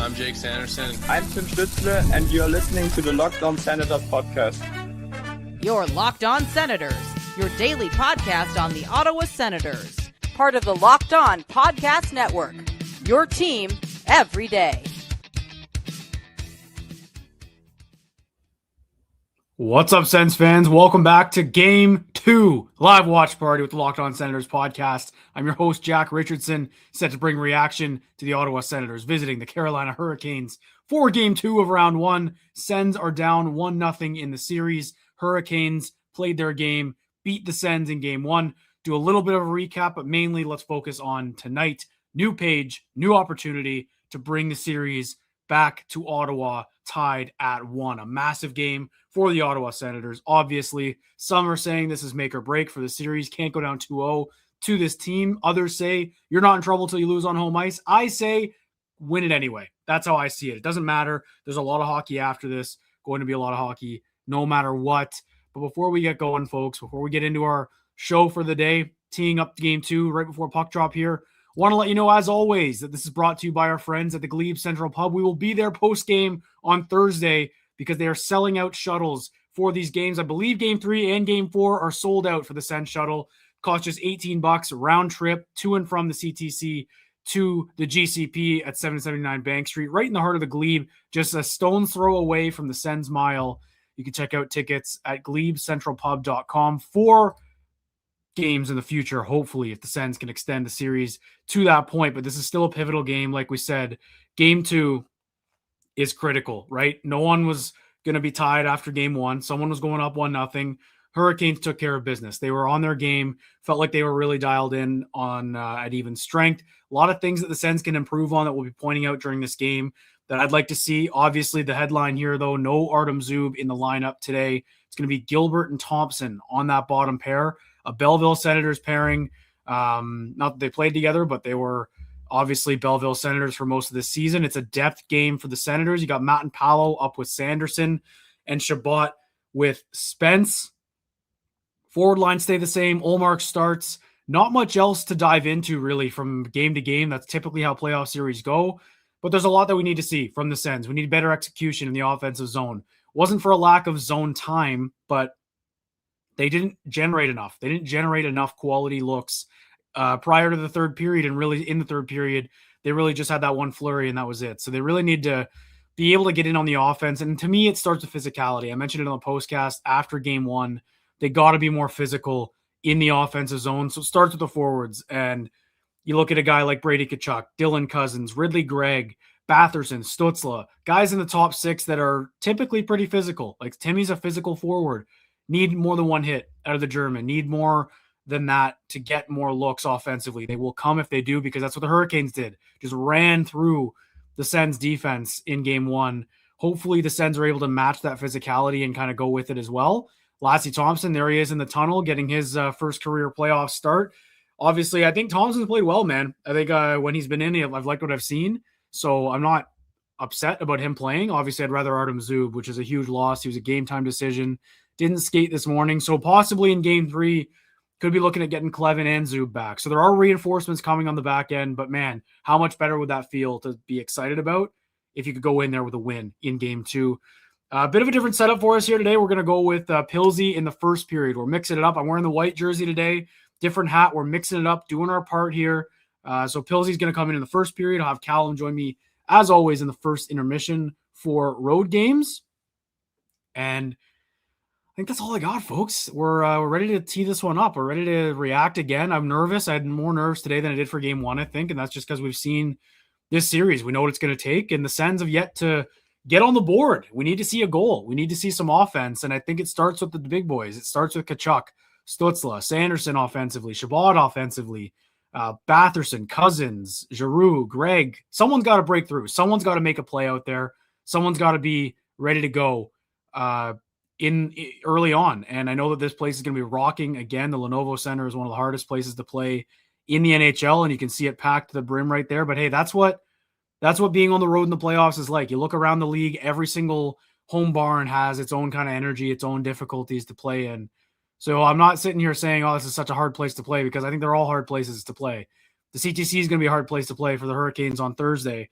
I'm Jake Sanderson. I'm Tim Stützle, and you're listening to the Locked On Senators podcast. Your Locked On Senators, your daily podcast on the Ottawa Senators. Part of the Locked On Podcast Network, your team every day. What's up, Sens fans? Welcome back to Game 2 live watch party with the Locked On Senators podcast. I'm your host, Jack Richardson, set to bring reaction to the Ottawa Senators visiting the Carolina Hurricanes for Game 2 of Round 1. Sens are down 1-0 in the series. Hurricanes played their game, beat the Sens in Game 1. Do a little bit of a recap, but mainly let's focus on tonight. New page, new opportunity to bring the series back to Ottawa, tied at 1. A massive game for the Ottawa Senators. Obviously, some are saying this is make or break for the series. Can't go down 2-0 to this team. Others say you're not in trouble till you lose on home ice. I say win it anyway. That's how I see it. It doesn't matter. There's a lot of hockey after this. Going to be a lot of hockey no matter what. But before we get going, folks, before we get into our show for the day, teeing up Game 2 right before puck drop here, want to let you know, as always, that this is brought to you by our friends at the Glebe Central Pub. We will be there post-game on Thursday because they are selling out shuttles for these games. I believe Game 3 and Game 4 are sold out for the Sens shuttle. Cost just $18 round trip to and from the CTC to the GCP at 779 Bank Street, right in the heart of the Glebe, just a stone's throw away from the Sens Mile. You can check out tickets at glebecentralpub.com for games in the future, hopefully, if the Sens can extend the series to that point. But this is still a pivotal game. Like we said, Game 2 is critical, right? No one was going to be tied after Game 1. Someone was going up 1-0. Hurricanes took care of business. They were on their game, felt like they were really dialed in on at even strength. A lot of things that the Sens can improve on that we'll be pointing out during this game that I'd like to see. Obviously, the headline here, though, no Artem Zub in the lineup today. It's going to be Gilbert and Thompson on that bottom pair. A Belleville Senators pairing. Not that they played together, but they were obviously Belleville Senators for most of the season. It's a depth game for the Senators. You got Matt and Paolo up with Sanderson and Shabbat with Spence. Forward line stay the same. Olmark starts. Not much else to dive into really from game to game. That's typically how playoff series go. But there's a lot that we need to see from the Sens. We need better execution in the offensive zone. Wasn't for a lack of zone time, but they didn't generate enough. They didn't generate enough quality looks prior to the third period. And really in the third period, they really just had that one flurry and that was it. So they really need to be able to get in on the offense. And to me, it starts with physicality. I mentioned it on the postcast after Game 1. They got to be more physical in the offensive zone. So it starts with the forwards. And you look at a guy like Brady Tkachuk, Dylan Cousins, Ridley Gregg, Batherson, Stützle, guys in the top 6 that are typically pretty physical. Like Timmy's a physical forward. Need more than one hit out of the German. Need more than that to get more looks offensively. They will come if they do, because that's what the Hurricanes did. Just ran through the Sens defense in Game 1. Hopefully the Sens are able to match that physicality and kind of go with it as well. Lassie Thompson, there he is in the tunnel, getting his first career playoff start. Obviously, I think Thompson's played well, man. I think when he's been in, I've liked what I've seen. So I'm not upset about him playing. Obviously, I'd rather Artem Zub, which is a huge loss. He was a game-time decision. Didn't skate this morning. So possibly in Game 3, could be looking at getting Clevin and Zub back. So there are reinforcements coming on the back end. But, man, how much better would that feel to be excited about if you could go in there with a win in Game 2? A bit of a different setup for us here today. We're going to go with Pilsy in the first period. We're mixing it up. I'm wearing the white jersey today. Different hat. We're mixing it up, doing our part here. So Pilsy's going to come in the first period. I'll have Callum join me, as always, in the first intermission for road games. And I think that's all I got, folks. We're ready to tee this one up. We're ready to react again. I'm nervous. I had more nerves today than I did for Game 1, I think. And that's just because we've seen this series. We know what it's going to take. And the Sens have yet to get on the board. We need to see a goal. We need to see some offense. And I think it starts with the big boys. It starts with Tkachuk, Stützle, Sanderson offensively, Shabbat offensively, Batherson, Cousins, Giroux, Gregg. Someone's got to break through. Someone's got to make a play out there. Someone's got to be ready to go in early on. And I know that this place is going to be rocking again. The Lenovo Center is one of the hardest places to play in the NHL, and you can see it packed to the brim right there. But hey, that's what being on the road in the playoffs is like. You look around the league, every single home barn has its own kind of energy, its own difficulties to play in. So I'm not sitting here saying, oh, this is such a hard place to play, because I think they're all hard places to play. The CTC is going to be a hard place to play for the Hurricanes on Thursday.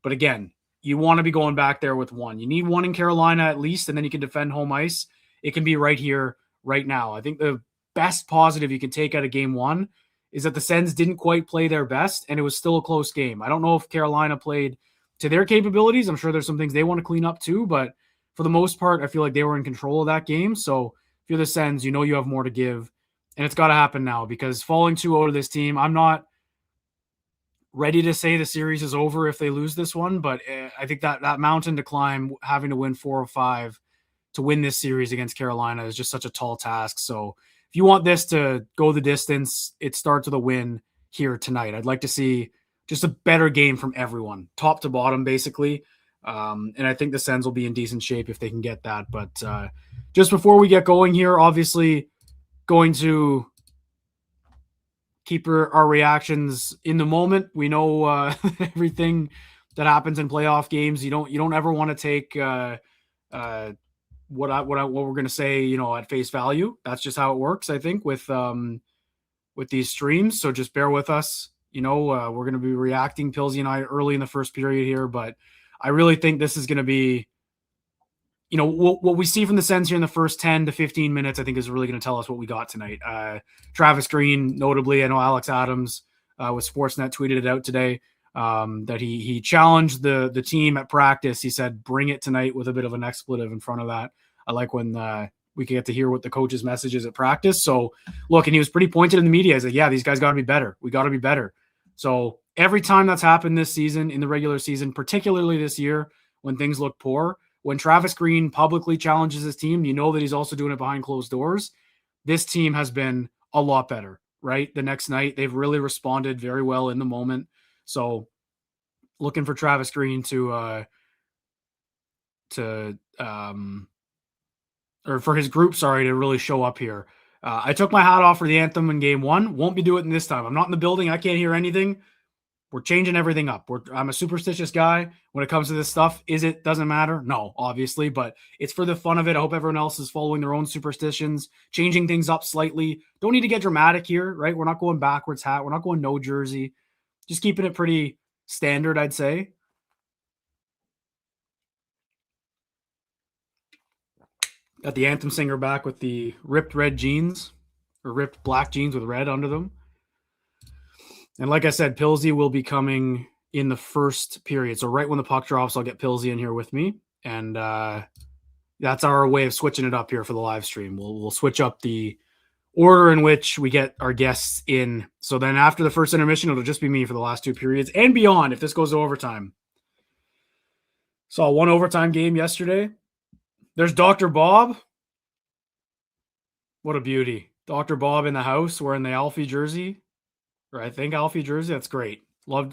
But again, you want to be going back there with one. You need one in Carolina at least, and then you can defend home ice. It can be right here, right now. I think the best positive you can take out of game one is that the Sens didn't quite play their best, and it was still a close game. I don't know if Carolina played to their capabilities. I'm sure there's some things they want to clean up too, but for the most part, I feel like they were in control of that game. So if you're the Sens, you know you have more to give, and it's got to happen now because falling 2-0 to this team, I'm not ready to say the series is over if they lose this one, but I think that mountain to climb, having to win 4 or 5 to win this series against Carolina is just such a tall task. So if you want this to go the distance, it starts with a win here tonight. I'd like to see just a better game from everyone, top to bottom, basically. And I think the Sens will be in decent shape if they can get that. But just before we get going here, obviously going to keep our reactions in the moment. We know everything that happens in playoff games. You don't ever want to take what we're going to say, at face value. That's just how it works, I think, with these streams. So just bear with us. We're going to be reacting, Pilsy and I, early in the first period here, but I really think this is going to be, what we see from the Sens here in the first 10 to 15 minutes, I think is really going to tell us what we got tonight. Travis Green, notably, I know Alex Adams with Sportsnet tweeted it out today, that he challenged the team at practice. He said, bring it tonight, with a bit of an expletive in front of that. I like when we can get to hear what the coach's message is at practice. So look, and he was pretty pointed in the media. He's like, yeah, these guys got to be better. We got to be better. So every time that's happened this season, in the regular season, particularly this year, when things look poor, when Travis Green publicly challenges his team, you know that he's also doing it behind closed doors. This team has been a lot better, right? The next night, they've really responded very well in the moment. So looking for Travis Green or for his group, to really show up here. I took my hat off for the anthem in game one. Won't be doing it this time. I'm not in the building. I can't hear anything. We're changing everything up. I'm a superstitious guy when it comes to this stuff. Doesn't matter? No, obviously, but it's for the fun of it. I hope everyone else is following their own superstitions, changing things up slightly. Don't need to get dramatic here, right? We're not going backwards hat. We're not going no jersey. Just keeping it pretty standard, I'd say. Got the anthem singer back with the ripped red jeans, or ripped black jeans with red under them. And like I said, Pilsy will be coming in the first period. So right when the puck drops, I'll get Pilsy in here with me. And that's our way of switching it up here for the live stream. We'll switch up the order in which we get our guests in. So then after the first intermission, it'll just be me for the last 2 periods and beyond if this goes to overtime. Saw one overtime game yesterday. There's Dr. Bob. What a beauty. Dr. Bob in the house wearing the Alfie jersey. Or I think Alfie jersey. That's great.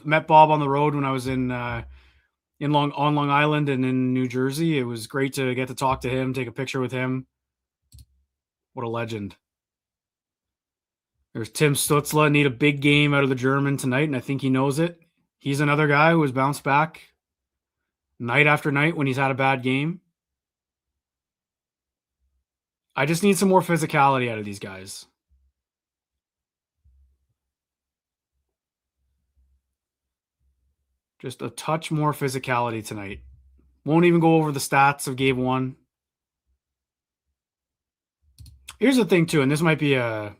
Met Bob on the road when I was on Long Island and in New Jersey. It was great to get to talk to him, take a picture with him. What a legend. There's Tim Stutzla. Need a big game out of the German tonight, and I think he knows it. He's another guy who has bounced back night after night when he's had a bad game. I just need some more physicality out of these guys. Just a touch more physicality tonight. Won't even go over the stats of game one. Here's the thing too, and this might be a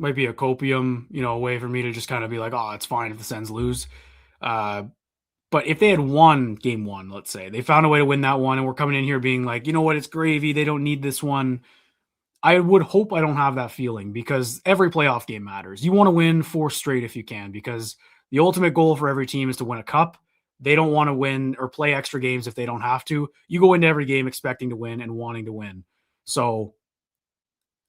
copium, way for me to just kind of be like, oh, it's fine if the Sens lose. But if they had won game one, let's say, they found a way to win that one, and we're coming in here being like, you know what, it's gravy. They don't need this one. I would hope I don't have that feeling, because every playoff game matters. You want to win 4 straight if you can, because the ultimate goal for every team is to win a cup. They don't want to win or play extra games if they don't have to. You go into every game expecting to win and wanting to win. So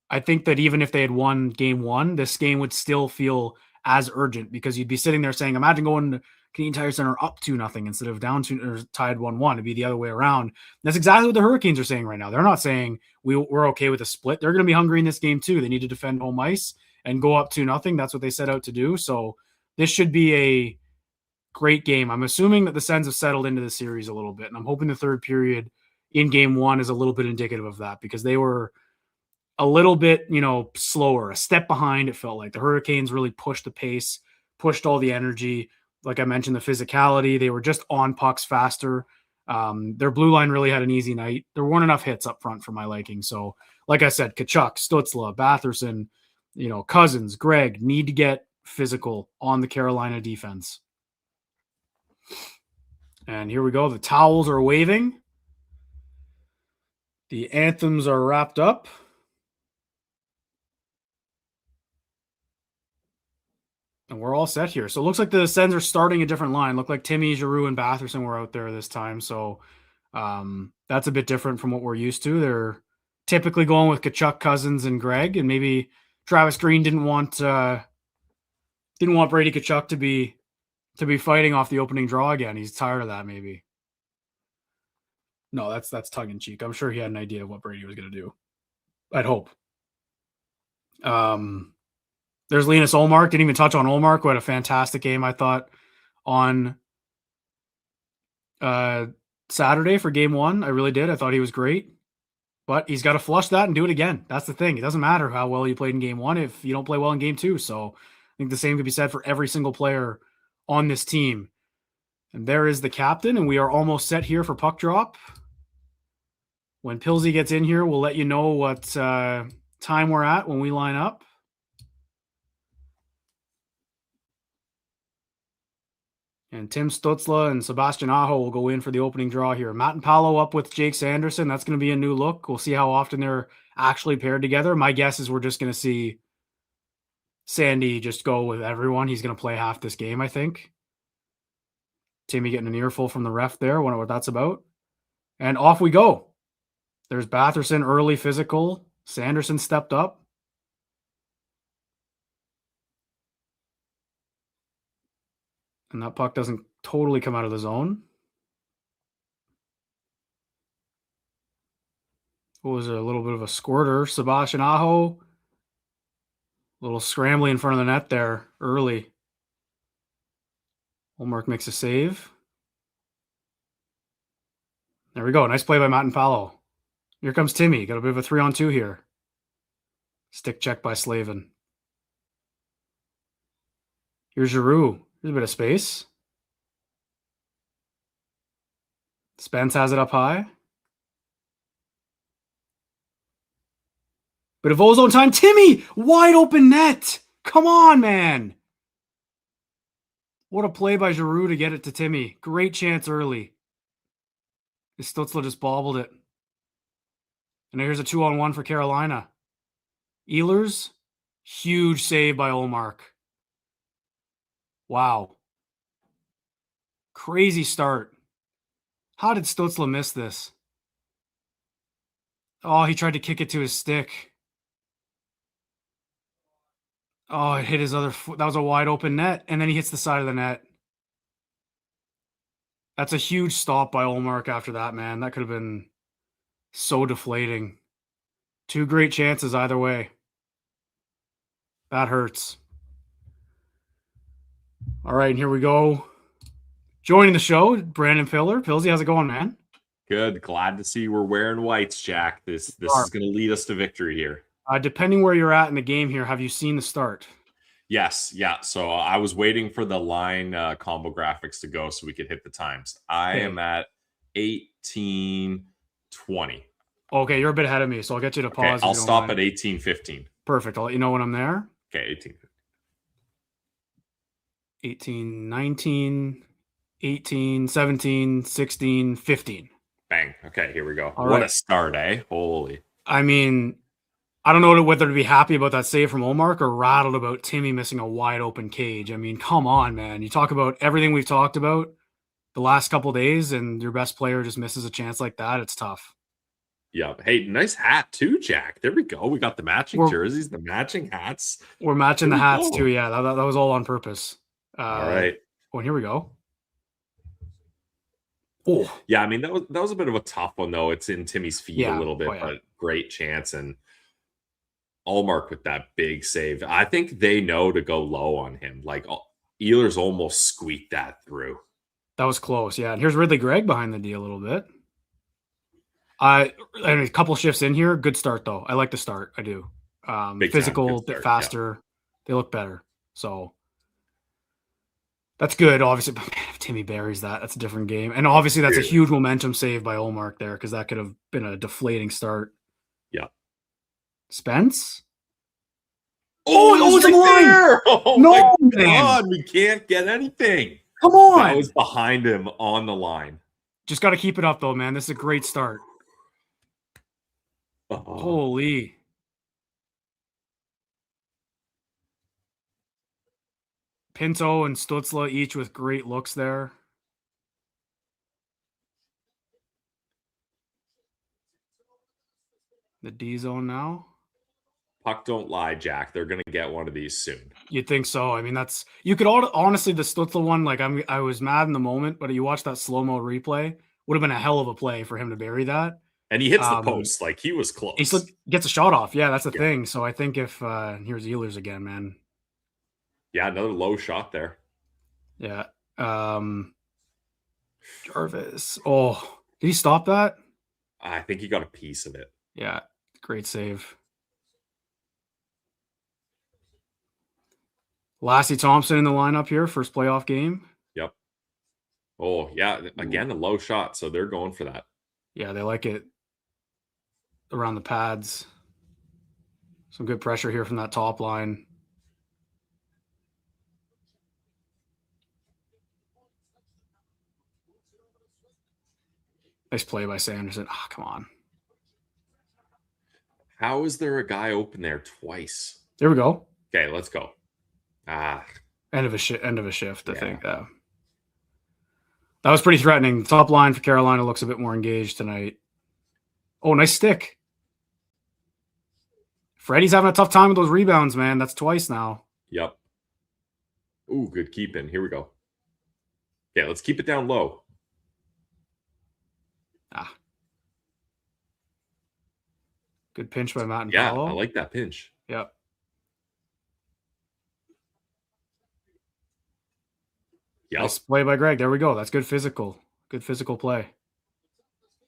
I think that even if they had won game one, this game would still feel as urgent, because you'd be sitting there saying, imagine going to Canadian Tire Center up 2-0 instead of down 2 or tied 1-1. It'd be the other way around. That's exactly what the Hurricanes are saying right now. They're not saying we're okay with a split. They're going to be hungry in this game too. They need to defend home ice and go up 2-0. That's what they set out to do. So this should be a great game. I'm assuming that the Sens have settled into the series a little bit, and I'm hoping the third period in game one is a little bit indicative of that, because they were a little bit, slower, a step behind. It felt like the Hurricanes really pushed the pace, pushed all the energy. like I mentioned, the physicality. They were just on pucks faster. Their blue line really had an easy night. There weren't enough hits up front for my liking. So, like I said, Tkachuk, Stützle, Batherson, Cousins, Greg need to get physical on the Carolina defense. And here we go. The towels are waving. The anthems are wrapped up. And we're all set here. So it looks like the Sens are starting a different line. Look like Timmy, Giroux, and Batherson were out there this time. So that's a bit different from what we're used to. They're typically going with Tkachuk, Cousins, and Greg. And maybe Travis Green didn't want Brady Tkachuk to be fighting off the opening draw again. He's tired of that, maybe. No, that's tongue in cheek. I'm sure he had an idea of what Brady was going to do. I'd hope. There's Linus Ullmark. Didn't even touch on Ullmark, who had a fantastic game, I thought, on Saturday for game 1. I really did. I thought he was great. But he's got to flush that and do it again. That's the thing. It doesn't matter how well you played in game 1 if you don't play well in game 2. So I think the same could be said for every single player on this team. And there is the captain, and we are almost set here for puck drop. When Pilsy gets in here, we'll let you know what time we're at when we line up. And Tim Stützle and Sebastian Aho will go in for the opening draw here. Matt and Paolo up with Jake Sanderson. That's going to be a new look. We'll see how often they're actually paired together. My guess is we're just going to see Sandy just go with everyone. He's going to play half this game, I think. Timmy getting an earful from the ref there. Wonder what that's about. And off we go. There's Batherson, early physical. Sanderson stepped up. And that puck doesn't totally come out of the zone. What was it? A little bit of a squirter. Sebastian Aho. A little scrambling in front of the net there early. Ullmark makes a save. There we go. Nice play by Matt and Paolo. Here comes Timmy. Got a bit of a 3-on-2 here. Stick check by Slavin. Here's Giroux. There's a bit of space. Spence has it up high. Bit of ozone time. Timmy! Wide open net! Come on, man! What a play by Giroux to get it to Timmy. Great chance early. Stützle just bobbled it. And here's a 2-on-1 for Carolina. Ehlers, huge save by Ullmark. Wow. Crazy start. How did Stützle miss this? Oh, he tried to kick it to his stick. Oh, it hit his other foot. That was a wide open net. And then he hits the side of the net. That's a huge stop by Ullmark after that, man. That could have been so deflating. 2 great chances either way. That hurts. All right, and here we go. Joining the show, Brandon Filler. Pilsy, how's it going, man? Good. Glad to see we're wearing whites, Jack. This is going to lead us to victory here. Depending where you're at in the game here, have you seen the start? Yes. Yeah. So I was waiting for the line combo graphics to go so we could hit the times. I am at 18:20. Okay, you're a bit ahead of me, so I'll get you to pause. Okay, I'll stop at 18:15. Perfect. I'll let you know when I'm there. Okay, 18. 18, 19, 18, 17, 16, 15. Bang. Okay, here we go. All what right. A start, eh? Holy. I mean, I don't know whether to be happy about that save from Ullmark or rattled about Timmy missing a wide open cage. I mean, come on, man. You talk about everything we've talked about the last couple of days and your best player just misses a chance like that. It's tough. Yeah. Hey, nice hat too, Jack. There we go. We got the matching jerseys, the matching hats. We're matching the hats too. Yeah, that was all on purpose. All right. Oh, and here we go. Oh, yeah. I mean, that was a bit of a tough one, though. It's in Timmy's feet a little bit, but great chance. And Ullmark with that big save. I think they know to go low on him. Like Ehlers almost squeaked that through. That was close. Yeah. And here's Ridley Gregg behind the D a little bit. And a couple shifts in here. Good start, though. I like the start. I do. Physical, bit faster. Yeah. They look better. So That's good, obviously. But man, if Timmy buries that's a different game. And obviously, that's a huge momentum save by Ullmark there because that could have been a deflating start. Yeah. Spence? Oh, it's on the line! Oh, no, my God, we can't get anything. Come on! That was behind him on the line. Just got to keep it up, though, man. This is a great start. Holy. Pinto and Stutzla each with great looks there. The D zone now. Puck don't lie, Jack. They're gonna get one of these soon. You'd think so. I mean, you could honestly the Stutzla one. Like I was mad in the moment, but you watch that slow mo replay. Would have been a hell of a play for him to bury that. And he hits the post. Like, he was close. He gets a shot off. Yeah, that's the thing. So I think if here's Ehlers again, man. Yeah, another low shot there. Yeah. Jarvis. Oh, did he stop that? I think he got a piece of it. Yeah, great save. Lassie Thompson in the lineup here, first playoff game. Yep. Oh, yeah. Again, a low shot, so they're going for that. Yeah, they like it around the pads. Some good pressure here from that top line. Nice play by Sanderson. Oh, come on. How is there a guy open there twice? There we go. Okay, let's go. End of a shift, I think. That was pretty threatening. The top line for Carolina looks a bit more engaged tonight. Oh, nice stick. Freddie's having a tough time with those rebounds, man. That's twice now. Yep. Ooh, good keeping. Here we go. Yeah, let's keep it down low. Good pinch by Matt and Yeah, Paolo. I like that pinch. Yep. Nice play by Greg. There we go. That's good physical. Good physical play.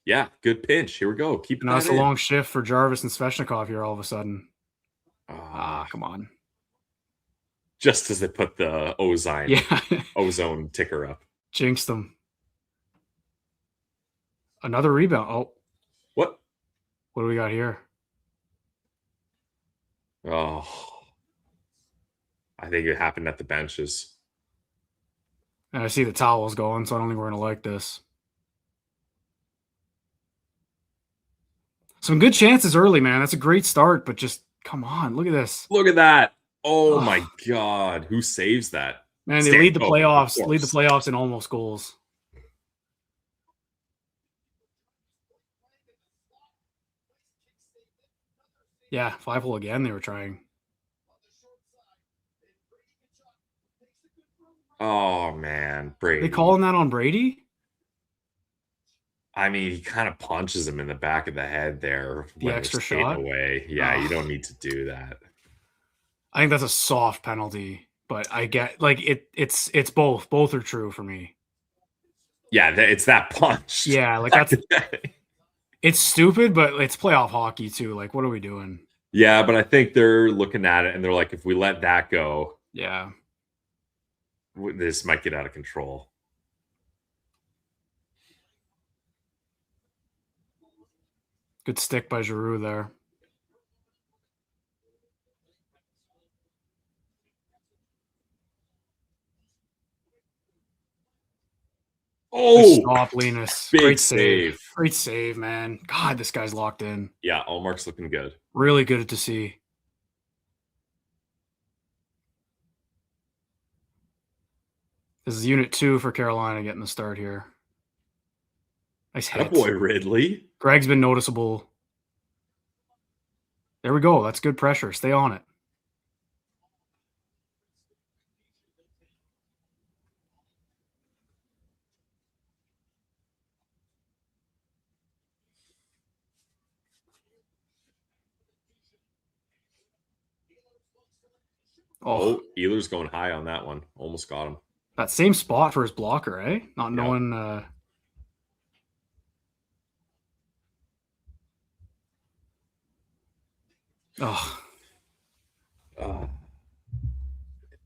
Yeah, good pinch. Here we go. Keep it. Now it's a long shift for Jarvis and Svechnikov here all of a sudden. Come on. Just as they put the ozone ticker up. Jinxed them. Another rebound. Oh. What do we got here? Oh. I think it happened at the benches. And I see the towels going, so I don't think we're going to like this. Some good chances early, man. That's a great start, but just come on. Look at this. Look at that. Oh, my God. Who saves that? Man, they lead the playoffs in almost goals. Yeah, 5-hole again they were trying. Oh, man. Brady. They calling that on Brady? I mean, he kind of punches him in the back of the head there. The extra shot? Away. Yeah, you don't need to do that. I think that's a soft penalty, but I get like it's both. Both are true for me. Yeah, it's that punch. Yeah, like that's it's stupid, but it's playoff hockey too. Like, what are we doing? Yeah, but I think they're looking at it and they're like, if we let that go, yeah, this might get out of control. Good stick by Giroux there. Oh, stop, Linus. Great save. Great save, man. God, this guy's locked in. Yeah, Ullmark's looking good. Really good to see. This is unit 2 for Carolina getting the start here. Nice hit. Boy, Ridley. Greg's been noticeable. There we go. That's good pressure. Stay on it. Oh, Ehlers going high on that one. Almost got him. That same spot for his blocker, eh? Not knowing.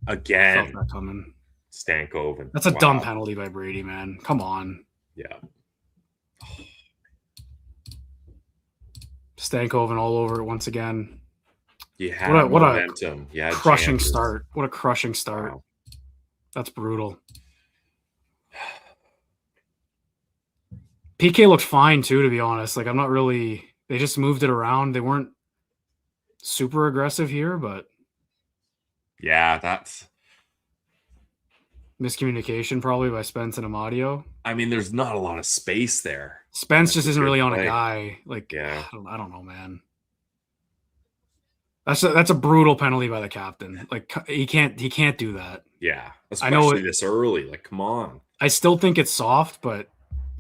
Again. Felt that coming. Stankoven. That's a dumb penalty by Brady, man. Come on. Yeah. Stankoven all over it once again. You had momentum. You had crushing chances. start. What a crushing start. Wow. That's brutal. PK looked fine too, to be honest. Like, I'm not really. They just moved it around. They weren't super aggressive here, but yeah, that's miscommunication probably by Spence and Amadio. I mean, there's not a lot of space there. Spence just isn't really on a guy. Like, yeah. I don't know, man. That's a brutal penalty by the captain. Like, he can't do that. Yeah, especially this early. Like, come on. I still think it's soft, but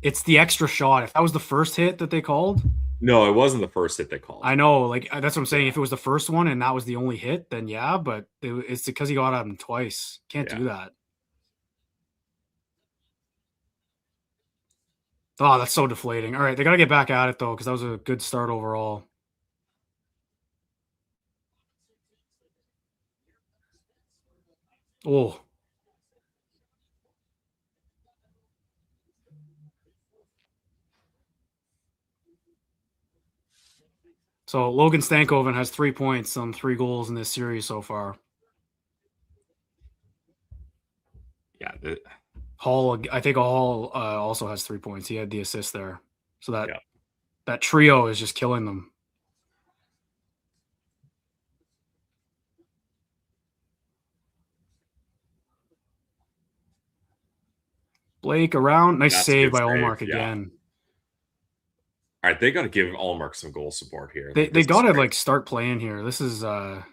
it's the extra shot. If that was the first hit that they called. No, it wasn't the first hit they called. I know, like, that's what I'm saying. If it was the first one and that was the only hit, then yeah, but it's because he got at him twice. Can't do that. Oh, that's so deflating. All right, they got to get back at it, though, because that was a good start overall. Oh. So Logan Stankoven has 3 points on 3 goals in this series so far. Yeah. Hall, I think Hall also has 3 points. He had the assist there. So that trio is just killing them. Blake around. Nice save by Ullmark again. All right, they got to give Ullmark some goal support here. They got to like start playing here. This is that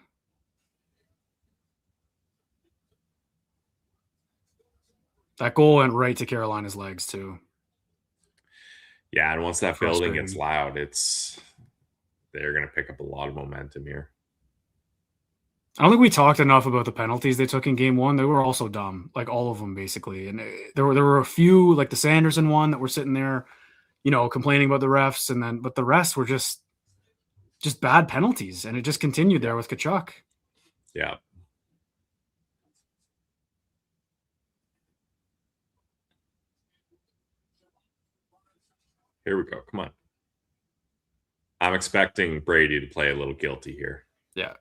goal went right to Carolina's legs too. Yeah, and once that building gets loud, they're going to pick up a lot of momentum here. I don't think we talked enough about the penalties they took in game 1. They were also dumb, like all of them basically. And there were a few, like the Sanderson one, that were sitting there, complaining about the refs, but the rest were just bad penalties, and it just continued there with Tkachuk. Yeah. Here we go. Come on. I'm expecting Brady to play a little guilty here. Yeah.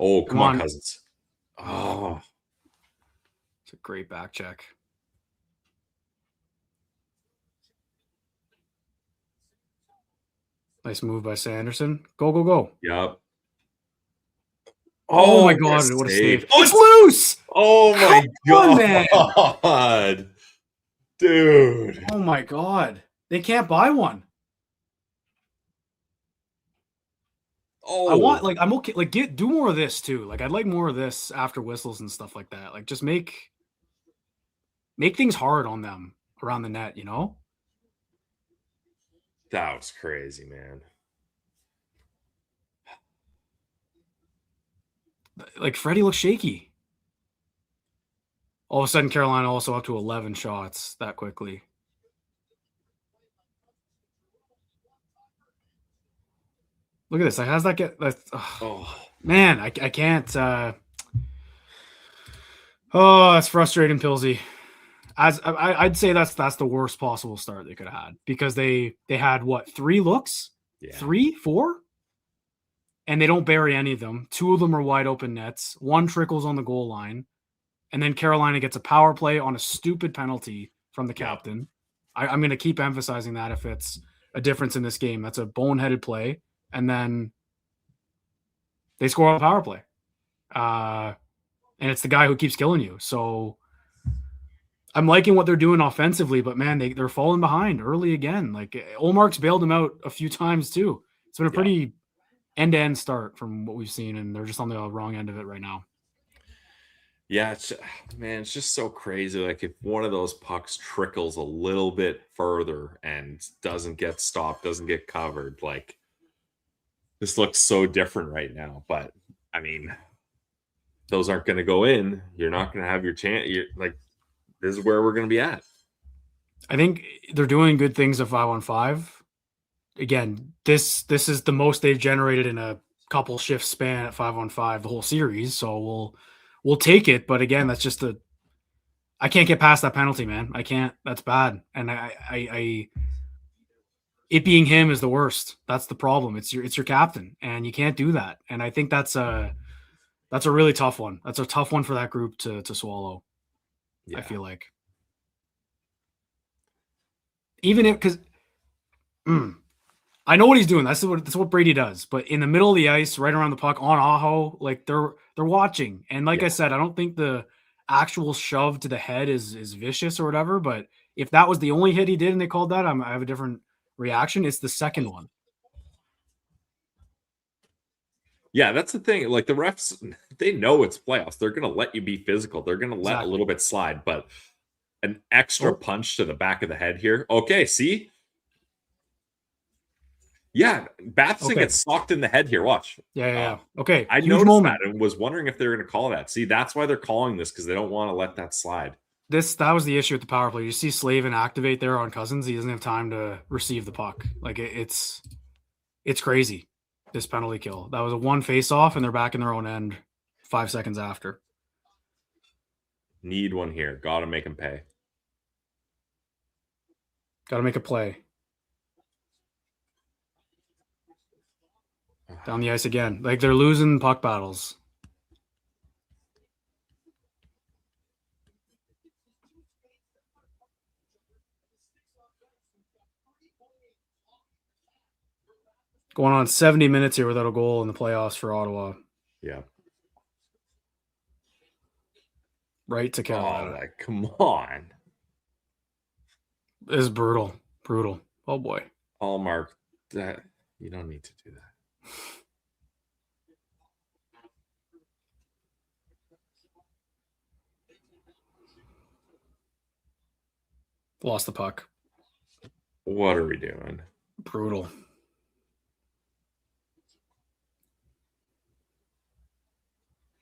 Oh, come on, Cousins. Oh. It's a great back check. Nice move by Sanderson. Go, go, go. Yep. Oh my God. What a save. Oh, it's loose. Oh my God. Dude. Oh my God. They can't buy one. Oh, I'm okay. Like, do more of this too. Like, I'd like more of this after whistles and stuff like that. Like, just make things hard on them around the net, That was crazy, man. Like, Freddie looks shaky. All of a sudden, Carolina also up to 11 shots that quickly. Look at this. Like, how's that get? Man, I can't. That's frustrating, Pilsy. I'd say that's the worst possible start they could have had, because they had what, 3 looks? Yeah. 3, 4? And they don't bury any of them. 2 of them are wide open nets. 1 trickles on the goal line. And then Carolina gets a power play on a stupid penalty from the captain. I'm going to keep emphasizing that if it's a difference in this game. That's a boneheaded play. And then they score on a power play. And it's the guy who keeps killing you. So I'm liking what they're doing offensively, but man, they're falling behind early again. Like, Ullmark's bailed them out a few times too. It's been a pretty end-to-end start from what we've seen, and they're just on the wrong end of it right now. Yeah, it's just so crazy. Like, if one of those pucks trickles a little bit further and doesn't get stopped, doesn't get covered, like, this looks so different right now. But I mean, those aren't going to go in. You're not going to have your chance. This is where we're going to be at. I think they're doing good things at 5-on-5. Again, this is the most they've generated in a couple shift span at 5-on-5 the whole series. So we'll take it. But again, that's just a I can't get past that penalty, man. I can't. That's bad. And I it being him is the worst. That's the problem. It's your captain, and you can't do that. And I think that's a really tough one. That's a tough one for that group to swallow. Yeah. I feel like. Even if, because I know what he's doing. That's what Brady does. But in the middle of the ice, right around the puck on Aho, like they're watching. And like I said, I don't think the actual shove to the head is vicious or whatever. But if that was the only hit he did and they called that, I have a different reaction. It's the second one. Yeah, that's the thing. Like the refs, they know it's playoffs. They're going to let you be physical. They're going to let a little bit slide. But an extra punch to the back of the head here. Okay, see? Yeah, Batherson gets socked in the head here. Watch. Yeah. Okay. I noticed that and was wondering if they were going to call that. See, that's why they're calling this, because they don't want to let that slide. That was the issue with the power play. You see Slavin activate there on Cousins. He doesn't have time to receive the puck. Like it's crazy, this penalty kill. That was a one face-off, and they're back in their own end 5 seconds after. Need one here. Got to make him pay. Got to make a play. Down the ice again. Like they're losing puck battles. Going on 70 minutes here without a goal in the playoffs for Ottawa. Yeah. Right to Carolina. Oh, come on. This is brutal. Brutal. Oh, boy. Mark, that you don't need to do that. Lost the puck. What are we doing? Brutal.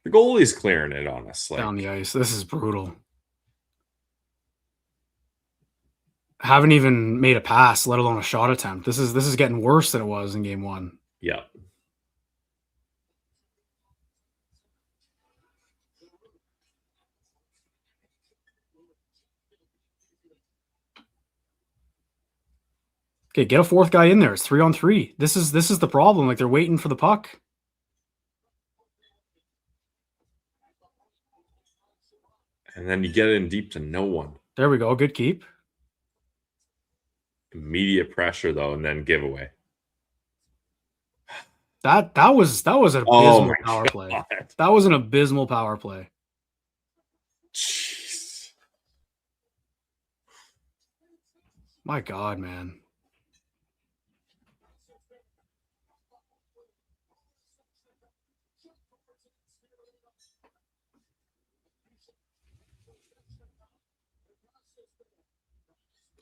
The goalie's clearing it on us. Down the ice. This is brutal. Haven't even made a pass, let alone a shot attempt. This is getting worse than it was in game one. Yeah. Okay, get a fourth guy in there. It's 3-on-3. This is the problem. Like they're waiting for the puck. And then you get it in deep to no one. There we go. Good keep. Immediate pressure though, and then giveaway. That was an abysmal power play. That was an abysmal power play. Jeez. My God, man.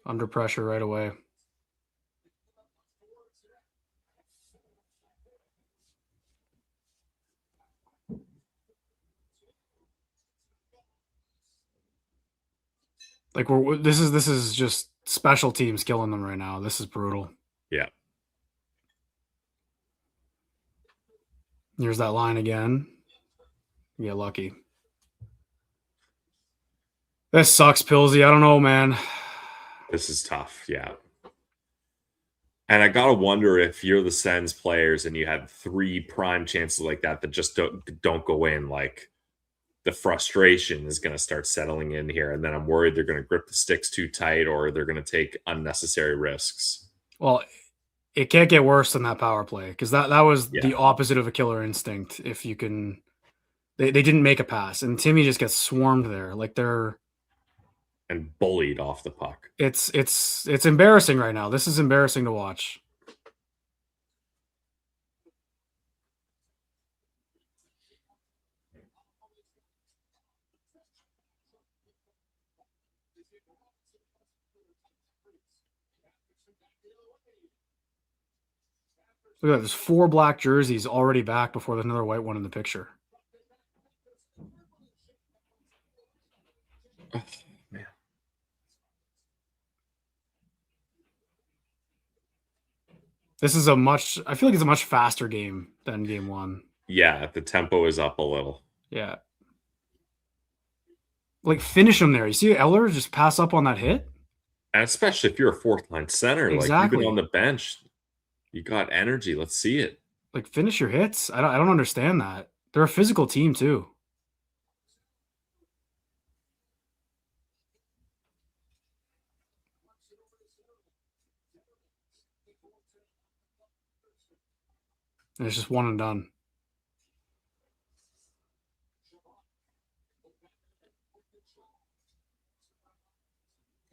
Under pressure right away. Like this is just special teams killing them right now. This is brutal. Yeah. Here's that line again. You get lucky. This sucks, Pilsy. I don't know, man. This is tough, yeah. And I gotta wonder if you're the Sens players and you had 3 prime chances like that just don't go in. Like the frustration is going to start settling in here, and then I'm worried they're going to grip the sticks too tight or they're going to take unnecessary risks. Well, it can't get worse than that power play, because that was the opposite of a killer instinct. If you can, they didn't make a pass, and Timmy just gets swarmed there. Like they're and bullied off the puck. It's embarrassing right now. This is embarrassing to watch. Look at that. There's 4 black jerseys already back before there's another white one in the picture. Oh, man. This is I feel like it's a much faster game than game 1. Yeah, the tempo is up a little. Yeah. Like, finish him there. You see Eller just pass up on that hit? And especially if you're a fourth-line center, Exactly. like, even on the bench, you got energy. Let's see it. Like, finish your hits. I don't understand that. They're a physical team, too. And it's just one and done.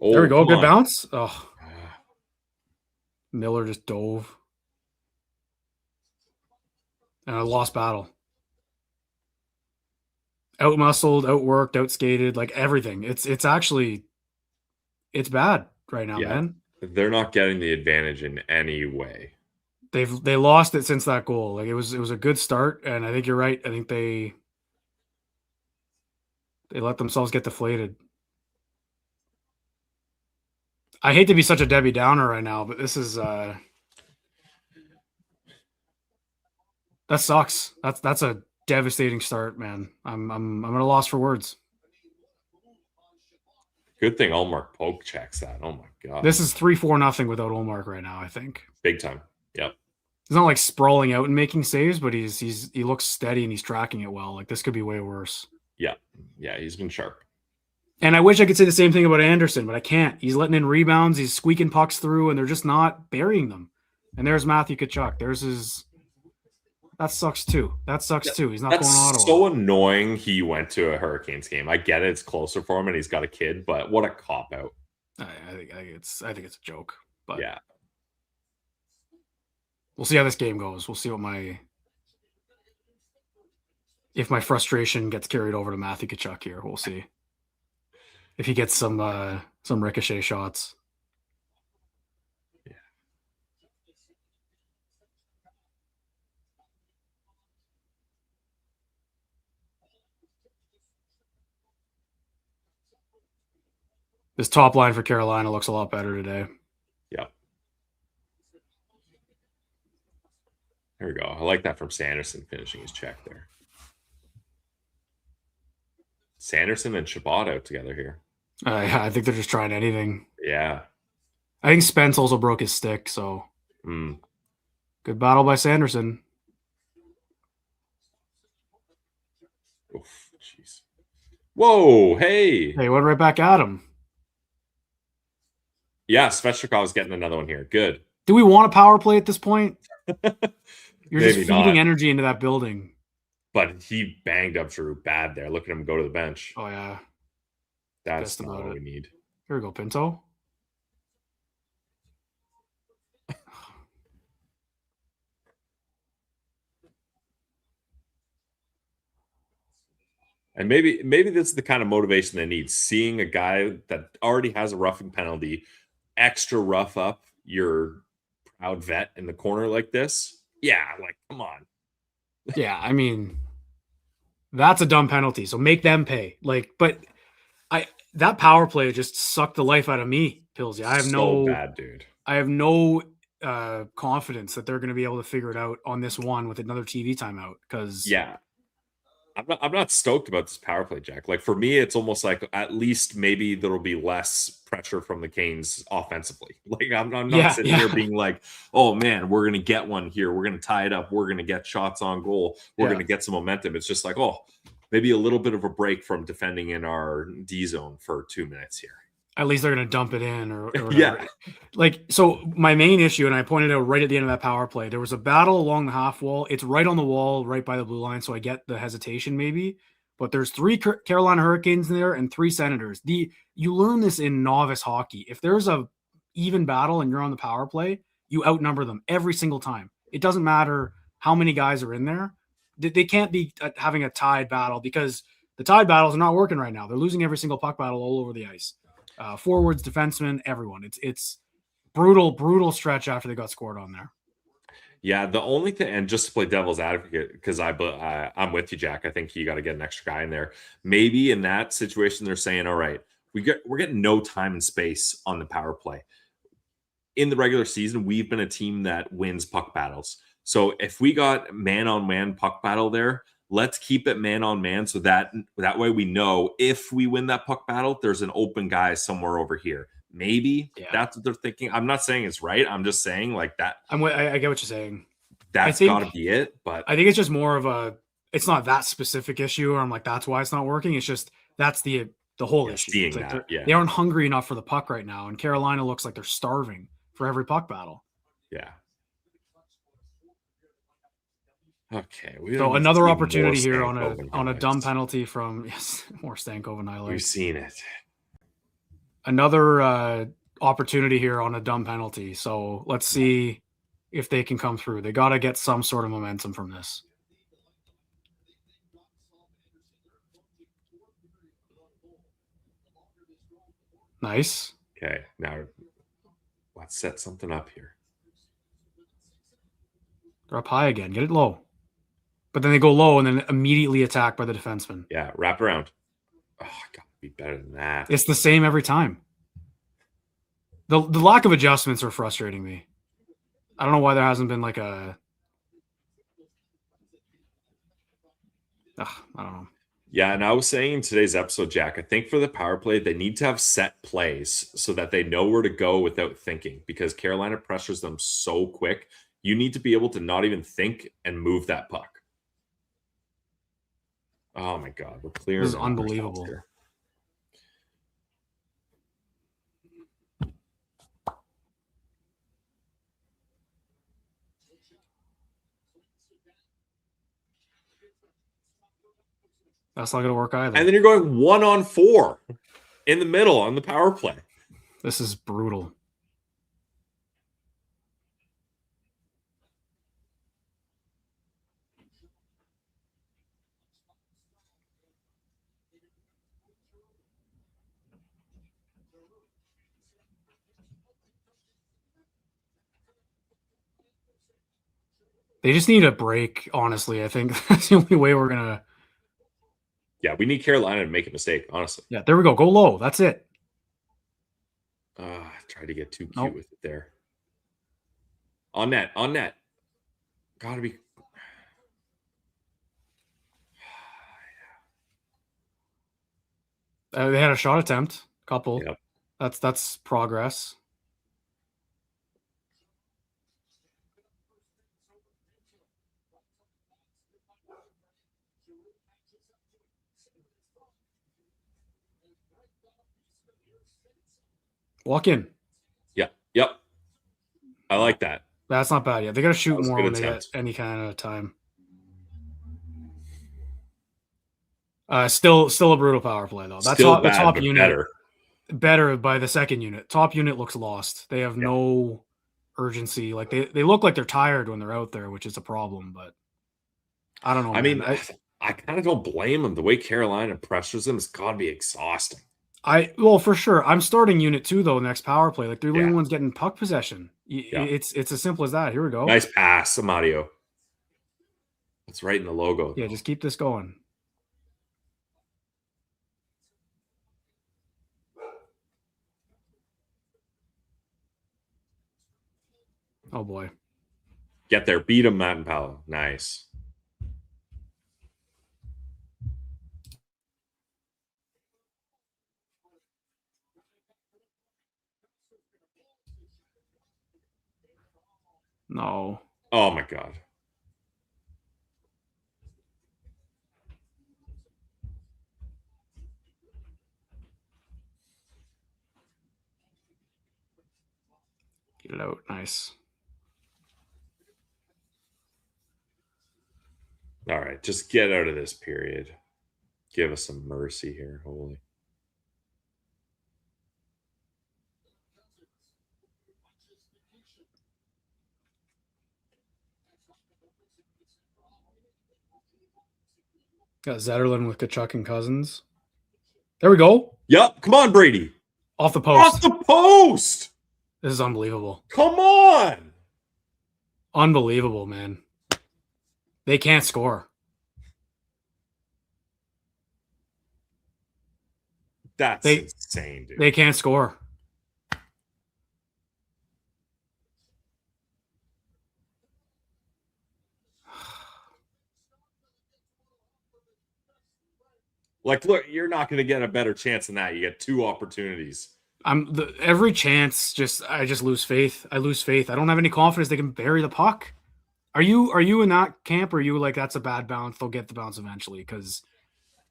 Oh, there we go. Good on. bounce. Oh. Miller just dove. And a lost battle. Out-muscled, outworked, outskated, like everything. It's actually it's bad right now, man. They're not getting the advantage in any way. They lost it since that goal. Like, it was a good start, and I think you're right. I think they let themselves get deflated. I hate to be such a Debbie Downer right now, but this is that sucks. That's a devastating start, man. I'm at a loss for words. Good thing Ullmark poke checks that. Oh my god. This is 3-4-0 without Ullmark right now, I think. Big time. Yep. He's not like sprawling out and making saves, but he looks steady and he's tracking it well. Like, this could be way worse. Yeah. Yeah, he's been sharp. And I wish I could say the same thing about Anderson, but I can't. He's letting in rebounds, he's squeaking pucks through, and they're just not burying them. And there's Matthew Tkachuk. There's his. That sucks too. He's not going to Ottawa. That's so annoying. He went to a Hurricanes game. I get it; it's closer for him, and he's got a kid. But what a cop out! I think it's a joke. But yeah, we'll see how this game goes. We'll see if my frustration gets carried over to Matthew Tkachuk here. We'll see if he gets some ricochet shots. Yeah. This top line for Carolina looks a lot better today. Yeah. There we go. I like that from Sanderson finishing his check there. Sanderson and Chabot out together here. I think they're just trying anything. Yeah. I think Spence also broke his stick, so good battle by Sanderson. Oof, jeez. Whoa, hey. Hey, went right back at him. Yeah, Svechnikov's getting another one here. Good. Do we want a power play at this point? You're just feeding not. energy into that building. But he banged up Giroux bad there. Look at him go to the bench. Oh, yeah. That's not what we need. Here we go, Pinto. And maybe this is the kind of motivation they need. Seeing a guy that already has a roughing penalty, extra rough up your proud vet in the corner like this. Yeah, like, come on. Yeah, I mean, that's a dumb penalty. So make them pay. Like, but that power play just sucked the life out of me, Pillsy. I have bad, dude. I have no confidence that they're going to be able to figure it out on this one with another TV timeout. Because I'm not stoked about this power play, Jack. Like, for me, it's almost like at least maybe there'll be less pressure from the Canes offensively. Like, I'm not sitting here being like, oh man, we're going to get one here. We're going to tie it up. We're going to get shots on goal. We're going to get some momentum. It's just like, oh, maybe a little bit of a break from defending in our D zone for 2 minutes here. At least they're going to dump it in or whatever. Like, so my main issue, and I pointed out right at the end of that power play, there was a battle along the half wall. It's right on the wall, right by the blue line. So I get the hesitation maybe, but there's 3 Carolina Hurricanes in there and 3 Senators. You learn this in novice hockey. If there's a even battle and you're on the power play, you outnumber them every single time. It doesn't matter how many guys are in there. They can't be having a tied battle because the tied battles are not working right now. They're losing every single puck battle all over the ice. Forwards, defensemen, everyone. It's brutal stretch after they got scored on there. Yeah, the only thing, and just to play devil's advocate, because I'm with you, Jack. I think you got to get an extra guy in there. Maybe in that situation, they're saying, all right, we're getting no time and space on the power play. In the regular season, we've been a team that wins puck battles. So if we got man-on-man puck battle there, let's keep it man on man so that way we know if we win that puck battle, there's an open guy somewhere over here. Maybe that's what they're thinking. I'm not saying it's right. I'm just saying like that. I get what you're saying. That's got to be it. But I think it's just more of it's not that specific issue, or I'm like, that's why it's not working. It's just that's the whole issue. Seeing like that, they aren't hungry enough for the puck right now, and Carolina looks like they're starving for every puck battle. Yeah. Okay. So another opportunity here on a dumb penalty from more Stankoven highlights. We've seen it. Another opportunity here on a dumb penalty. So let's see if they can come through. They got to get some sort of momentum from this. Nice. Okay, now let's set something up here. They're up high again. Get it low. But then they go low and then immediately attacked by the defenseman. Yeah, wrap around. Oh, gotta be better than that. It's the same every time. The lack of adjustments are frustrating me. I don't know why there hasn't been like a... I don't know. Yeah, and I was saying in today's episode, Jack, I think for the power play, they need to have set plays so that they know where to go without thinking, because Carolina pressures them so quick. You need to be able to not even think and move that puck. Oh my God, we're clear. This is unbelievable. That's not going to work either. And then you're going 1-on-4 in the middle on the power play. This is brutal. They just need a break, honestly. I think that's the only way we're going to... Yeah, we need Carolina to make a mistake, honestly. Yeah, there we go. Go low. That's it. Try to get too cute with it there. On net. Gotta be... They had a shot attempt. Couple. Yep. That's progress. Walk in. Yep. I like that. That's not bad yet. They got to shoot more when they attempt. get any kind of time. Still a brutal power play though. That's Still the bad, top but unit. Better by the second unit. Top unit looks lost. They have no urgency. Like they look like they're tired when they're out there, which is a problem. But I don't know. I mean, I kind of don't blame them. The way Carolina pressures them, it's got to be exhausting. Well, for sure. I'm starting unit 2 though. Next power play, like they're the only ones getting puck possession. It's as simple as that. Here we go. Nice pass, Amadio. It's right in the logo. Yeah, just keep this going. Oh boy. Get there. Beat him, Matt and Paolo. Nice. No. Oh my God. Get it out. Nice. All right. Just get out of this period. Give us some mercy here. Holy. Got Zetterlund with Kachuk and Cousins. There we go. Yep. Come on, Brady. Off the post. Off the post. This is unbelievable. Come on. Unbelievable, man. They can't score. That's insane, dude. They can't score. Like, look, you're not going to get a better chance than that. You get 2 opportunities. Every chance, I just lose faith. I lose faith. I don't have any confidence they can bury the puck. Are you in that camp, or are you like, that's a bad bounce, they'll get the bounce eventually? Because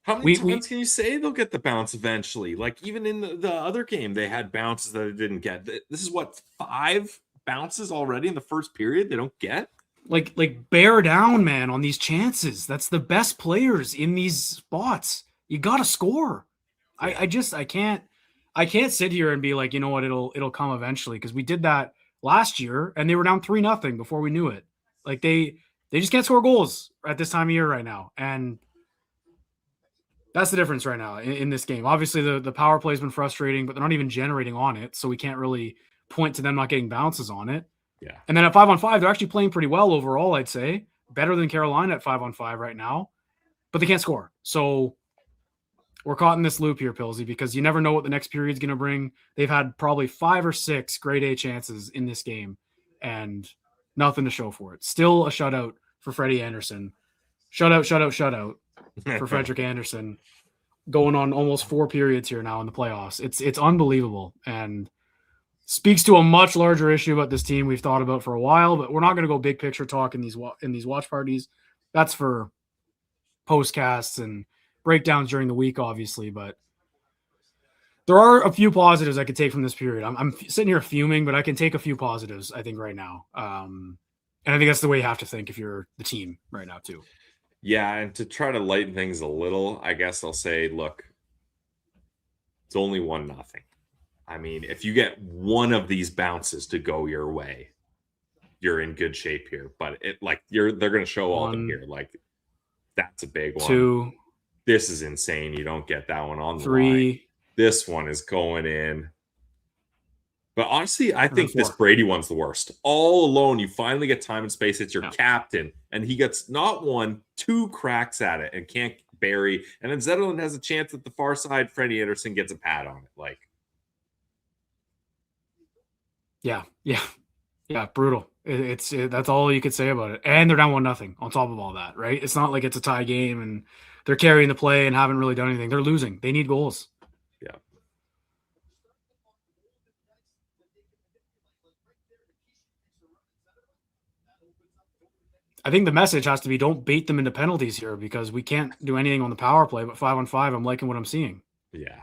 how many times can you say they'll get the bounce eventually? Like, even in the other game, they had bounces that they didn't get. This is what, 5 bounces already in the first period they don't get? Like bear down, man, on these chances. That's the best players in these spots. You got to score. I can't sit here and be like, you know what, it'll come eventually, because we did that last year and they were down 3-0 before we knew it. Like, they just can't score goals at this time of year right now. And that's the difference right now in this game. Obviously, the power play has been frustrating, but they're not even generating on it, so we can't really point to them not getting bounces on it. Yeah. And then at 5-on-5, they're actually playing pretty well overall, I'd say. Better than Carolina at 5-on-5 right now. But they can't score. So we're caught in this loop here, Pilsy, because you never know what the next period's going to bring. They've had probably 5 or 6 grade A chances in this game, and nothing to show for it. Still a shutout for Freddie Anderson. Shutout for Frederick Anderson. Going on almost 4 periods here now in the playoffs. It's unbelievable, and speaks to a much larger issue about this team we've thought about for a while, but we're not going to go big picture talk in these watch parties. That's for postcasts and breakdowns during the week, obviously, but there are a few positives I could take from this period. I'm sitting here fuming, but I can take a few positives, I think, right now. And I think that's the way you have to think if you're the team right now, too. Yeah, and to try to lighten things a little, I guess I'll say, look, it's only 1-0. I mean, if you get one of these bounces to go your way, you're in good shape here. But they're going to show all of them here. Like, that's a big one. 2. This is insane. You don't get that one on the 3. line. This one is going in. But honestly, I think this Brady one's the worst. All alone, you finally get time and space. It's your captain, and he gets not 1, 2 cracks at it and can't bury. And then Zetterlund has a chance at the far side. Freddie Anderson gets a pad on it. Like, yeah, brutal. That's all you could say about it. And they're down 1-0 on top of all that, right? It's not like it's a tie game and they're carrying the play and haven't really done anything. They're losing. They need goals. Yeah. I think the message has to be, don't bait them into penalties here, because we can't do anything on the power play, but 5-on-5, I'm liking what I'm seeing. Yeah.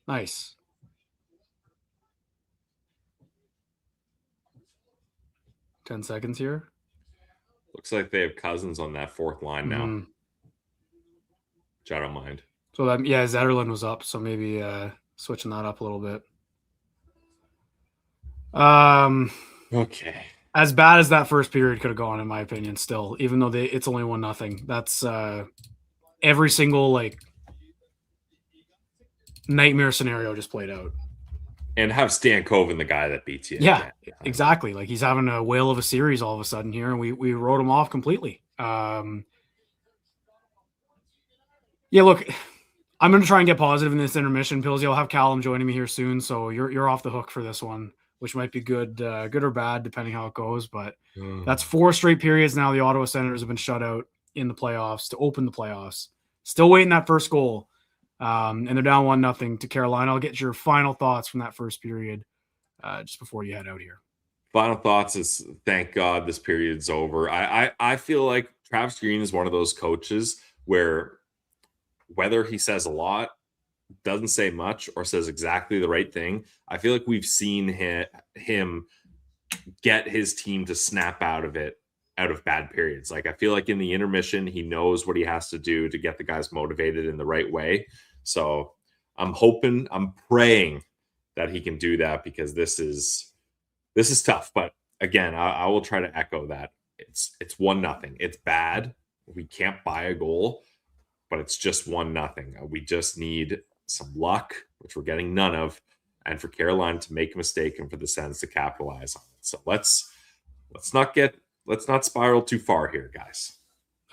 Nice. Ten seconds here. Looks like they have Cousins on that 4th line now. Which I don't mind. So that, Zetterlund was up, so maybe switching that up a little bit. Okay. As bad as that first period could have gone, in my opinion, still, even though it's only 1-0. That's every single nightmare scenario just played out. And have Stankoven the guy that beats you. Yeah, exactly. Like, he's having a whale of a series all of a sudden here, and we wrote him off completely. Yeah, look, I'm going to try and get positive in this intermission, Pilsy. I'll have Callum joining me here soon, so you're off the hook for this one, which might be good or bad, depending how it goes. But that's 4 straight periods now the Ottawa Senators have been shut out in the playoffs to open the playoffs. Still waiting that first goal. And they're down 1-0 to Carolina. I'll get your final thoughts from that first period just before you head out here. Final thoughts is, thank God this period's over. I feel like Travis Green is one of those coaches where whether he says a lot, doesn't say much, or says exactly the right thing, I feel like we've seen him get his team to snap out of bad periods. Like, I feel like in the intermission, he knows what he has to do to get the guys motivated in the right way. So I'm praying that he can do that, because this is tough. But again, I will try to echo that. It's 1-0. It's bad. We can't buy a goal, but it's just 1-0. We just need some luck, which we're getting none of, and for Carolina to make a mistake and for the Sens to capitalize on it. So let's not spiral too far here, guys.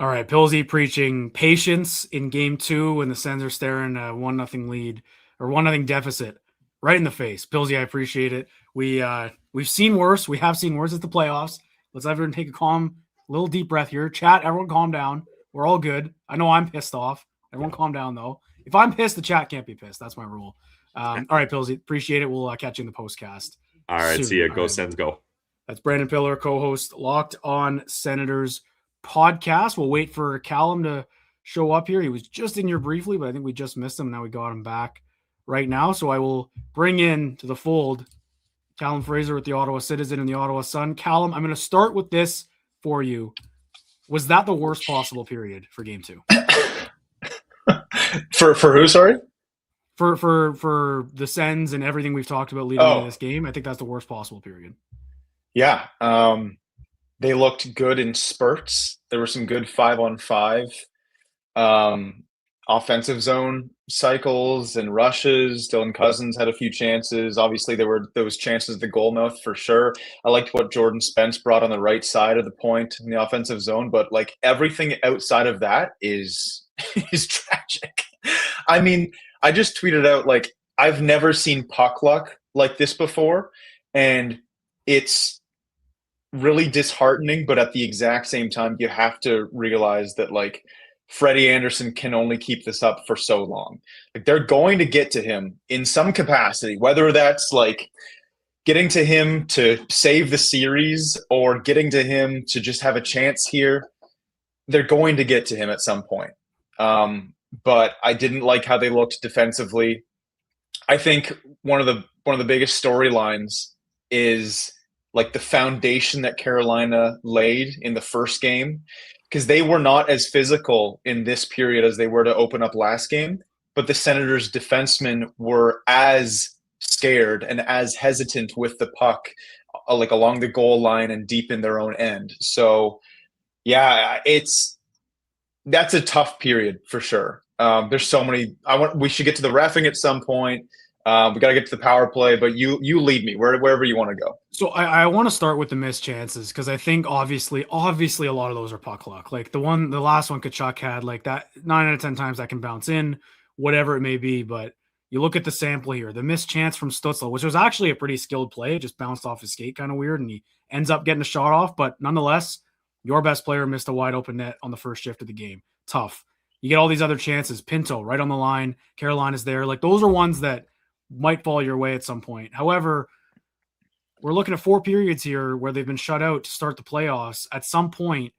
All right, Pilsy preaching patience in game 2 when the Sens are staring a 1-0 lead or 1-0 deficit right in the face. Pilsy, I appreciate it. We've seen worse. We have seen worse. It's the playoffs. Let's everyone take a little deep breath here. Chat, everyone calm down. We're all good. I know I'm pissed off. Everyone calm down, though. If I'm pissed, the chat can't be pissed. That's my rule. All right, Pilsy, appreciate it. We'll catch you in the postcast. All right, soon. see ya. Go Sens, go. That's Brandon Pillar, co-host Locked On Senators podcast. We'll wait for Callum to show up here. He was just in here briefly, but I think we just missed him. Now we got him back right now. So I will bring in to the fold Callum Fraser with the Ottawa Citizen and the Ottawa Sun. Callum, I'm going to start with this for you. Was that the worst possible period for game 2? For who, sorry? For the Sens and everything we've talked about leading into this game. I think that's the worst possible period. Yeah. They looked good in spurts. There were some good 5-on-5 offensive zone cycles and rushes. Dylan Cousins had a few chances. Obviously, there were those chances at the goal mouth for sure. I liked what Jordan Spence brought on the right side of the point in the offensive zone, but like everything outside of that is tragic. I mean, I just tweeted out, like, I've never seen puck luck like this before, and it's really disheartening, but at the exact same time, you have to realize that, like, Freddie Anderson can only keep this up for so long. Like, they're going to get to him in some capacity, whether that's like getting to him to save the series or getting to him to just have a chance here. They're going to get to him at some point. But I didn't like how they looked defensively. I think one of the biggest storylines is like the foundation that Carolina laid in the first game, because they were not as physical in this period as they were to open up last game, but the Senators' defensemen were as scared and as hesitant with the puck, like along the goal line and deep in their own end. So, yeah, that's a tough period for sure. There's so many. We should get to the reffing at some point. We got to get to the power play, but you lead me wherever you want to go. So I want to start with the missed chances, because I think obviously a lot of those are puck luck. Like the last one Kachuk had, like that 9 out of 10 times that can bounce in, whatever it may be. But you look at the sample here, the missed chance from Stützle, which was actually a pretty skilled play. It just bounced off his skate, kind of weird, and he ends up getting a shot off. But nonetheless, your best player missed a wide open net on the first shift of the game. Tough. You get all these other chances. Pinto right on the line. Carolina's there. Like those are ones that might fall your way at some point. However, we're looking at 4 periods here where they've been shut out to start the playoffs. At some point,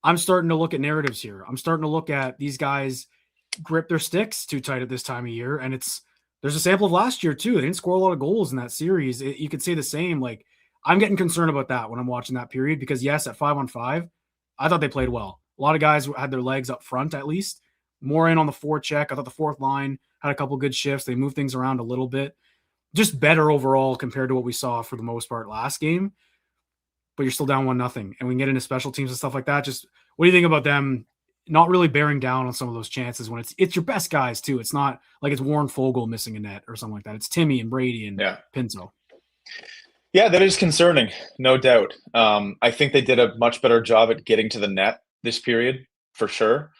I'm starting to look at narratives here. I'm starting to look at these guys grip their sticks too tight at this time of year. And there's a sample of last year too. They didn't score a lot of goals in that series. You could say the same. Like, I'm getting concerned about that when I'm watching that period, because yes, at 5-on-5, I thought they played well. A lot of guys had their legs up front, at least more in on the forecheck. I thought the fourth line had a couple good shifts. They moved things around a little bit. Just better overall compared to what we saw for the most part last game. But you're still down 1-0. And we can get into special teams and stuff like that. Just what do you think about them not really bearing down on some of those chances when it's your best guys too? It's not like it's Warren Fogle missing a net or something like that. It's Timmy and Brady and Pinto. Yeah, that is concerning, no doubt. I think they did a much better job at getting to the net this period, for sure.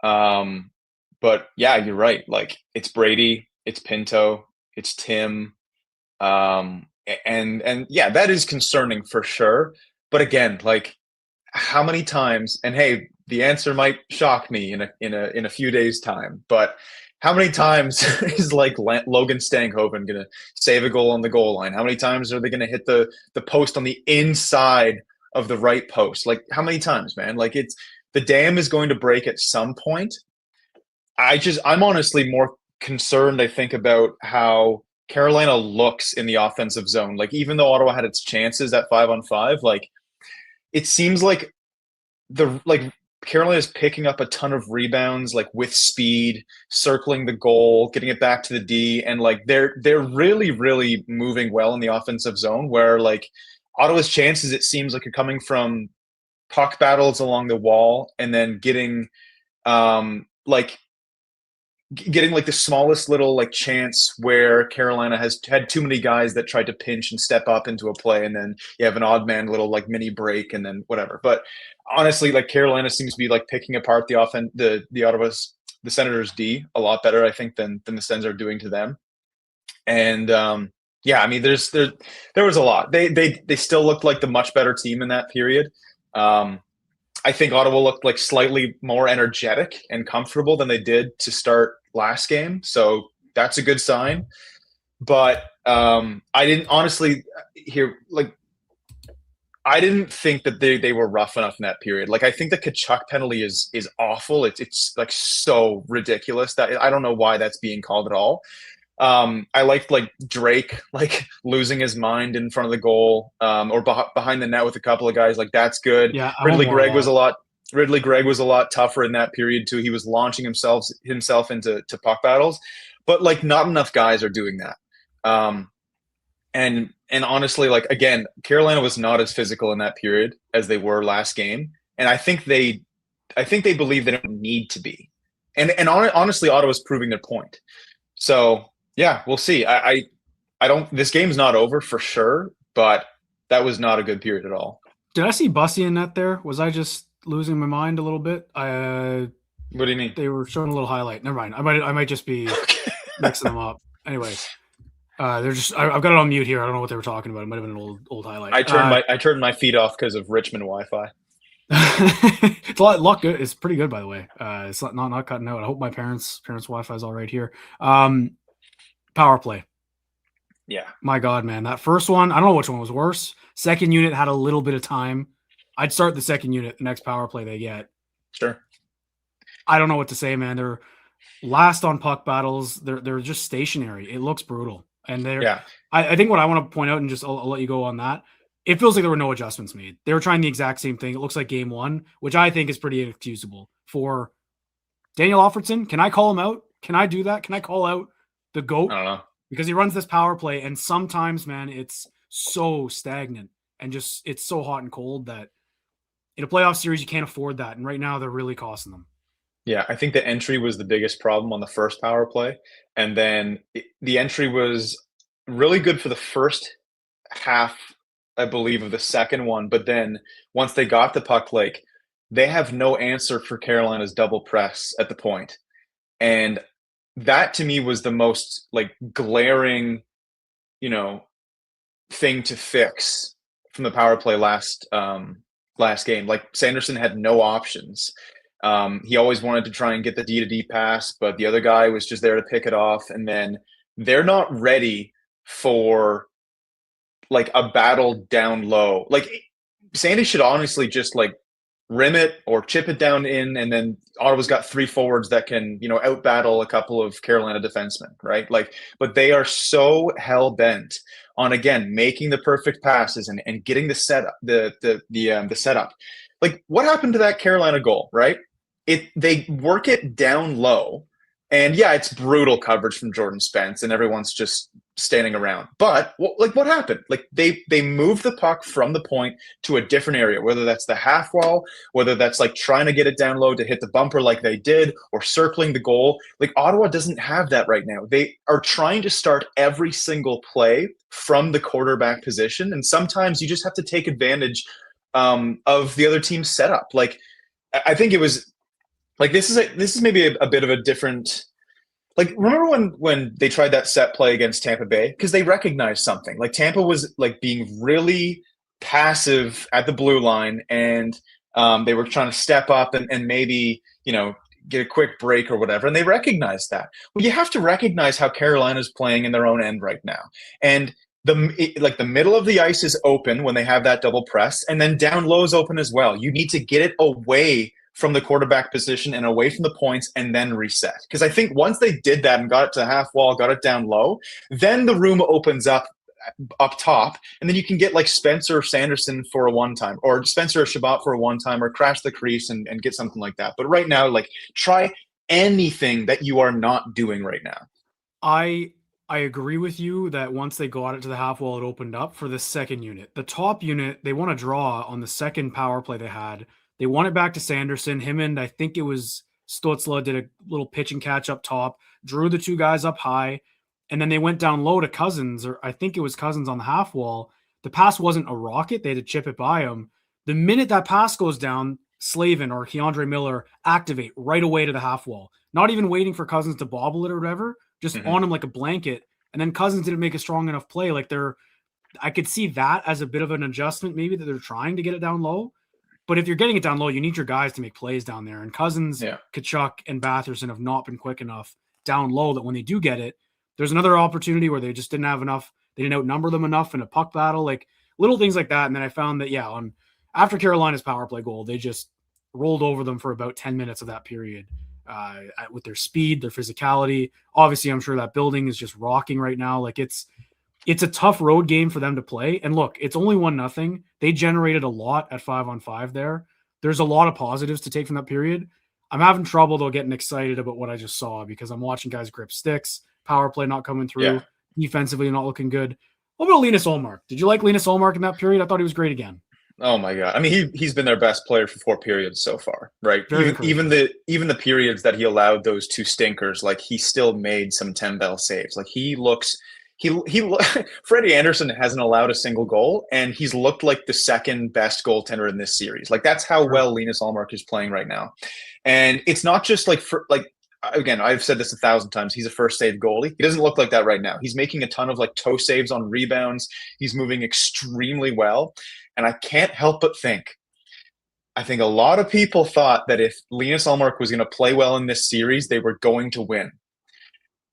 But yeah, you're right. Like, it's Brady, it's Pinto, it's Tim. And yeah, that is concerning for sure. But again, like, how many times, and hey, the answer might shock me in a few days' time, but how many times is like Logan Stankoven going to save a goal on the goal line? How many times are they going to hit the post on the inside of the right post? Like, how many times, man? Like, the dam is going to break at some point. I'm honestly more concerned, I think, about how Carolina looks in the offensive zone. Like, even though Ottawa had its chances at 5-on-5, like, it seems like Carolina's picking up a ton of rebounds, like with speed, circling the goal, getting it back to the D, and like they're really, really moving well in the offensive zone, where like Ottawa's chances, it seems like, are coming from puck battles along the wall, and then getting like getting like the smallest little like chance where Carolina has had too many guys that tried to pinch and step up into a play, and then you have an odd man little like mini break and then whatever. But honestly, like Carolina seems to be like picking apart the Senators D a lot better, I think, than the Sens are doing to them. And yeah, I mean, there was a lot. They still looked like the much better team in that period. I think Ottawa looked like slightly more energetic and comfortable than they did to start last game. So that's a good sign. But I didn't honestly I didn't think that they were rough enough in that period. Like, I think the Tkachuk penalty is awful. It's like so ridiculous that I don't know why that's being called at all. I liked like Drake like losing his mind in front of the goal, or behind the net with a couple of guys. Like, that's good. Yeah, Ridley Gregg was a lot tougher in that period too. He was launching himself into puck battles, but like not enough guys are doing that. And honestly, like, again, Carolina was not as physical in that period as they were last game, and I think they believe they don't need to be. And honestly, Ottawa's proving their point. So yeah, we'll see. I don't. This game's not over for sure, but that was not a good period at all. Did I see Bussy in that there? Was I just losing my mind a little bit? What do you mean? They were showing a little highlight. Never mind. I might just be mixing them up. Anyway, they're just. I've got it on mute here. I don't know what they were talking about. It might have been an old highlight. I turned my feed off because of Richmond Wi-Fi. It's a lot good. It's pretty good, by the way. It's not cutting out. I hope my parents' Wi-Fi is all right here. Power play. Yeah. My God, man. That first one, I don't know which one was worse. Second unit had a little bit of time. I'd start the second unit, the next power play they get. Sure. I don't know what to say, man. They're last on puck battles. They're just stationary. It looks brutal. And I think what I want to point out, and just I'll let you go on that. It feels like there were no adjustments made. They were trying the exact same thing. It looks like game one, which I think is pretty inexcusable for Daniel Alfredson. Can I call him out? Can I do that? Can I call out the GOAT? I don't know. Because he runs this power play, and sometimes, man, it's so stagnant and just it's so hot and cold that in a playoff series you can't afford that. And right now they're really costing them. Yeah, I think the entry was the biggest problem on the first power play, and then the entry was really good for the first half, I believe, of the second one. But then once they got the puck, like, they have no answer for Carolina's double press at the point. And that to me was the most like glaring, thing to fix from the power play last game. Like, Sanderson had no options. He always wanted to try and get the D-to-D pass, but the other guy was just there to pick it off. And then they're not ready for like a battle down low. Like, Sandy should honestly just like rim it or chip it down in, and then Ottawa's got three forwards that can, out battle a couple of Carolina defensemen, right? Like, but they are so hell bent on, again, making the perfect passes and getting the setup, the setup. Like, what happened to that Carolina goal, right? They work it down low, and yeah, it's brutal coverage from Jordan Spence, and everyone's just standing around. But what happened? Like, they moved the puck from the point to a different area, whether that's the half wall, whether that's like trying to get it down low to hit the bumper like they did, or circling the goal. Like, Ottawa doesn't have that right now. They are trying to start every single play from the quarterback position, and sometimes you just have to take advantage of the other team's setup. Like, I think it was like this is maybe a bit of a different. Like, remember when they tried that set play against Tampa Bay? Because they recognized something. Like, Tampa was like being really passive at the blue line, and they were trying to step up and maybe, get a quick break or whatever. And they recognized that. Well, you have to recognize how Carolina's playing in their own end right now. And the middle of the ice is open when they have that double press, and then down low is open as well. You need to get it away from the quarterback position and away from the points, and then reset. Because I think once they did that and got it to half wall, got it down low, then the room opens up top, and then you can get like Spencer or Sanderson for a one-time, or Spencer or Shabbat for a one-time, or crash the crease and get something like that. But right now, like, try anything that you are not doing right now. I agree with you that once they got it to the half wall, it opened up for the second unit. The top unit, they want to draw on the second power play they had. They won it back to Sanderson. Him and I think it was Stutzla did a little pitch and catch up top, drew the two guys up high, and then they went down low to Cousins, or I think it was Cousins on the half wall. The pass wasn't a rocket. They had to chip it by him. The minute that pass goes down, Slavin or Keandre Miller activate right away to the half wall, not even waiting for Cousins to bobble it or whatever, just on him like a blanket. And then Cousins didn't make a strong enough play. Like I could see that as a bit of an adjustment, maybe that they're trying to get it down low. But if you're getting it down low, you need your guys to make plays down there. And Cousins, Tkachuk, and Batherson have not been quick enough down low that when they do get it, there's another opportunity where they just didn't have enough. They didn't outnumber them enough in a puck battle, like little things like that. And then I found that, after Carolina's power play goal, they just rolled over them for about 10 minutes of that period with their speed, their physicality. Obviously, I'm sure that building is just rocking right now. Like it's a tough road game for them to play. And look, it's only 1-0. They generated a lot at 5-on-5 there. There's a lot of positives to take from that period. I'm having trouble, though, getting excited about what I just saw because I'm watching guys grip sticks, power play not coming through, defensively not looking good. What about Linus Ullmark? Did you like Linus Ullmark in that period? I thought he was great again. Oh my God! I mean, he's been their best player for 4 periods so far, right? Even the periods that he allowed those 2 stinkers, like he still made some 10-bell saves. Like he Freddie Anderson hasn't allowed a single goal, and he's looked like the second best goaltender in this series. Like that's how well Linus Ullmark is playing right now, and it's not just again, I've said this 1,000 times. He's a first save goalie. He doesn't look like that right now. He's making a ton of toe saves on rebounds. He's moving extremely well. And I can't help but think, I think a lot of people thought that if Linus Ullmark was going to play well in this series, they were going to win.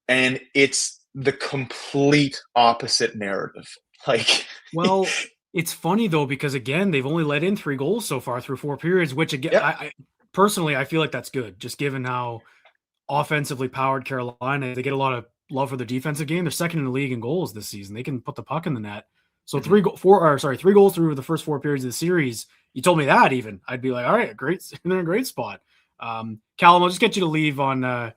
And it's the complete opposite narrative. Well, it's funny though, because again, they've only let in 3 goals so far through 4 periods, which again, I personally, I feel like that's good. Just given how offensively powered Carolina, they get a lot of love for the defensive game. They're second in the league in goals this season. They can put the puck in the net. So 3 goals through the first 4 periods of the series. You told me that even, I'd be like, all right, great. They're in a great spot. Callum, I'll just get you to leave on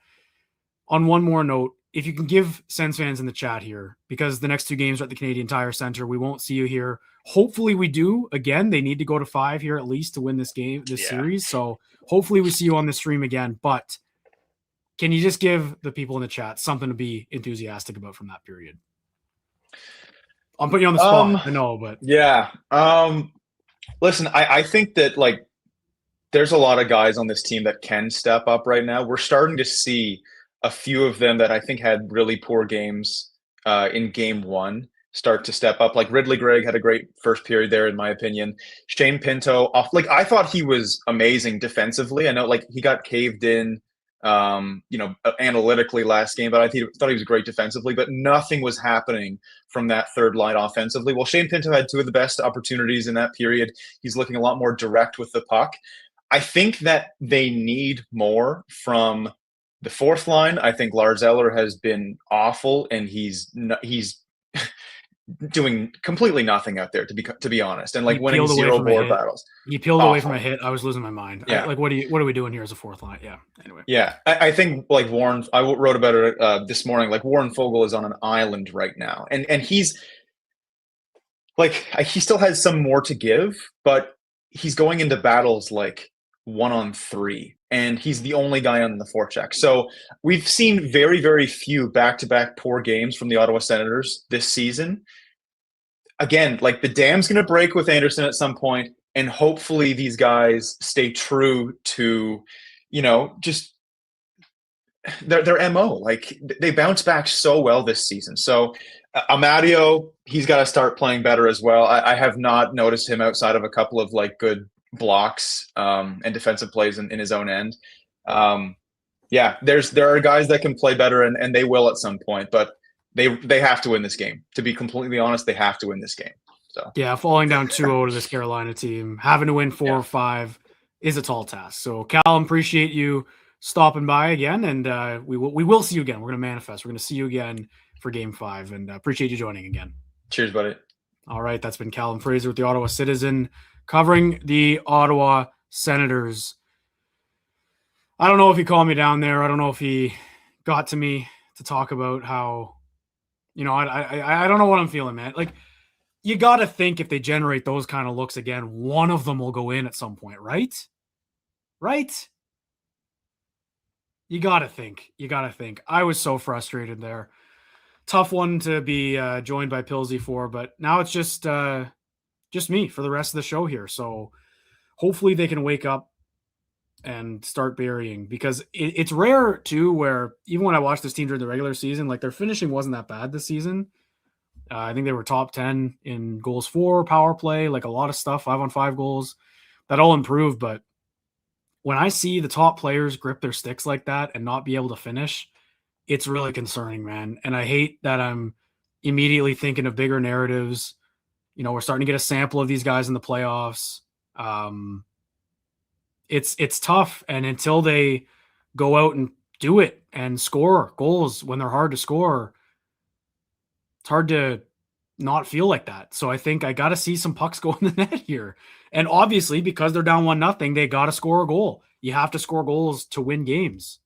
one more note. If you can give Sens fans in the chat here, because the next 2 games are at the Canadian Tire Center, we won't see you here. Hopefully we do. Again, they need to go to 5 here at least to win this series. So hopefully we see you on the stream again. But can you just give the people in the chat something to be enthusiastic about from that period? I'm putting you on the spot. I know, but listen, I think that there's a lot of guys on this team that can step up right now. We're starting to see a few of them that I think had really poor games in game 1 start to step up. Like Ridley Gregg had a great first period there, in my opinion. Shane Pinto, I thought he was amazing defensively. I know he got caved in analytically last game, but I thought he was great defensively, but nothing was happening from that third line offensively. Well, Shane Pinto had 2 of the best opportunities in that period. He's looking a lot more direct with the puck. I think that they need more from the fourth line. I think Lars Eller has been awful, and he's doing completely nothing out there, to be honest, and winning 0 board battles. He peeled away from a hit. I was losing my mind. Yeah. What are we doing here as a fourth line? Yeah. Anyway. Yeah, I think Warren. I wrote about it this morning. Warren Fogle is on an island right now, and he's he still has some more to give, but he's going into battles 1-on-3, and he's the only guy on the forecheck. So we've seen very, very few back-to-back poor games from the Ottawa Senators this season. Again, the dam's going to break with Anderson at some point, and hopefully these guys stay true to, just their MO. They bounce back so well this season. So Amadio, he's got to start playing better as well. I have not noticed him outside of a couple of good blocks and defensive plays in his own end. There are guys that can play better, and they will at some point, but they have to win this game. To be completely honest, they have to win this game. So falling down 2-0 to this Carolina team, having to win 4 or 5 is a tall task. So Callum, appreciate you stopping by again, and we will see you again. We're going to manifest. We're going to see you again for Game 5, and appreciate you joining again. Cheers, buddy. All right, that's been Callum Fraser with the Ottawa Citizen, covering the Ottawa Senators. I don't know if he called me down there. I don't know if he got to me to talk about how, I don't know what I'm feeling, man. You got to think if they generate those kind of looks again, one of them will go in at some point, right? Right? You got to think. I was so frustrated there. Tough one to be joined by Pilsy for, but now it's just me for the rest of the show here. So hopefully they can wake up and start burying, because it's rare too where even when I watched this team during the regular season, like their finishing wasn't that bad this season. I think they were top 10 in goals for, power play, like a lot of stuff, 5-on-5 goals. That all improved, but when I see the top players grip their sticks like that and not be able to finish, it's really concerning, man. And I hate that I'm immediately thinking of bigger narratives. You know, we're starting to get a sample of these guys in the playoffs. It's tough, and until they go out and do it and score goals when they're hard to score, it's hard to not feel like that. So I think I got to see some pucks go in the net here. And obviously, because they're down 1-0, they got to score a goal. You have to score goals to win games.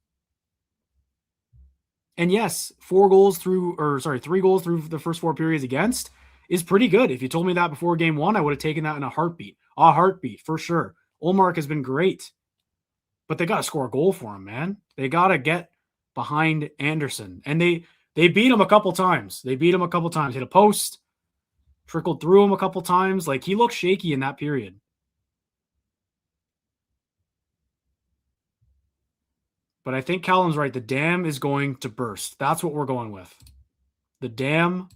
And yes, 3 goals through the first 4 periods against is pretty good. If you told me that before game 1, I would have taken that in a heartbeat. A heartbeat, for sure. Ullmark has been great. But they got to score a goal for him, man. They got to get behind Anderson. And they beat him a couple times. Hit a post, trickled through him a couple times. Like, he looked shaky in that period. But I think Callum's right. The dam is going to burst. That's what we're going with. The dam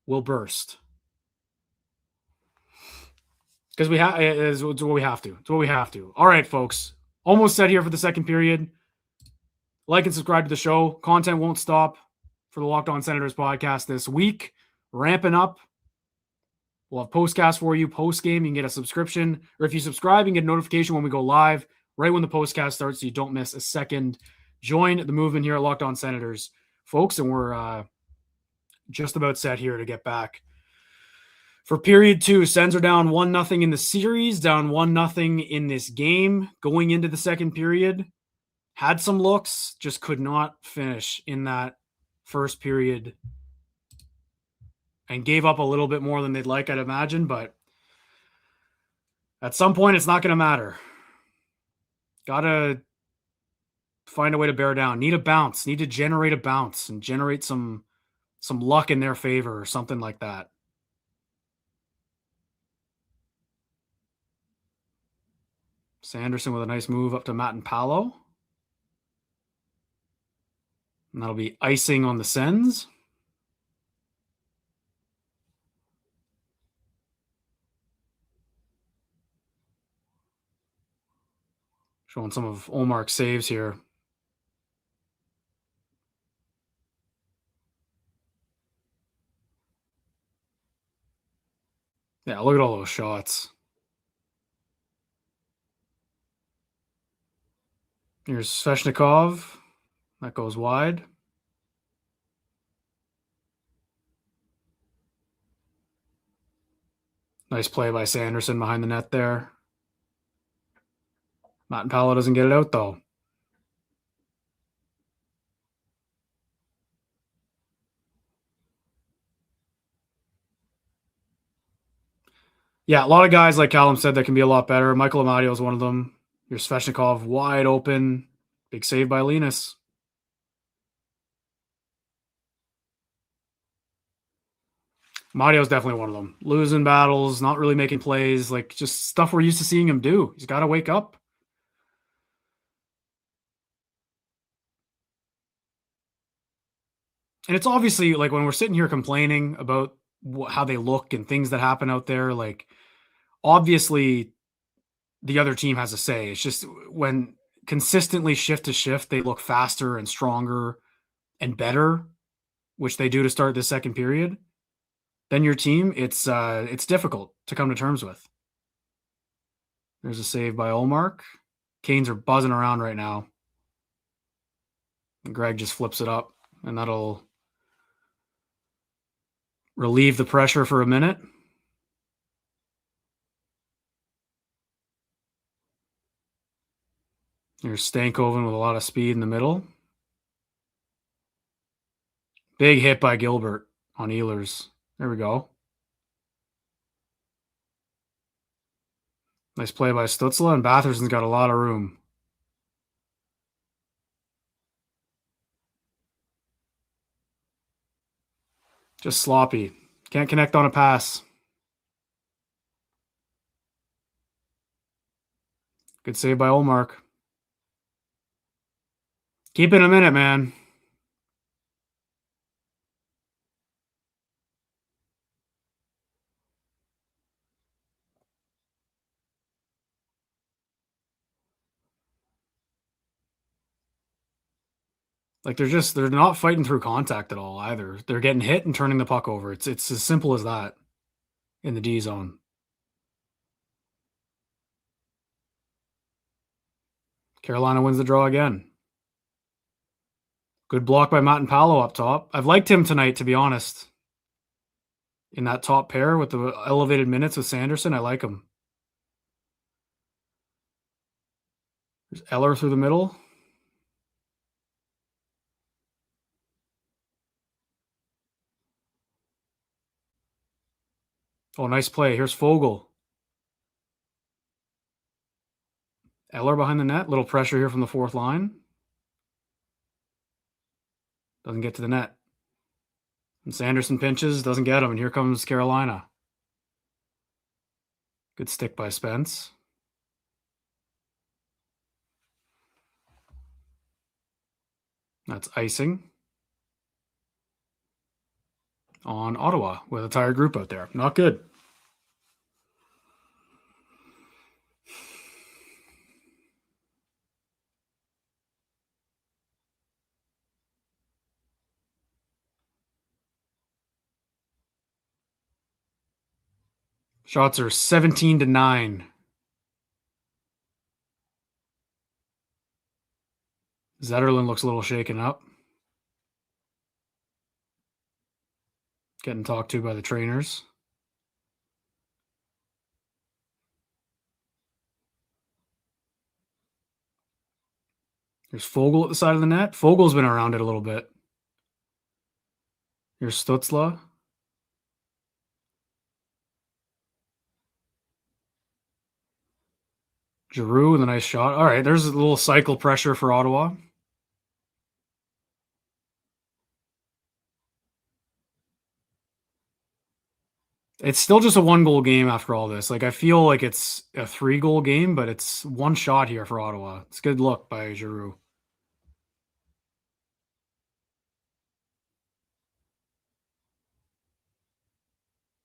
will burst. Because it's what we have to. It's what we have to. All right, folks. Almost set here for the second period. Like and subscribe to the show. Content won't stop for the Locked On Senators podcast this week. Ramping up. We'll have postcasts for you post-game. You can get a subscription. Or if you subscribe, you can get a notification when we go live, right when the postcast starts, so you don't miss a second. Join the movement here at Locked On Senators, folks. And we're just about set here to get back. For period 2, Sens are down 1-0 in the series, down 1-0 in this game. Going into the second period, had some looks, just could not finish in that first period, and gave up a little bit more than they'd like, I'd imagine. But at some point, it's not going to matter. Got to find a way to bear down. Need a bounce. Need to generate a bounce and generate some luck in their favor or something like that. Sanderson with a nice move up to Matt and Paolo. And that'll be icing on the Sens. Showing some of Ullmark's saves here. Yeah, look at all those shots. Here's Sveshnikov. That goes wide. Nice play by Sanderson behind the net there. Matt Paolo doesn't get it out, though. Yeah, a lot of guys, like Callum said, that can be a lot better. Michael Amadio is one of them. Here's Sveshnikov wide open. Big save by Linus. Amadio's definitely one of them. Losing battles, not really making plays, like just stuff we're used to seeing him do. He's got to wake up. And it's obviously, like, when we're sitting here complaining about how they look and things that happen out there, like, obviously the other team has a say. It's just when consistently shift to shift, they look faster and stronger and better, which they do to start the second period, then your team, it's difficult to come to terms with. There's a save by Ullmark. Canes are buzzing around right now. And Greg just flips it up, and that'll relieve the pressure for a minute. Here's Stankoven with a lot of speed in the middle. Big hit by Gilbert on Ehlers. There we go. Nice play by Stützle, and Batherson's got a lot of room. Just sloppy. Can't connect on a pass. Good save by Olmark. Keep it in a minute, man. Like they're not fighting through contact at all either. They're getting hit and turning the puck over. It's as simple as that in the D zone. Carolina wins the draw again. Good block by Matt and Paolo up top. I've liked him tonight, to be honest. In that top pair with the elevated minutes with Sanderson, I like him. There's Eller through the middle. Oh, nice play. Here's Fogle. Eller behind the net. Little pressure here from the fourth line. Doesn't get to the net. And Sanderson pinches, doesn't get him, and here comes Carolina. Good stick by Spence. That's icing on Ottawa with a tired group out there. Not good. Shots are 17-9. Zetterlund looks a little shaken up. Getting talked to by the trainers. There's Fogle at the side of the net. Fogel's been around it a little bit. Here's Stutzla. Giroux with a nice shot. All right, there's a little cycle pressure for Ottawa. It's still just a 1-goal game after all this. Like, I feel like it's a 3-goal game, but it's one shot here for Ottawa. It's a good look by Giroux.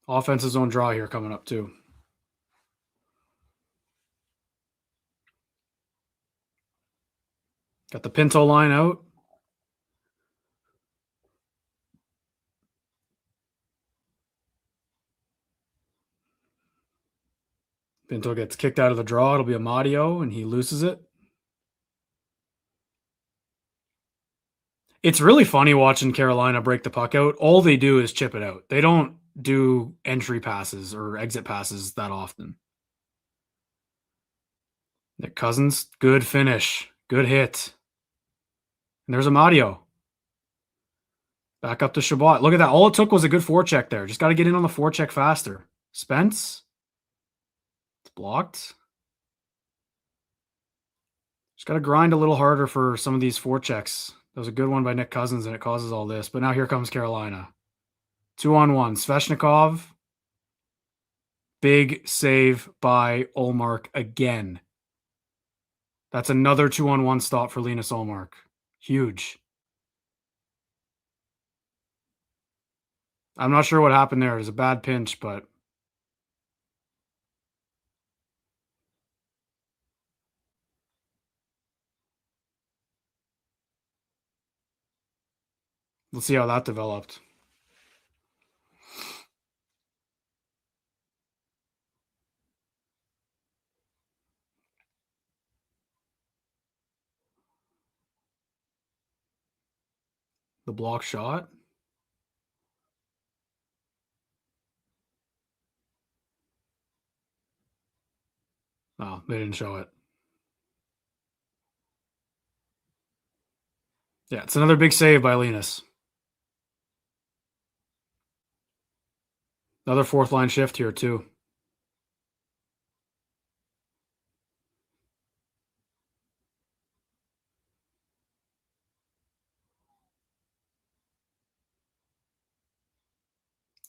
Offensive zone draw here coming up too. Got the Pinto line out. Pinto gets kicked out of the draw. It'll be Amadio, and he loses it. It's really funny watching Carolina break the puck out. All they do is chip it out. They don't do entry passes or exit passes that often. Nick Cousins, good finish. Good hit. And there's Amadio. Back up to Shabbat. Look at that. All it took was a good forecheck there. Just got to get in on the forecheck faster. Spence. It's blocked. Just got to grind a little harder for some of these forechecks. That was a good one by Nick Cousins, and it causes all this. But now here comes Carolina. 2-on-1. Sveshnikov. Big save by Olmark again. That's another 2-on-1 stop for Linus Olmark. Huge. I'm not sure what happened there. It was a bad pinch, but let's see how that developed. The block shot. Oh, they didn't show it. Yeah, it's another big save by Linus. Another fourth line shift here, too.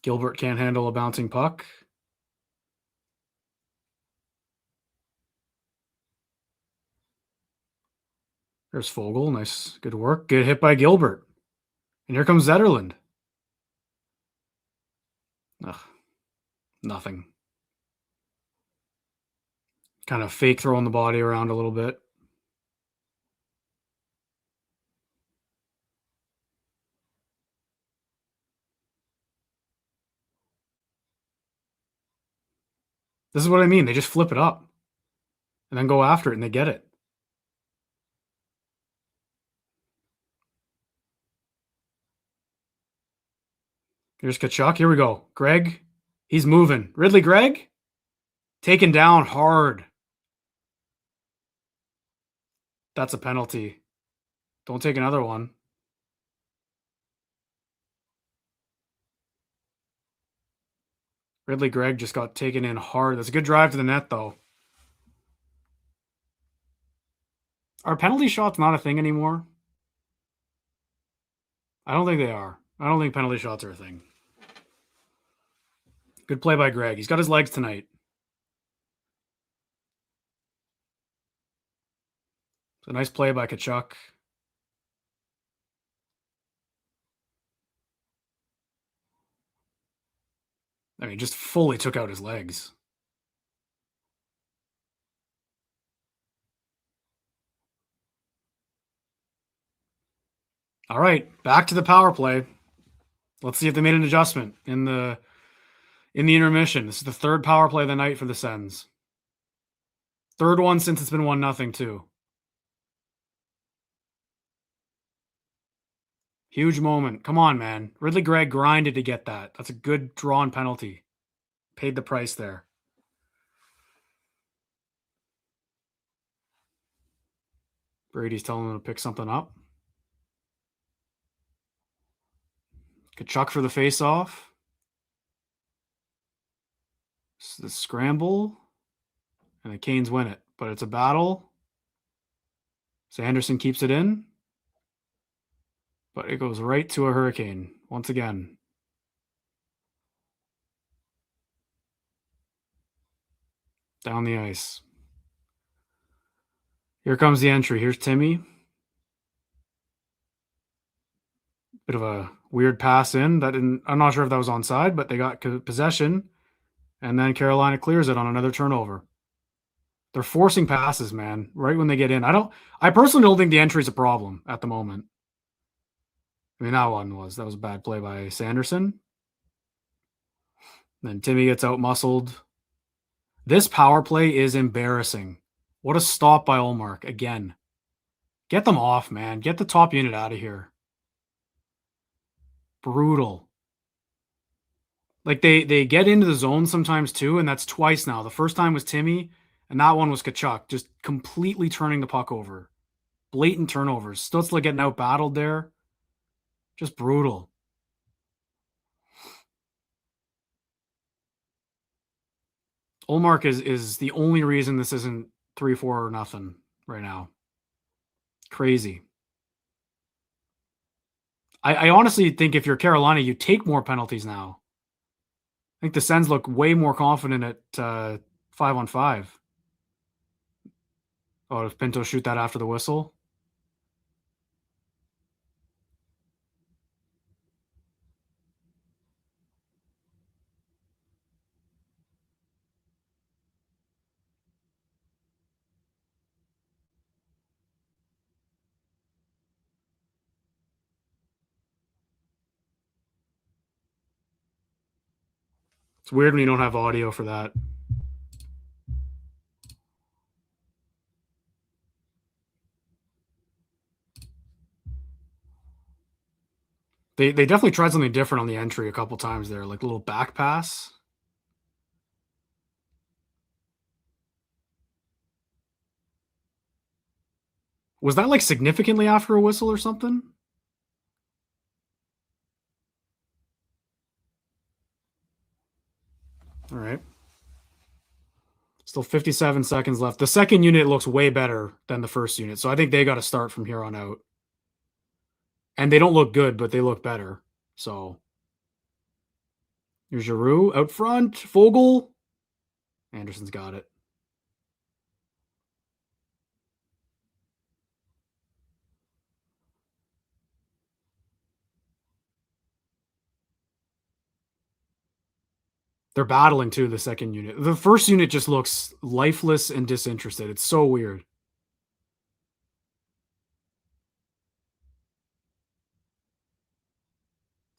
Gilbert can't handle a bouncing puck. There's Fogle. Nice. Good work. Good hit by Gilbert. And here comes Zetterlund. Ugh. Nothing. Kind of fake throwing the body around a little bit. This is what I mean. They just flip it up and then go after it, and they get it. Here's Tkachuk. Here we go. Greg. He's moving. Ridley Gregg. Taken down hard. That's a penalty. Don't take another one. Ridley Gregg just got taken in hard. That's a good drive to the net, though. Are penalty shots not a thing anymore? I don't think they are. I don't think penalty shots are a thing. Good play by Greg. He's got his legs tonight. It's a nice play by Tkachuk. I mean, just fully took out his legs. All right, back to the power play. Let's see if they made an adjustment in the intermission. This is the third power play of the night for the Sens. Third one since it's been 1-0 too. Huge moment. Come on, man. Ridley Gregg grinded to get that. That's a good drawn penalty. Paid the price there. Brady's telling him to pick something up. Tkachuk for the face-off. The scramble. And the Canes win it. But it's a battle. Sanderson keeps it in. But it goes right to a hurricane once again. Down the ice. Here comes the entry. Here's Timmy. Bit of a weird pass in. I'm not sure if that was onside, but they got possession. And then Carolina clears it on another turnover. They're forcing passes, man, right when they get in. I personally don't think the entry is a problem at the moment. I mean, that was a bad play by Sanderson. Then Timmy gets out-muscled. This power play is embarrassing. What a stop by Ullmark again. Get them off, man. Get the top unit out of here. Brutal. Like, they get into the zone sometimes too, and that's twice now. The first time was Timmy, and that one was Tkachuk, just completely turning the puck over. Blatant turnovers. Stutzla getting out-battled there. Just brutal. Ullmark is the only reason this isn't 3-4 or nothing right now. Crazy. I honestly think if you're Carolina, you take more penalties now. I think the Sens look way more confident at 5-on-5. Oh, does Pinto shoot that after the whistle? It's weird when you don't have audio for that. They definitely tried something different on the entry a couple times there, like a little back pass. Was that like significantly after a whistle or something? All right. Still 57 seconds left. The second unit looks way better than the first unit, so I think they got to start from here on out. And they don't look good, but they look better. So Here's Giroux out front. Fogle. Anderson's got it. They're battling too, the second unit. The first unit just looks lifeless and disinterested. It's so weird.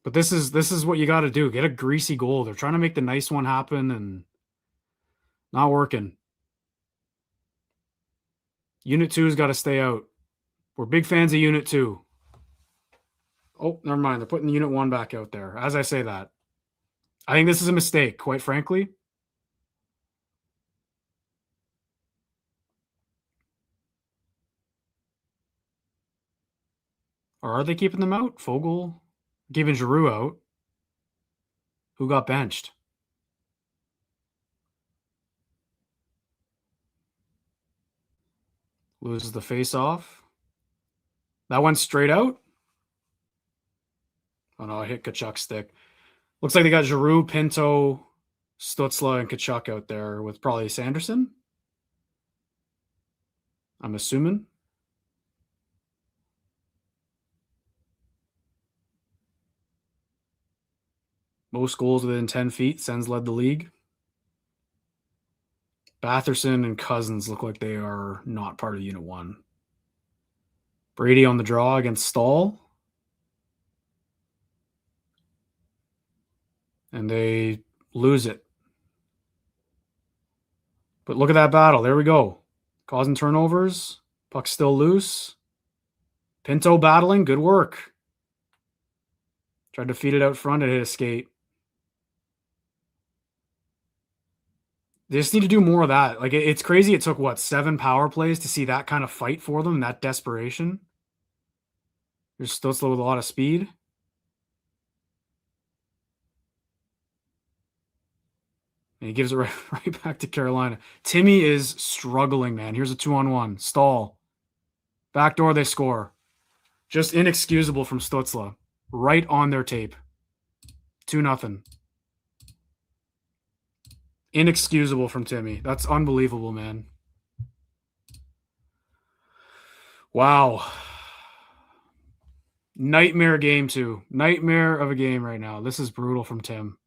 But this is what you got to do. Get a greasy goal. They're trying to make the nice one happen and not working. Unit 2's got to stay out. We're big fans of Unit 2. Oh, never mind. They're putting Unit 1 back out there. As I say that, I think this is a mistake, quite frankly. Or are they keeping them out? Fogle giving Giroux out. Who got benched? Loses the face-off. That went straight out. Oh no, I hit Kachuk's stick. Looks like they got Giroux, Pinto, Stützle, and Kachuk out there with probably Sanderson. I'm assuming. Most goals within 10 feet. Sens led the league. Batherson and Cousins look like they are not part of Unit 1. Brady on the draw against Stahl. And they lose it. But look at that battle. There we go. Causing turnovers. Puck's still loose. Pinto battling. Good work. Tried to feed it out front. It hit a skate. They just need to do more of that. Like, it's crazy. It took, 7 power plays to see that kind of fight for them, that desperation. There's Stützle with a lot of speed. And he gives it right back to Carolina. Timmy is struggling, man. Here's a 2-on-1. Stahl. Backdoor, they score. Just inexcusable from Stützle. Right on their tape. 2-0. Inexcusable from Timmy. That's unbelievable, man. Wow. Nightmare game, too. Nightmare of a game right now. This is brutal from Tim.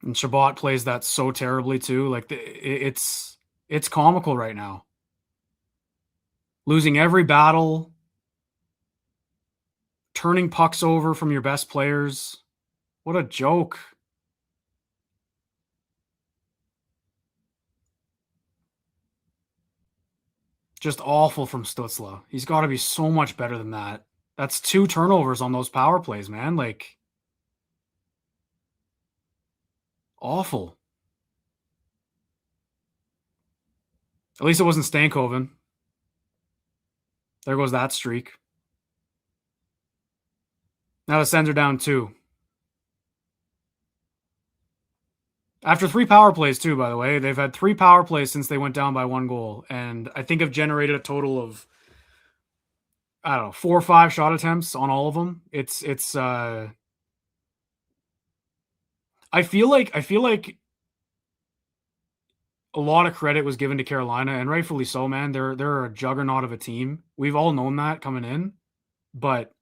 And Shabbat plays that so terribly, too. Like, it's comical right now. Losing every battle. Turning pucks over from your best players. What a joke. Just awful from Stützle. He's got to be so much better than that. That's 2 turnovers on those power plays, man. Like, awful. At least it wasn't Stankoven. There goes that streak. Now the Sens are down 2. After 3 power plays, too, by the way. They've had 3 power plays since they went down by 1 goal. And I think have generated a total of, 4 or 5 shot attempts on all of them. I feel like a lot of credit was given to Carolina, and rightfully so, man. They're a juggernaut of a team. We've all known that coming in. But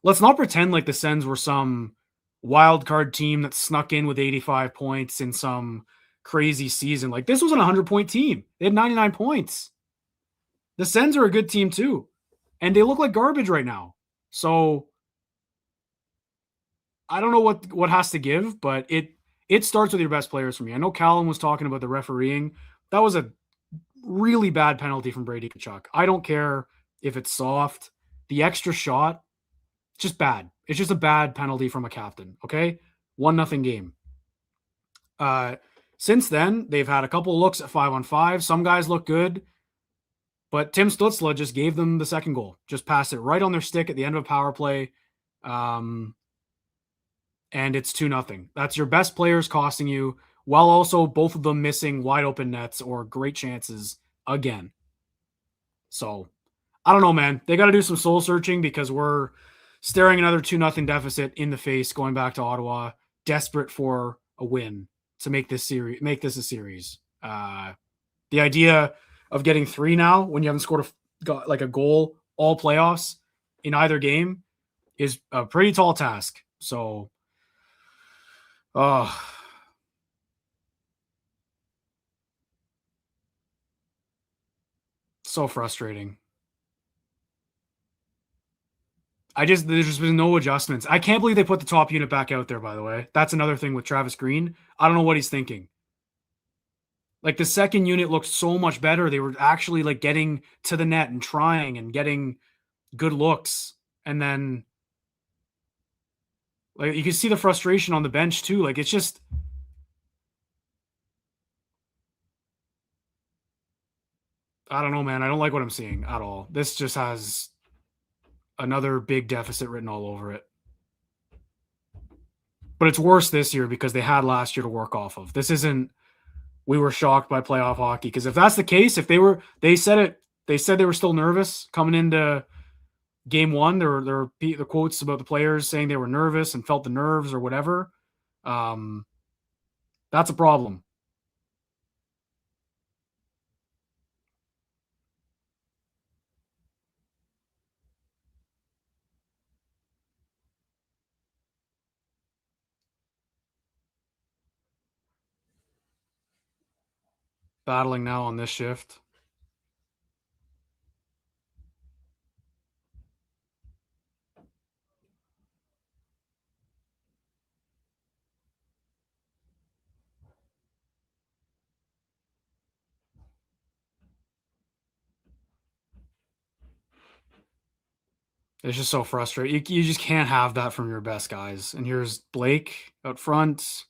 let's not pretend like the Sens were some wild card team that snuck in with 85 points in some crazy season. Like, this was an 100-point team. They had 99 points. The Sens are a good team too. And they look like garbage right now. So I don't know what has to give, but it starts with your best players for me. I know Callum was talking about the refereeing. That was a really bad penalty from Brady Tkachuk. I don't care if it's soft. The extra shot, just bad. It's just a bad penalty from a captain, okay? 1-0 game. Since then, they've had a couple of looks at 5-on-5. Some guys look good, but Tim Stützle just gave them the second goal. Just passed it right on their stick at the end of a power play, and it's 2-0. That's your best players costing you, while also both of them missing wide open nets or great chances again. So I don't know, man. They got to do some soul searching because we're staring another 2-0 deficit in the face going back to Ottawa, desperate for a win to make this a series. The idea of getting 3 now when you haven't scored a goal all playoffs in either game is a pretty tall task. So, so frustrating. There's just been no adjustments. I can't believe they put the top unit back out there, by the way. That's another thing with Travis Green. I don't know what he's thinking. Like, the second unit looked so much better. They were actually like getting to the net and trying and getting good looks. And then like you can see the frustration on the bench too. Like, it's just, I don't know, man. I don't like what I'm seeing at all. This just has another big deficit written all over it. But it's worse this year because they had last year to work off of. This isn't, we were shocked by playoff hockey. Because if that's the case, if they said they were still nervous coming into game 1. There were the quotes about the players saying they were nervous and felt the nerves or whatever. That's a problem. Battling now on this shift. It's just so frustrating. You just can't have that from your best guys. And here's Blake out front.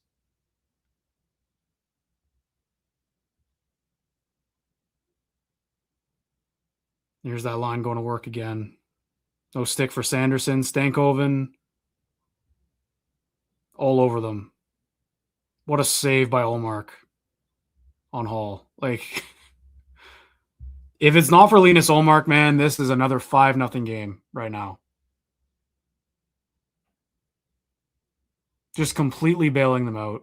Here's that line going to work again. No stick for Sanderson. Stankoven. All over them. What a save by Ullmark on Hall. Like, if it's not for Linus Ullmark, man, this is another 5-0 game right now. Just completely bailing them out.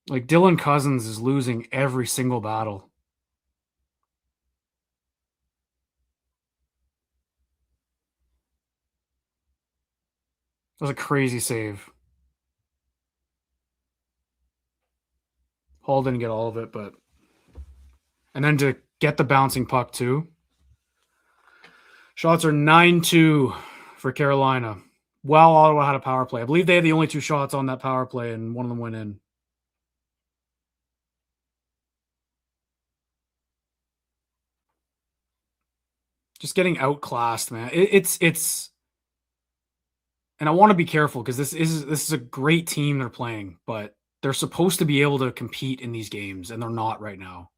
Like, Dylan Cousins is losing every single battle. That was a crazy save. Hall didn't get all of it, but... And then to get the bouncing puck, too. Shots are 9-2 for Carolina. Well, Ottawa had a power play. I believe they had the only 2 shots on that power play, and one of them went in. Just getting outclassed, man. It's and I want to be careful because this is a great team they're playing, but they're supposed to be able to compete in these games, and they're not right now.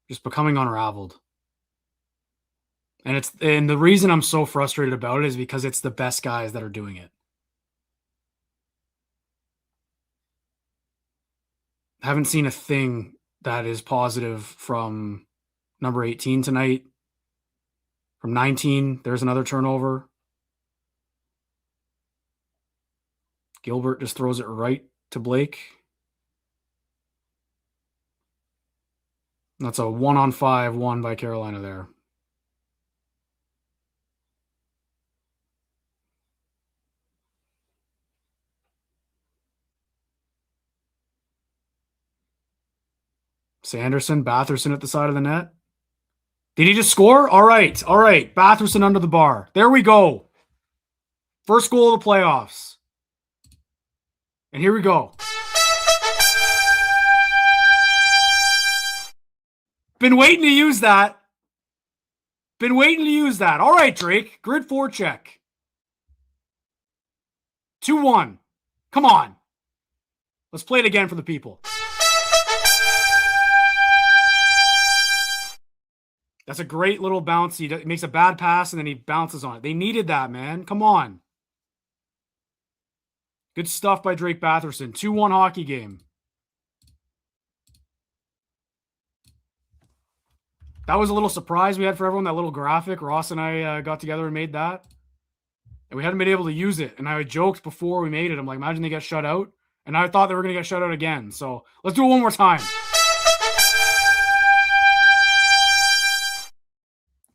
Just becoming unraveled. And the reason I'm so frustrated about it is because it's the best guys that are doing it. I haven't seen a thing that is positive from number 18 tonight. From 19, there's another turnover. Gilbert just throws it right to Blake. That's a 1-on-5 won by Carolina there. Sanderson, Batherson at the side of the net. Did he just score? All right. Batherson under the bar. There we go. First goal of the playoffs. And here we go. Been waiting to use that. All right, Drake. Grid forecheck. 2-1. Come on. Let's play it again for the people. That's a great little bounce. He makes a bad pass, and then he bounces on it. They needed that, man. Come on. Good stuff by Drake Batherson. 2-1 hockey game. That was a little surprise we had for everyone, that little graphic. Ross and I got together and made that. And we hadn't been able to use it. And I had joked before we made it. I'm like, imagine they get shut out. And I thought they were going to get shut out again. So let's do it one more time.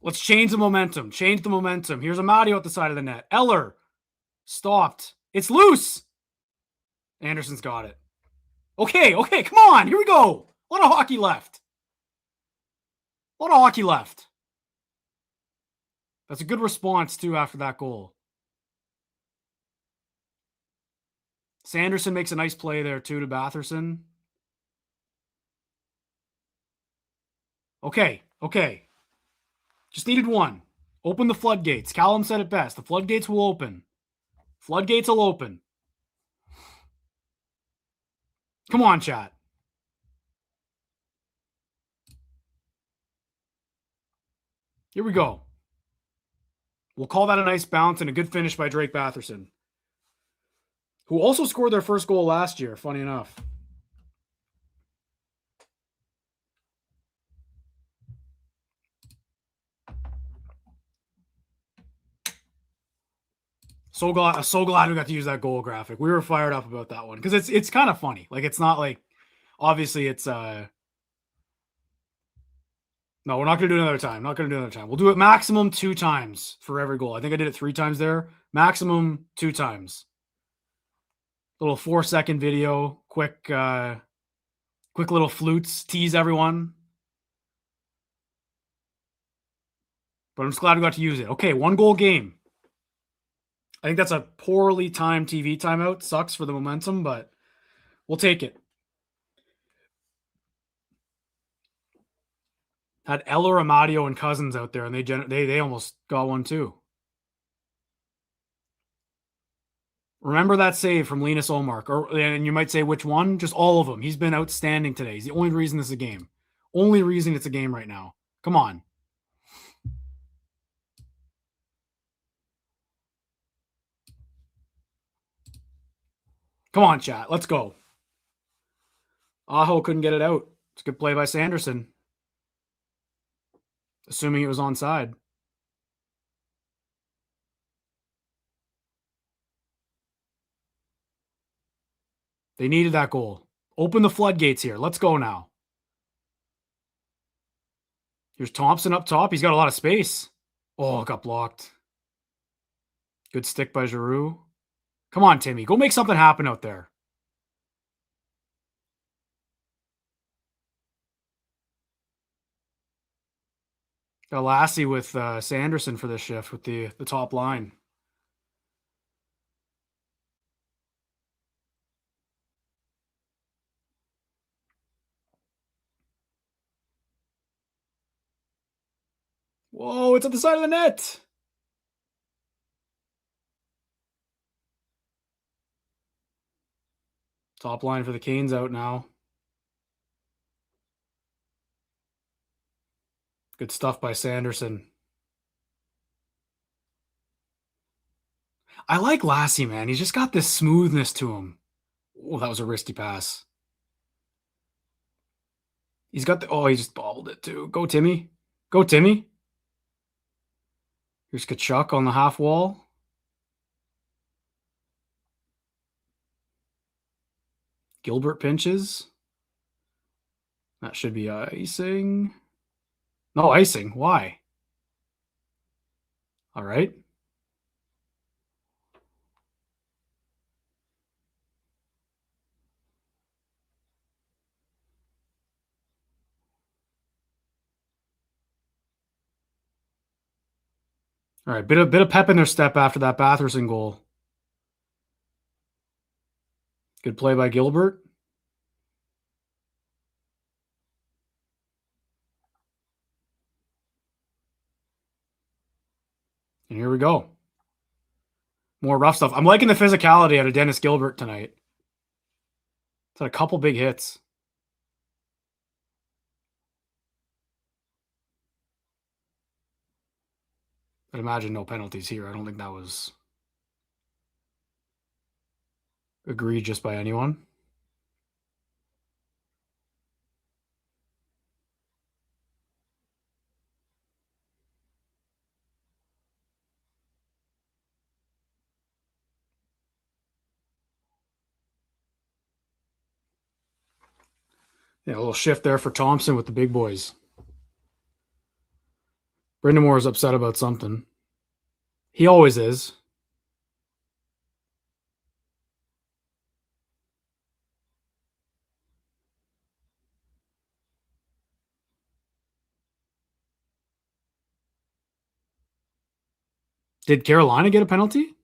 Let's change the momentum. Change the momentum. Here's Amadio at the side of the net. Eller stopped. It's loose. Anderson's got it. Okay, come on. Here we go. A lot of hockey left. That's a good response, too, after that goal. Sanderson makes a nice play there, too, to Batherson. Okay. Just needed one. Open the floodgates. Callum said it best. The floodgates will open. Floodgates will open. Come on, chat. Here we go. We'll call that a nice bounce and a good finish by Drake Batherson, who also scored their first goal last year, funny enough. So glad we got to use that goal graphic. We were fired up about that one because it's kind of funny. Like, it's not like, obviously it's no, we're not going to do it another time. We'll do it maximum 2 times for every goal. I think I did it 3 times there. Maximum 2 times. Little 4-second video, quick little flutes, tease everyone. But I'm just glad we got to use it. Okay, 1-goal game. I think that's a poorly timed TV timeout. Sucks for the momentum, but we'll take it. Had Eller, Amadio, and Cousins out there, and they almost got one too. Remember that save from Linus Ullmark, and you might say which one? Just all of them. He's been outstanding today. He's the only reason it's a game. Only reason it's a game right now. Come on. Come on, chat. Let's go. Aho couldn't get it out. It's a good play by Sanderson. Assuming it was onside. They needed that goal. Open the floodgates here. Let's go now. Here's Thompson up top. He's got a lot of space. Oh, it got blocked. Good stick by Giroux. Come on, Timmy. Go make something happen out there. Got Lassie with Sanderson for this shift with the top line. Whoa, it's at the side of the net. Top line for the Canes out now. Good stuff by Sanderson. I like Lassie, man. He's just got this smoothness to him. Oh, that was a risky pass. He's got he just bobbled it too. Go, Timmy. Go, Timmy. Here's Kachuk on the half wall. Gilbert pinches. That should be icing. No icing. Why? All right. All right, bit of pep in their step after that Batherson goal. Good play by Gilbert. And here we go. More rough stuff. I'm liking the physicality out of Dennis Gilbert tonight. It's had a couple big hits. I'd imagine no penalties here. I don't think that was... egregious by anyone. Yeah, a little shift there for Thompson with the big boys. Brendan Moore is upset about something. He always is. Did Carolina get a penalty?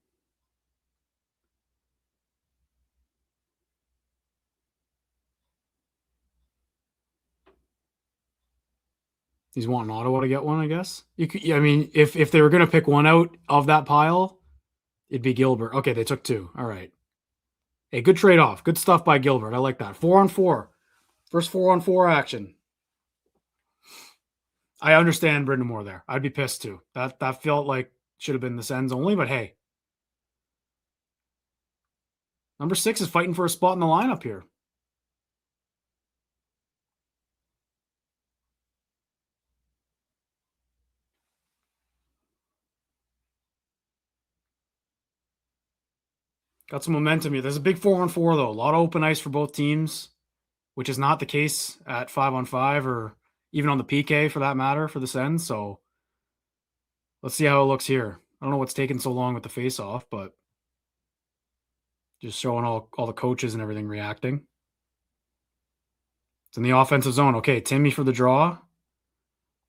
He's wanting Ottawa to get one, I guess. You could, I mean, if they were going to pick one out of that pile, it'd be Gilbert. Okay, they took two. All right. Hey, good trade-off. Good stuff by Gilbert. I like that. 4-on-4. First 4-on-4 action. I understand Brendan Moore there. I'd be pissed too. That felt like should have been the Sens only, but hey. Number 6 is fighting for a spot in the lineup here. Got some momentum here. There's a big 4-on-4 though. A lot of open ice for both teams, which is not the case at 5-on-5 or even on the PK for that matter for the Sens. So let's see how it looks here. I don't know what's taking so long with the face-off, but just showing all the coaches and everything reacting. It's in the offensive zone. Okay, Timmy for the draw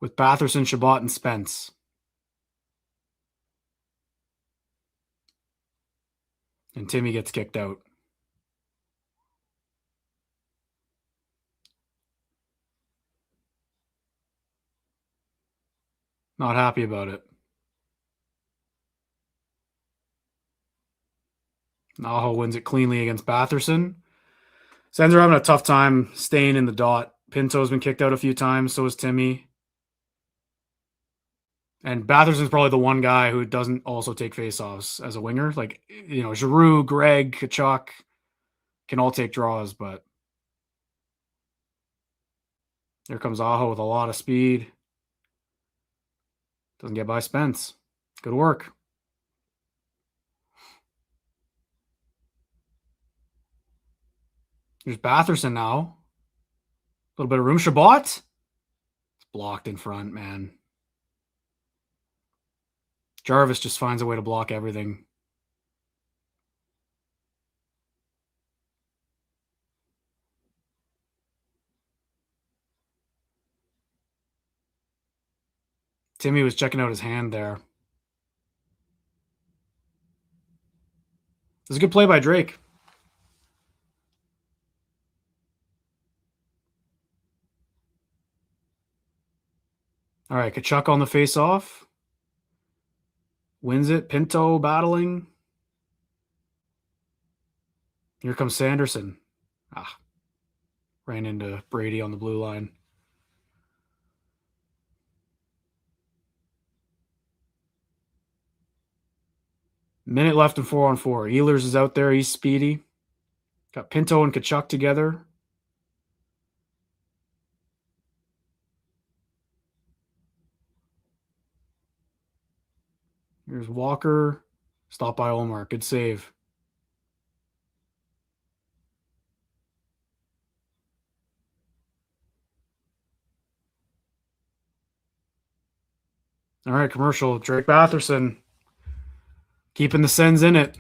with Batherson, Chabot, and Spence. And Timmy gets kicked out. Not happy about it. Aho wins it cleanly against Batherson. Sens are having a tough time staying in the dot. Pinto's been kicked out a few times, so is Timmy. And Batherson's probably the one guy who doesn't also take faceoffs as a winger. Like, you know, Giroux, Greg, Kachuk can all take draws, but here comes Aho with a lot of speed. Doesn't get by Spence. Good work. There's Batherson now. A little bit of room. Chabot. It's blocked in front, man. Jarvis just finds a way to block everything. Timmy was checking out his hand there. It was a good play by Drake. All right, Kachuk on the face-off. Wins it. Pinto battling. Here comes Sanderson. Ran into Brady on the blue line. Minute left in 4-on-4. Ehlers is out there. He's speedy. Got Pinto and Kachuk together. Here's Walker. Stop by Olmark. Good save. All right, commercial. Drake Batherson keeping the Sens in it.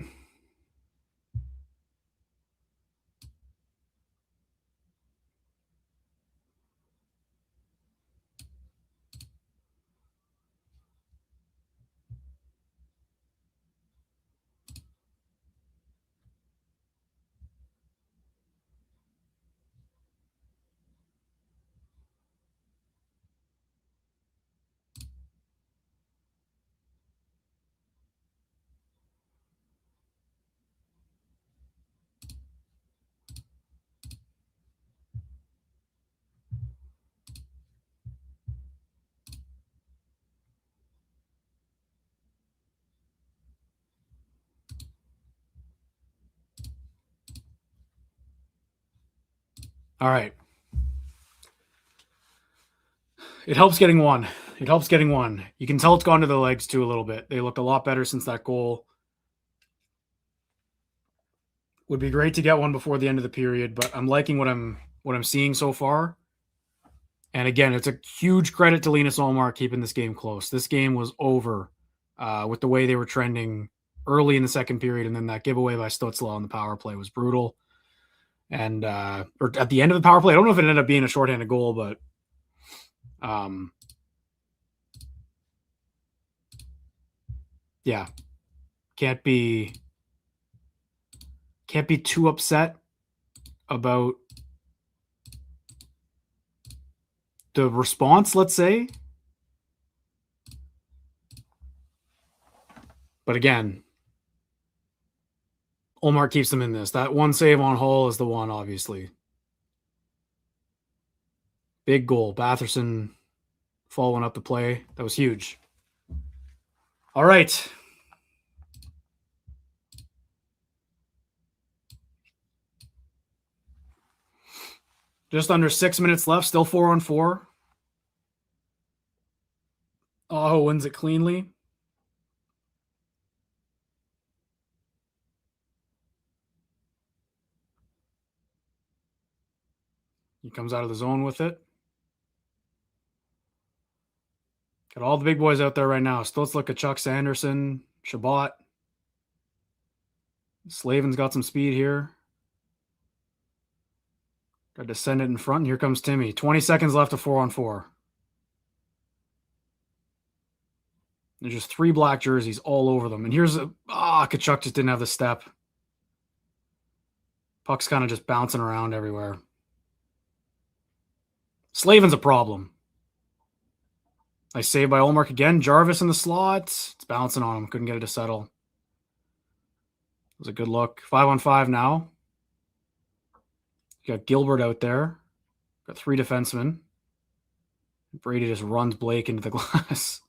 All right. It helps getting one. You can tell it's gone to the legs too a little bit. They looked a lot better since that goal. Would be great to get one before the end of the period, but I'm liking what I'm seeing so far. And again, it's a huge credit to Linus Ullmark keeping this game close. This game was over with the way they were trending early in the second period, and then that giveaway by Stützle on the power play was brutal. And or at the end of the power play, I don't know if it ended up being a shorthanded goal, but yeah, can't be too upset about the response, let's say. But again, Ullmark keeps them in this. That one save on Hall is the one, obviously. Big goal. Batherson following up the play. That was huge. All right. Just under 6 minutes left. Still 4-on-4. Aho wins it cleanly. He comes out of the zone with it. Got all the big boys out there right now. Stützle, Tkachuk, Sanderson, Shabbat. Slavin's got some speed here. Got to send it in front. And here comes Timmy. 20 seconds left of 4-on-4. There's just 3 black jerseys all over them. And here's Tkachuk just didn't have the step. Puck's kind of just bouncing around everywhere. Slavin's a problem. Nice save by Ullmark again. Jarvis in the slot. It's bouncing on him. Couldn't get it to settle. It was a good look. 5-on-5 now. You got Gilbert out there. Got 3 defensemen. Brady just runs Blake into the glass.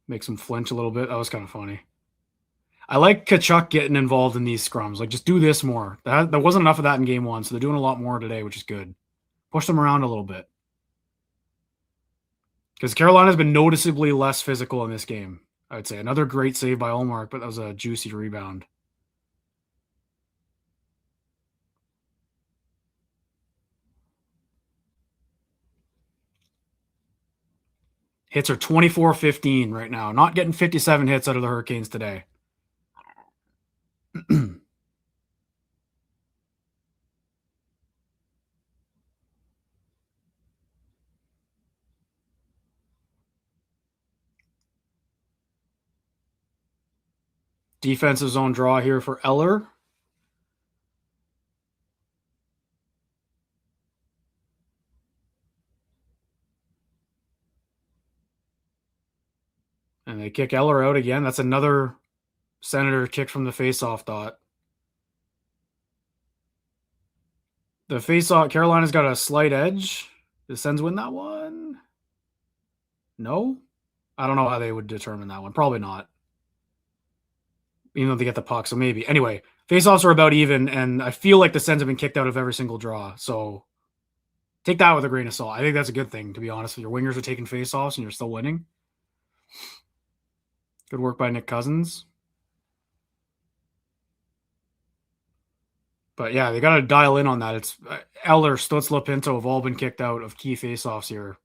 Makes him flinch a little bit. That was kind of funny. I like Tkachuk getting involved in these scrums. Like, just do this more. There wasn't enough of that in game 1, so they're doing a lot more today, which is good. Push them around a little bit. Because Carolina's been noticeably less physical in this game, I would say. Another great save by Ullmark, but that was a juicy rebound. Hits are 24-15 right now. Not getting 57 hits out of the Hurricanes today. Defensive zone draw here for Eller. And they kick Eller out again. That's another Senator kick from the faceoff dot. The faceoff, Carolina's got a slight edge. The Sens win that one? No? I don't know how they would determine that one. Probably not. Even though they get the puck, so maybe. Anyway, faceoffs are about even, and I feel like the Sens have been kicked out of every single draw. So take that with a grain of salt. I think that's a good thing, to be honest. If your wingers are taking faceoffs and you're still winning. Good work by Nick Cousins. But yeah, they got to dial in on that. It's Eller, Stützle, Pinto have all been kicked out of key faceoffs here.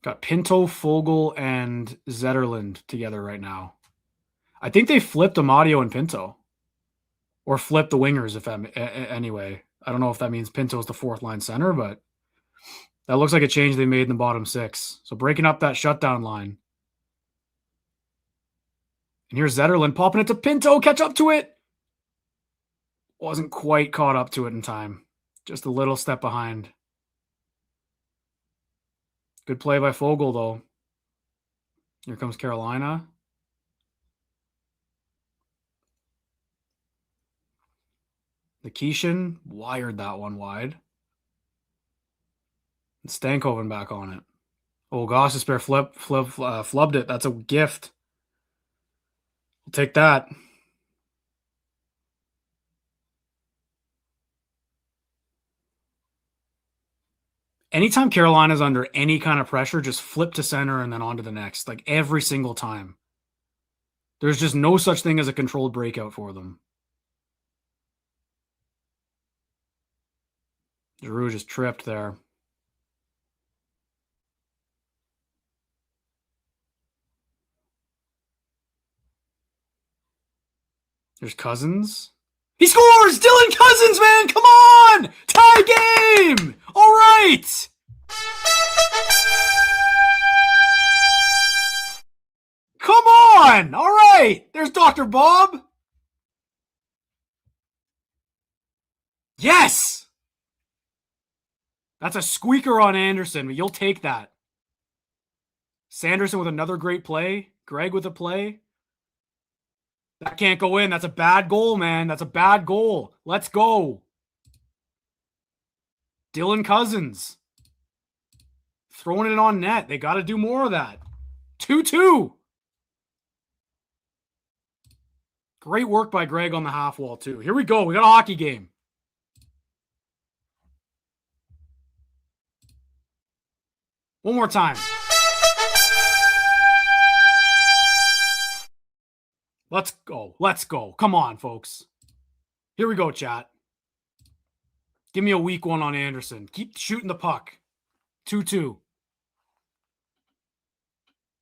Got Pinto, Fogle, and Zetterlund together right now. I think they flipped Amadio and Pinto. Or flipped the wingers, anyway. I don't know if that means Pinto's the 4th line center, but that looks like a change they made in the bottom 6. So breaking up that shutdown line. And here's Zetterlund popping it to Pinto. Catch up to it. Wasn't quite caught up to it in time. Just a little step behind. Good play by Fogle, though. Here comes Carolina. Nikishin wired that one wide. Stankoven back on it. Oh, gosh, spare flubbed it. That's a gift. We'll take that. Anytime Carolina's under any kind of pressure, just flip to center and then on to the next. Like every single time. There's just no such thing as a controlled breakout for them. Giroux just tripped there. There's Cousins. He scores! Dylan Cousins, man! Come on! Tie game! All right! Come on! All right! There's Dr. Bob. Yes! That's a squeaker on Anderson, but you'll take that. Sanderson with another great play. Greg with a play. That can't go in. That's a bad goal, man. That's a bad goal. Let's go. Dylan Cousins. Throwing it on net. They got to do more of that. 2-2. Great work by Greg on the half wall, too. Here we go. We got a hockey game. One more time. Let's go. Let's go. Come on, folks. Here we go, chat. Give me a weak one on Anderson. Keep shooting the puck. 2-2.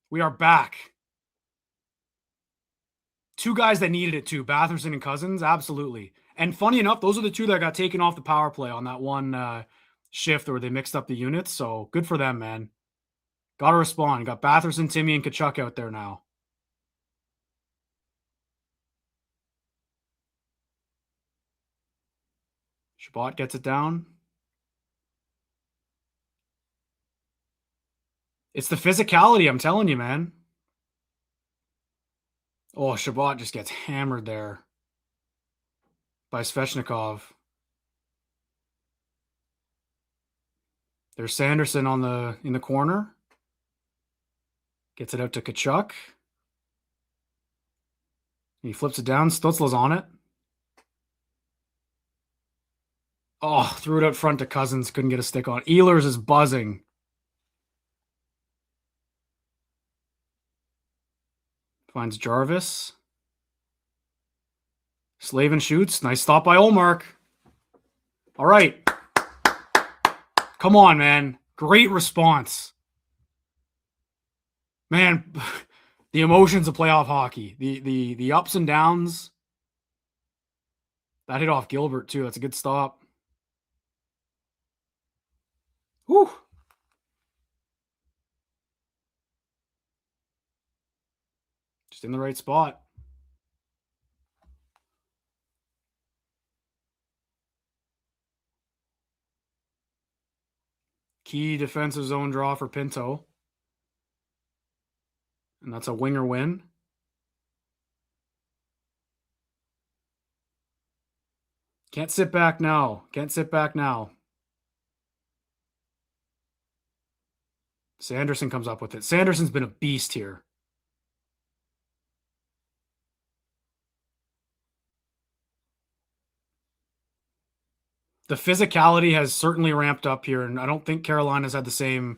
We are back. Two guys that needed it too. Batherson and Cousins. Absolutely. And funny enough, those are the two that got taken off the power play on that one shift where they mixed up the units. So good for them, man. Got to respond. Got Batherson, Timmy, and Kachuk out there now. Shabbat gets it down. It's the physicality, I'm telling you, man. Oh, Shabbat just gets hammered there by Svechnikov. There's Sanderson in the corner. Gets it out to Kachuk. He flips it down. Stutzla's on it. Oh, threw it out front to Cousins. Couldn't get a stick on. Ehlers is buzzing. Finds Jarvis. Slavin shoots. Nice stop by Olmark. All right. Come on, man. Great response. Man, the emotions of playoff hockey. The ups and downs. That hit off Gilbert, too. That's a good stop. Whew. Just in the right spot. Key defensive zone draw for Pinto. And that's a winger win. Can't sit back now. Can't sit back now. Sanderson comes up with it. Sanderson's been a beast here. The physicality has certainly ramped up here, and I don't think Carolina's had the same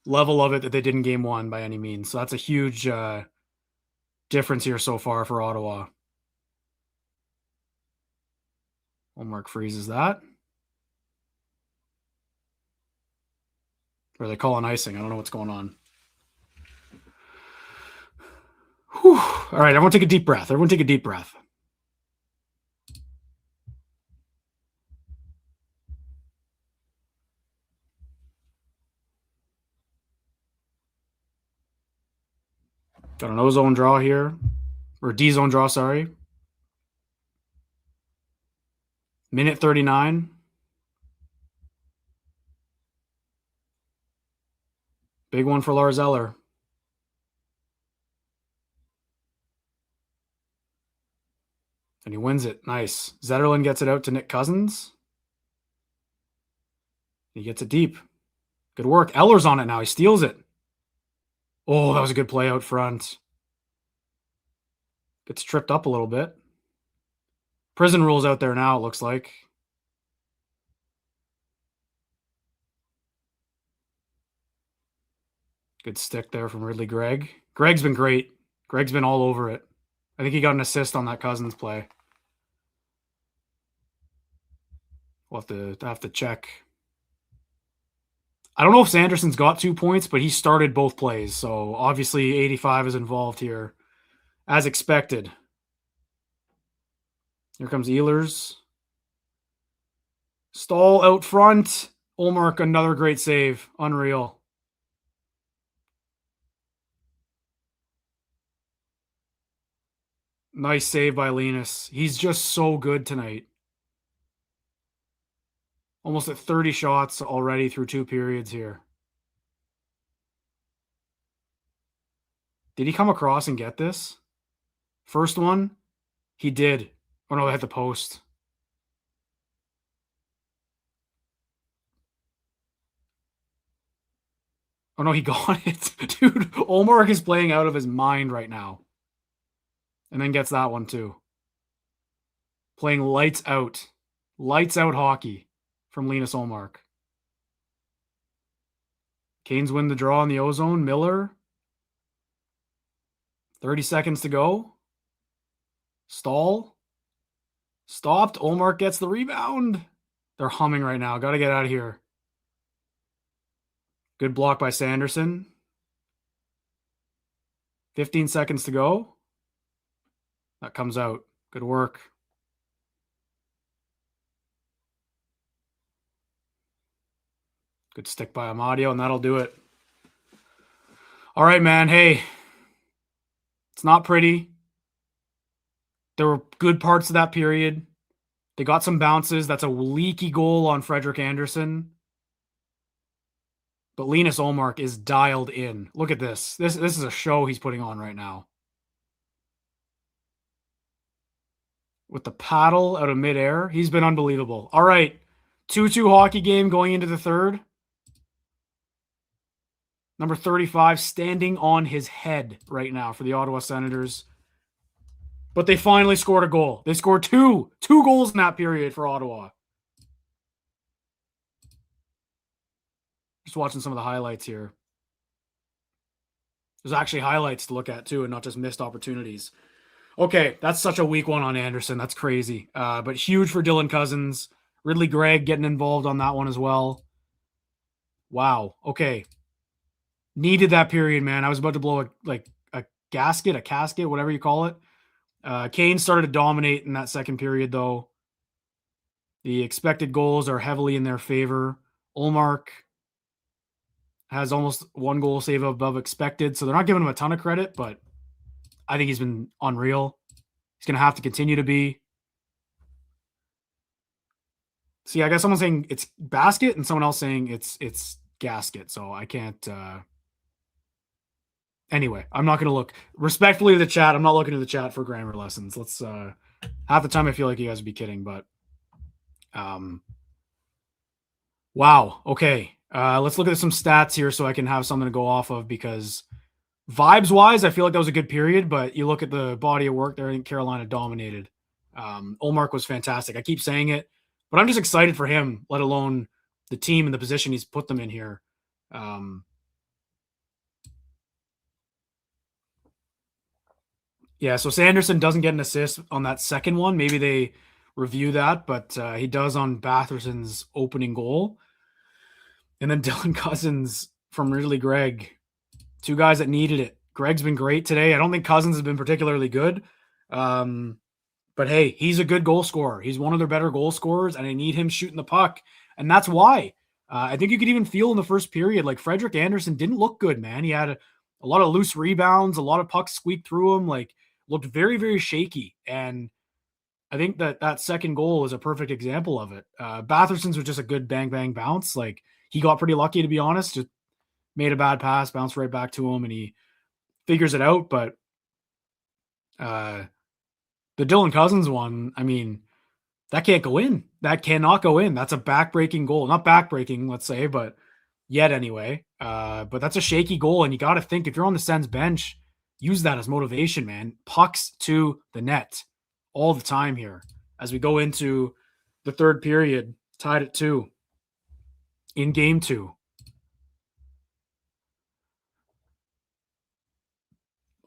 level of it that they did in game one by any means. So that's a huge difference here so far for Ottawa. Olmark freezes that. Or are they calling icing? I don't know what's going on. Whew. All right, everyone take a deep breath. Everyone take a deep breath. Got an O-zone draw here. Or D-zone draw, sorry. Minute 39. Big one for Lars Eller. And he wins it. Nice. Zetterlund gets it out to Nick Cousins. He gets it deep. Good work. Eller's on it now. He steals it. Oh, that was a good play out front. Gets tripped up a little bit. Prison rules out there now, it looks like. Good stick there from Ridley Gregg. Gregg's been great. Gregg's been all over it. I think he got an assist on that Cousins play. We'll have to check. I don't know if Sanderson's got 2 points, but he started both plays. So obviously 85 is involved here, as expected. Here comes Ehlers. Stahl out front. Ullmark, another great save. Unreal. Nice save by Linus. He's just so good tonight. Almost at 30 shots already through 2 periods here. Did he come across and get this? First one? He did. Oh no, they hit the post. Oh no, he got it. Dude, Ullmark is playing out of his mind right now. And then gets that one too. Playing lights out. Lights out hockey from Linus Ullmark. Canes win the draw in the ozone. Miller. 30 seconds to go. Stahl. Stopped. Ullmark gets the rebound. They're humming right now. Got to get out of here. Good block by Sanderson. 15 seconds to go. That comes out. Good work. Good stick by Amadio, and that'll do it. All right, man. Hey, it's not pretty. There were good parts of that period. They got some bounces. That's a leaky goal on Frederik Andersen. But Linus Ullmark is dialed in. Look at this. This is a show he's putting on right now. With the paddle out of midair. He's been unbelievable. All right. 2-2 hockey game going into the third. Number 35 standing on his head right now for the Ottawa Senators. But they finally scored a goal. They scored two goals in that period for Ottawa. Just watching some of the highlights here. There's actually highlights to look at too, and not just missed opportunities. Okay, that's such a weak one on Anderson. That's crazy. But huge for Dylan Cousins. Ridley Gregg getting involved on that one as well. Wow. Okay. Needed that period, man. I was about to blow a casket, whatever you call it. Kane started to dominate in that second period, though. The expected goals are heavily in their favor. Ullmark has almost 1 goal save above expected, so they're not giving him a ton of credit, but I think he's been unreal. He's going to have to continue to be. See, I got someone saying it's basket and someone else saying it's gasket, so I can't... Anyway, I'm not going to look respectfully to the chat. I'm not looking at the chat for grammar lessons. Let's half the time I feel like you guys would be kidding, but wow. Okay. Let's look at some stats here so I can have something to go off of, because vibes wise, I feel like that was a good period, but you look at the body of work there, I think Carolina dominated. Ullmark was fantastic. I keep saying it, but I'm just excited for him, let alone the team and the position he's put them in here. Yeah, so Sanderson doesn't get an assist on that second one. Maybe they review that, but he does on Batherson's opening goal. And then Dylan Cousins from Ridley Gregg. 2 guys that needed it. Gregg's been great today. I don't think Cousins has been particularly good. But hey, he's a good goal scorer. He's one of their better goal scorers, and I need him shooting the puck. And that's why. I think you could even feel in the first period, like Frederik Andersen didn't look good, man. He had a lot of loose rebounds, a lot of pucks squeaked through him, looked very, very shaky. And I think that second goal is a perfect example of it. Batherson's was just a good bang, bang bounce. He got pretty lucky, to be honest. Just made a bad pass, bounced right back to him, and he figures it out. But the Dylan Cousins one, I mean, that can't go in. That cannot go in. That's a back-breaking goal. Not back-breaking, let's say, but yet anyway. But that's a shaky goal, and you got to think if you're on the Sens bench, use that as motivation, man. Pucks to the net all the time here as we go into the third period, tied at 2 in game 2.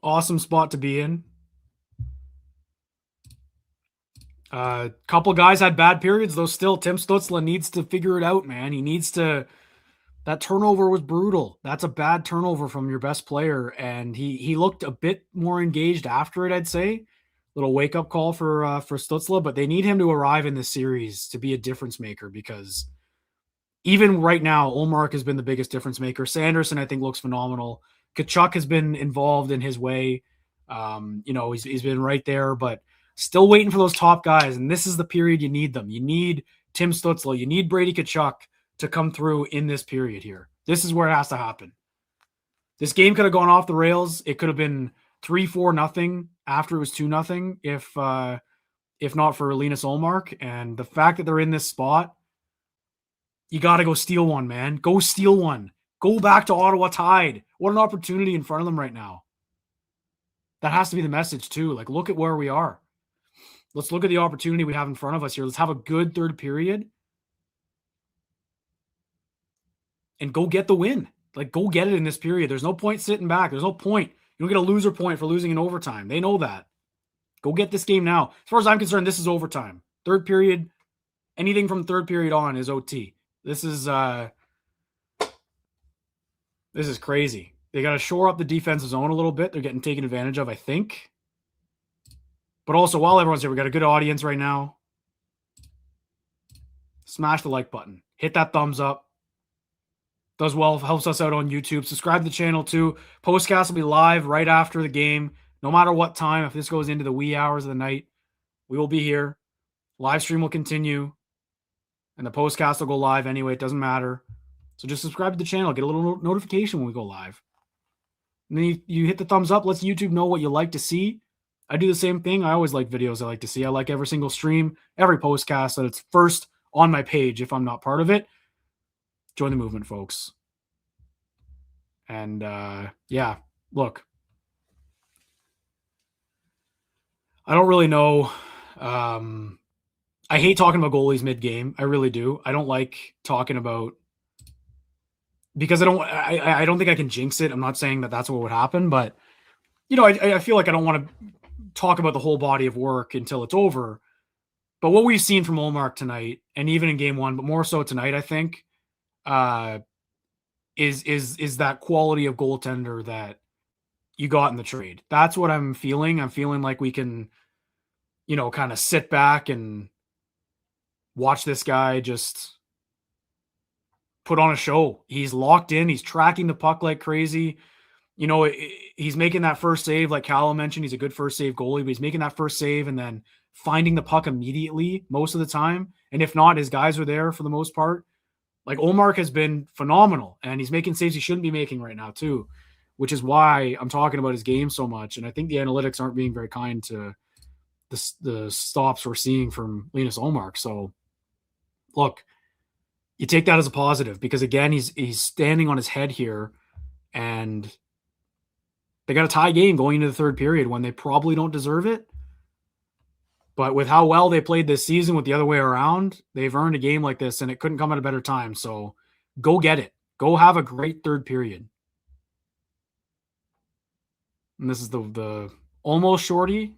Awesome spot to be in. Couple guys had bad periods, though. Still, Tim Stützle needs to figure it out, man. He needs to. That turnover was brutal. That's a bad turnover from your best player, and he looked a bit more engaged after it, I'd say. Little wake-up call for Stützle, but they need him to arrive in this series to be a difference maker, because even right now, Ullmark has been the biggest difference maker. Sanderson, I think, looks phenomenal. Tkachuk has been involved in his way. He's been right there, but still waiting for those top guys, and this is the period you need them. You need Tim Stützle. You need Brady Tkachuk to come through in this period here. This is where it has to happen. This game could have gone off the rails. It could have been 3-4-0 after it was 2-0 if not for Linus Ullmark. And the fact that they're in this spot, you got to go steal one, man. Go steal one. Go back to Ottawa tied. What an opportunity in front of them right now. That has to be the message too. Like, look at where we are. Let's look at the opportunity we have in front of us here. Let's have a good third period and go get the win. Like, go get it in this period. There's no point sitting back. There's no point. You don't get a loser point for losing in overtime. They know that. Go get this game now. As far as I'm concerned, this is overtime. Third period, anything from third period on is OT. This is crazy. They got to shore up the defensive zone a little bit. They're getting taken advantage of, I think. But also, while everyone's here, we got a good audience right now. Smash the like button. Hit that thumbs up. Does well, helps us out on YouTube. Subscribe to the channel too. Postcast will be live right after the game. No matter what time, if this goes into the wee hours of the night, we will be here. Live stream will continue. And the postcast will go live anyway. It doesn't matter. So just subscribe to the channel. Get a little notification when we go live. And then you hit the thumbs up. Lets YouTube know what you like to see. I do the same thing. I always like videos I like to see. I like every single stream, every postcast that it's first on my page if I'm not part of it. Join the movement, folks. And yeah, look. I don't really know. I hate talking about goalies mid-game. I really do. I don't like talking about, because I don't think I can jinx it. I'm not saying that that's what would happen, but I feel like I don't want to talk about the whole body of work until it's over. But what we've seen from Ullmark tonight, and even in game 1, but more so tonight, I think, is that quality of goaltender that you got in the trade. That's what I'm feeling. I'm feeling like we can, kind of sit back and watch this guy just put on a show. He's locked in. He's tracking the puck like crazy. He's making that first save, like Callum mentioned. He's a good first save goalie, but he's making that first save and then finding the puck immediately most of the time. And if not, his guys are there for the most part. Like, Ullmark has been phenomenal, and he's making saves he shouldn't be making right now too, which is why I'm talking about his game so much. And I think the analytics aren't being very kind to the stops we're seeing from Linus Ullmark. So look, you take that as a positive, because again, he's standing on his head here, and they got a tie game going into the third period when they probably don't deserve it. But with how well they played this season with the other way around, they've earned a game like this, and it couldn't come at a better time. So go get it. Go have a great third period. And this is the almost shorty.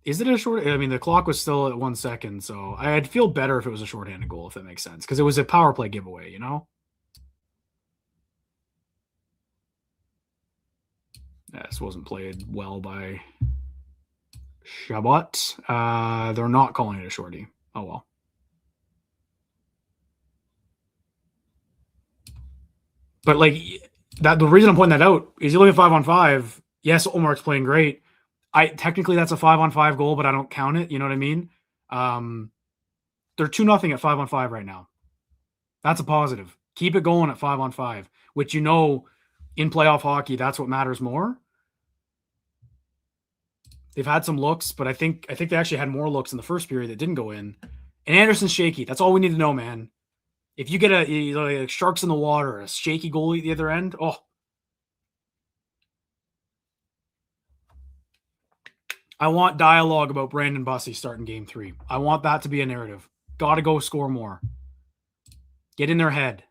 Is it a short? I mean, the clock was still at 1 second, so I'd feel better if it was a shorthanded goal, if that makes sense, because it was a power play giveaway, This wasn't played well by Chabot. They're not calling it a shorty. Oh, well. But, the reason I'm pointing that out is you look at 5-on-5. Yes, Ullmark's playing great. Technically that's a 5-on-5 goal, but I don't count it. You know what I mean? They're 2-0 at 5-on-5 right now. That's a positive. Keep it going at 5-on-5, which in playoff hockey, that's what matters more. They've had some looks, but I think they actually had more looks in the first period that didn't go in. And Anderson's shaky. That's all we need to know, man. If you get a sharks in the water, a shaky goalie at the other end, I want dialogue about Brandon Bussey starting game 3. I want that to be a narrative. Got to go score more. Get in their head.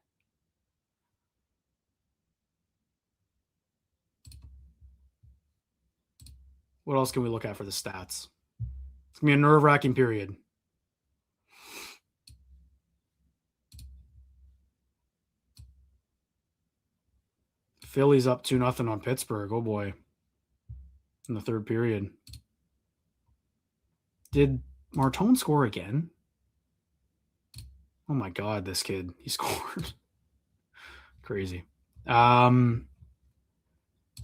What else can we look at for the stats? It's going to be a nerve-wracking period. Philly's up 2-0 on Pittsburgh. Oh, boy. In the third period. Did Martone score again? Oh, my God, this kid. He scored. Crazy. All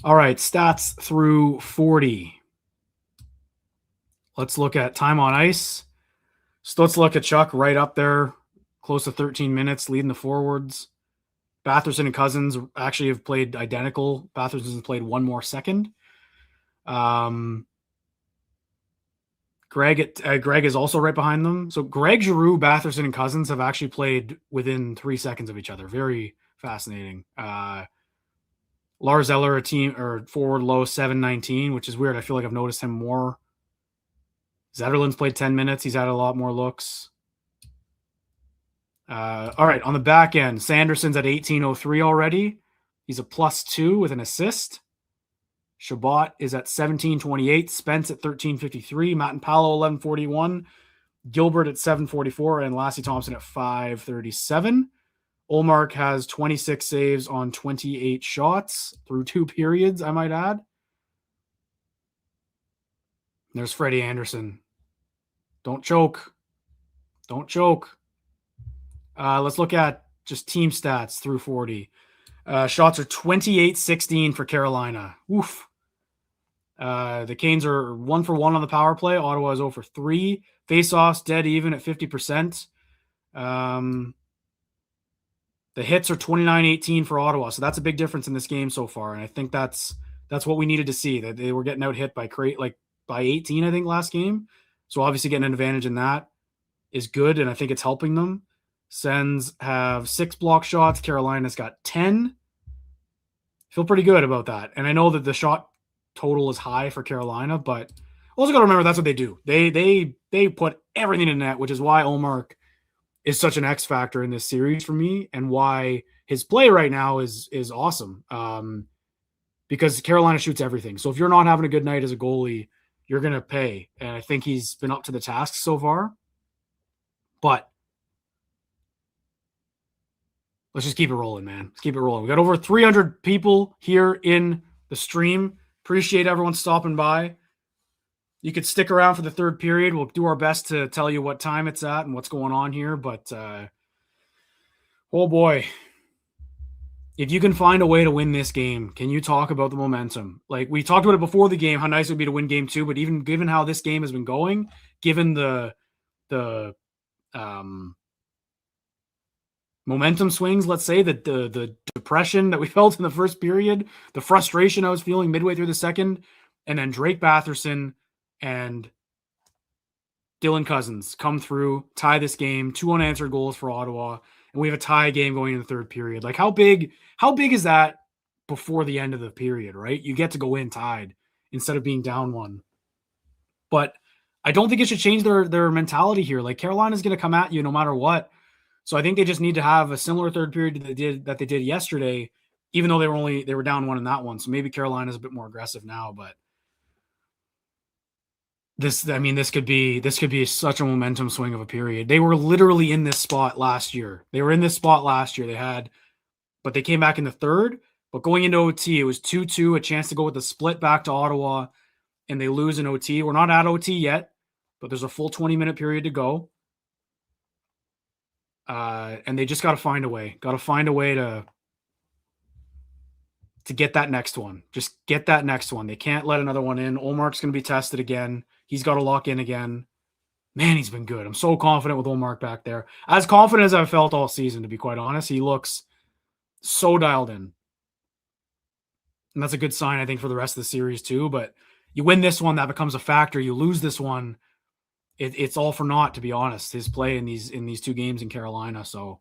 right, stats through 40. Let's look at time on ice. Stützle, Chuck right up there, close to 13 minutes, leading the forwards. Batherson and Cousins actually have played identical. Batherson has played one more second. Greg is also right behind them. So Greg, Giroux, Batherson, and Cousins have actually played within 3 seconds of each other. Very fascinating. Lars Eller, a team or forward low 7-19, which is weird. I feel like I've noticed him more. Zetterlund's played 10 minutes. He's had a lot more looks. All right, on the back end, Sanderson's at 18.03 already. He's a +2 with an assist. Shabbat is at 17.28. Spence at 13.53. Matt and Paolo 11.41. Gilbert at 7.44. And Lassie Thompson at 5.37. Ullmark has 26 saves on 28 shots through 2 periods, I might add. There's Freddie Anderson. Don't choke. Don't choke. Let's look at just team stats through 40. Shots are 28-16 for Carolina. Oof. The Canes are 1 for 1 on the power play. Ottawa is 0 for 3. Face-offs dead even at 50%. The hits are 29-18 for Ottawa, so that's a big difference in this game so far. And I think that's what we needed to see. That they were getting out hit by 18, I think, last game. So obviously getting an advantage in that is good, and I think it's helping them. Sens have 6 block shots. Carolina's got 10. Feel pretty good about that. And I know that the shot total is high for Carolina, but also got to remember that's what they do. They put everything in net, which is why Ullmark is such an X factor in this series for me, and why his play right now is awesome. Because Carolina shoots everything. So if you're not having a good night as a goalie, you're going to pay. And I think he's been up to the task so far. But let's just keep it rolling, man. Let's keep it rolling. We got over 300 people here in the stream. Appreciate everyone stopping by. You could stick around for the third period. We'll do our best to tell you what time it's at and what's going on here. But, oh boy. If you can find a way to win this game, can you talk about the momentum? Like, we talked about it before the game, how nice it would be to win game 2, but even given how this game has been going, given the momentum swings, let's say, the depression that we felt in the first period, the frustration I was feeling midway through the second, and then Drake Batherson and Dylan Cousins come through, tie this game, 2 unanswered goals for Ottawa, and we have a tie game going in the third period. Like, how big is that before the end of the period, right? You get to go in tied instead of being down 1. But I don't think it should change their mentality here. Like, Carolina's going to come at you no matter what. So I think they just need to have a similar third period that they did yesterday, even though they were down 1 in that one. So maybe Carolina's a bit more aggressive now, but this could be such a momentum swing of a period. They were literally in this spot last year. But they came back in the third. But going into OT, it was 2-2, a chance to go with a split back to Ottawa, and they lose in OT. We're not at OT yet, but there's a full 20-minute period to go. And they just got to find a way. To get that next one. Just get that next one. They can't let another one in. Ullmark's going to be tested again. He's got to lock in again. Man, he's been good. I'm so confident with Ullmark back there. As confident as I've felt all season, to be quite honest. He looks so dialed in. And that's a good sign, I think, for the rest of the series too. But you win this one, that becomes a factor. You lose this one, it's all for naught, to be honest. His play in these 2 games in Carolina. So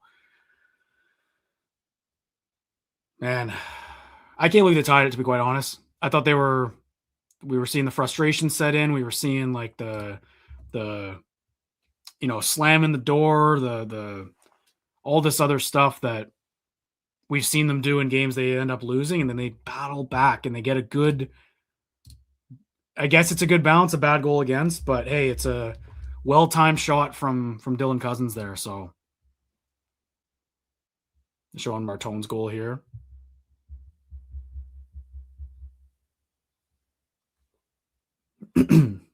Man, I can't believe they tied it, to be quite honest. I thought we were seeing the frustration set in. We were seeing like the slamming the door, the all this other stuff that we've seen them do in games they end up losing, and then they battle back and they get a good, I guess it's a good balance, a bad goal against, but hey, it's a well-timed shot from Dylan Cousins there. So showing Martone's goal here.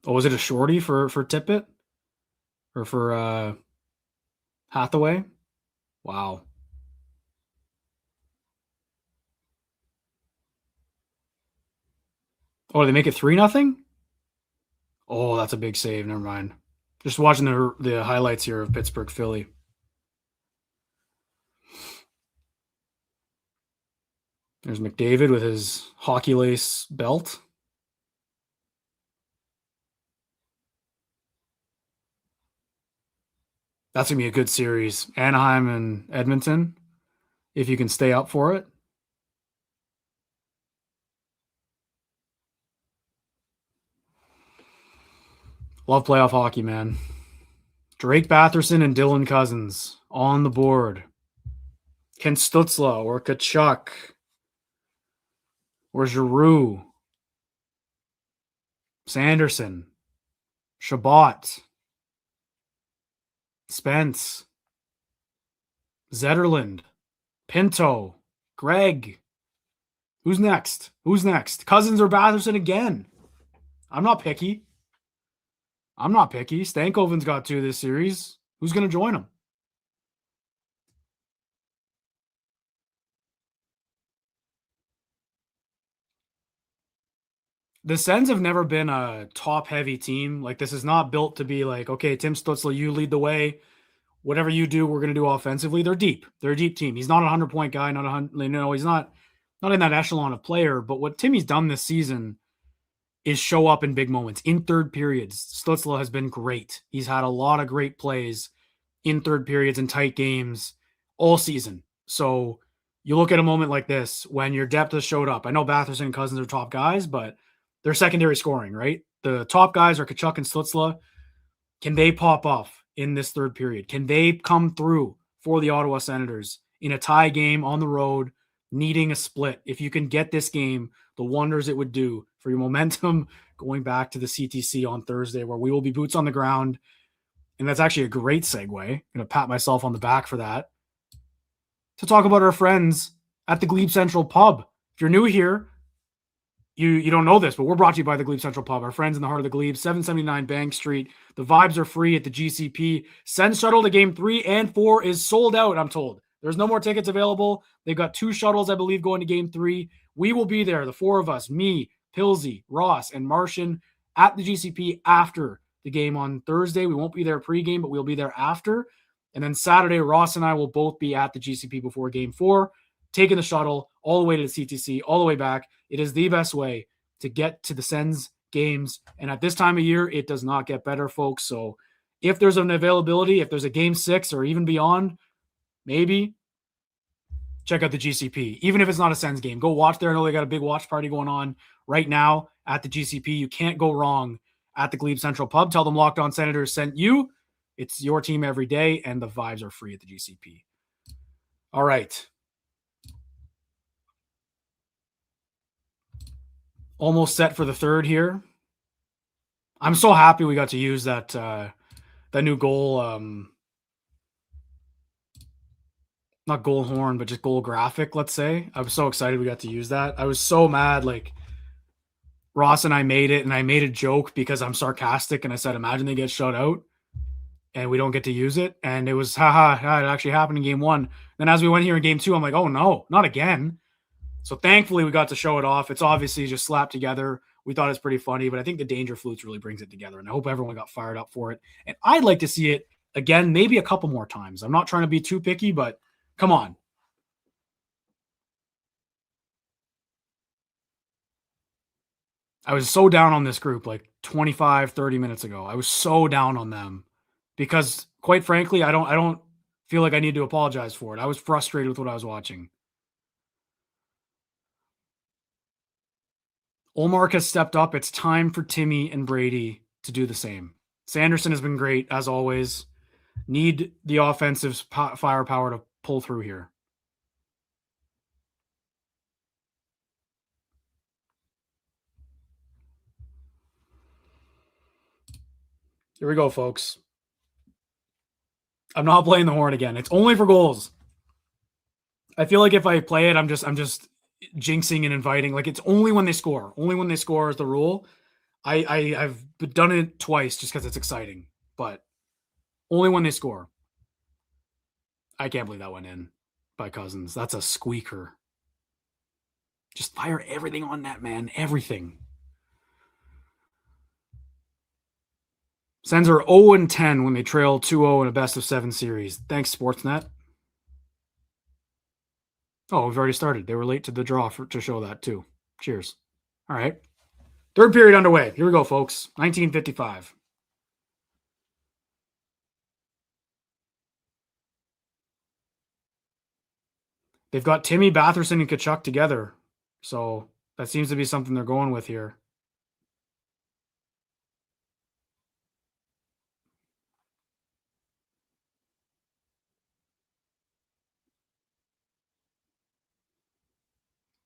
Oh, was it a shorty for Tippett or for Hathaway? Wow. Oh, they make it 3-0? Oh, that's a big save. Never mind. Just watching the highlights here of Pittsburgh Philly. There's McDavid with his hockey lace belt. That's going to be a good series. Anaheim and Edmonton, if you can stay up for it. Love playoff hockey, man. Drake Batherson and Dylan Cousins on the board. Ken Stutzla or Kachuk or Giroux. Sanderson. Shabbat. Spence. Zetterland. Pinto. Greg. Who's next? Cousins or Batherson again? I'm not picky. Stankoven's got 2 this series. Who's going to join him? The Sens have never been a top-heavy team. Like, this is not built to be like, okay, Tim Stutzla, you lead the way. Whatever you do, we're going to do offensively. They're deep. They're a deep team. He's not a 100-point guy. He's not in that echelon of player. But what Timmy's done this season is show up in big moments, in third periods. Stutzla has been great. He's had a lot of great plays in third periods and tight games all season. So you look at a moment like this when your depth has showed up. I know Batherson and Cousins are top guys, but they're secondary scoring, right? The top guys are Kachuk and Stutzla. Can they pop off in this third period? Can they come through for the Ottawa Senators in a tie game on the road, needing a split? If you can get this game, the wonders it would do for your momentum going back to the CTC on Thursday, where we will be boots on the ground. And that's actually a great segue. I'm going to pat myself on the back for that. To talk about our friends at the Glebe Central Pub. If you're new here, you don't know this, but we're brought to you by the Glebe Central Pub. Our friends in the heart of the Glebe, 779 Bank Street. The vibes are free at the GCP. Send shuttle to game 3 and 4 is sold out, I'm told. There's no more tickets available. They've got 2 shuttles, I believe, going to game 3. We will be there, the 4 of us, me, Pilsy, Ross, and Martian, at the GCP after the game on Thursday. We won't be there pregame, but we'll be there after. And then Saturday, Ross and I will both be at the GCP before game 4, taking the shuttle all the way to the CTC, all the way back. It is the best way to get to the Sens games. And at this time of year, it does not get better, folks. So if there's an availability, if there's a game 6 or even beyond, maybe check out the GCP. Even if it's not a Sens game, go watch there. I know they got a big watch party going on right now at the GCP. You can't go wrong at the Glebe Central Pub. Tell them Locked On Senators sent you. It's your team every day, and the vibes are free at the GCP. All right. Almost set for the third here. I'm so happy we got to use that new goal, not goal horn, but just goal graphic, let's say. I was so excited we got to use that. I was so mad, like, Ross and I made it, and I made a joke because I'm sarcastic, and I said, imagine they get shut out, and we don't get to use it. And it was, it actually happened in game 1. Then as we went here in game 2, I'm like, oh no, not again. So thankfully we got to show it off. It's obviously just slapped together. We thought it's pretty funny, but I think the Danger Flutes really brings it together, and I hope everyone got fired up for it. And I'd like to see it again, maybe a couple more times. I'm not trying to be too picky, but come on. I was so down on this group like 25, 30 minutes ago. I was so down on them because, quite frankly, I don't feel like I need to apologize for it. I was frustrated with what I was watching. Ullmark has stepped up. It's time for Timmy and Brady to do the same. Sanderson has been great, as always. Need the offensive firepower to pull through here. Here we go, folks. I'm not playing the horn again. It's only for goals. I feel like if I play it, I'm just jinxing and inviting. Like, it's only when they score. Only when they score is the rule. I've done it twice just because it's exciting, but only when they score. I can't believe that went in by Cousins. That's a squeaker. Just fire everything on that, man. Everything. Sens are 0-10 when they trail 2-0 in a best-of-7 series. Thanks, Sportsnet. Oh, we've already started. They were late to the draw to show that, too. Cheers. All right. Third period underway. Here we go, folks. 1955. They've got Timmy, Batherson, and Tkachuk together. So that seems to be something they're going with here.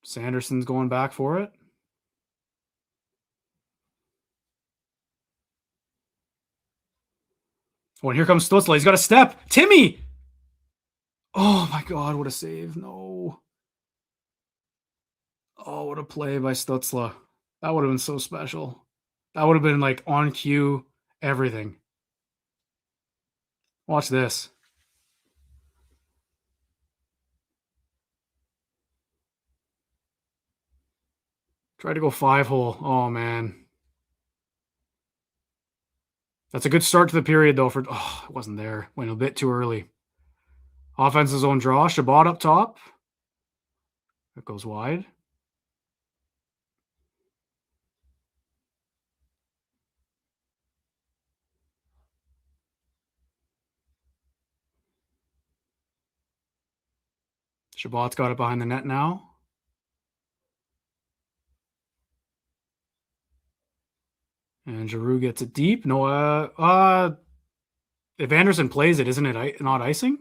Sanderson's going back for it. Oh, and here comes Stutzla. He's got a step. Timmy! Oh, my God. What a save. No. Oh, what a play by Stutzla. That would have been so special. That would have been like on cue, everything. Watch this. Try to go 5-hole. Oh, man. That's a good start to the period, though. It wasn't there. Went a bit too early. Offensive zone draw. Shabbat up top. It goes wide. Shabbat's got it behind the net now. And Giroux gets it deep. No, if Anderson plays it, isn't it not icing?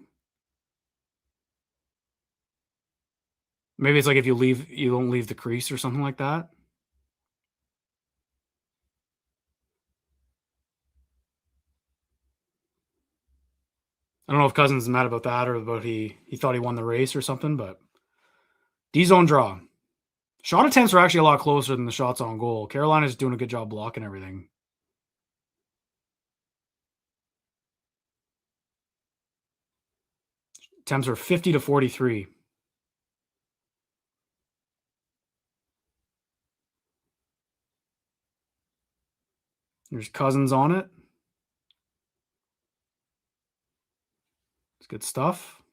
Maybe it's like if you don't leave the crease or something like that. I don't know if Cousins is mad about that or about he thought he won the race or something, but D-zone draw. Shot attempts are actually a lot closer than the shots on goal. Carolina's doing a good job blocking everything. Attempts are 50-43. There's Cousins on it. It's good stuff.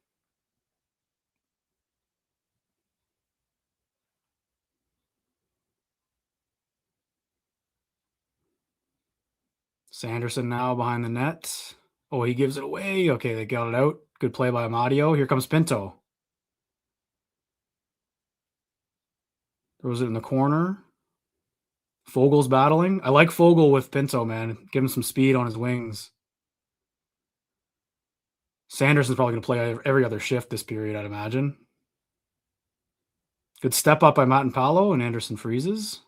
Sanderson now behind the net. Oh, he gives it away. Okay, they got it out. Good play by Amadio. Here comes Pinto. Throws it in the corner. Fogel's battling. I like Fogel with Pinto, man. Give him some speed on his wings. Sanderson's probably going to play every other shift this period, I'd imagine. Good step up by Matt and Paolo, and Anderson freezes.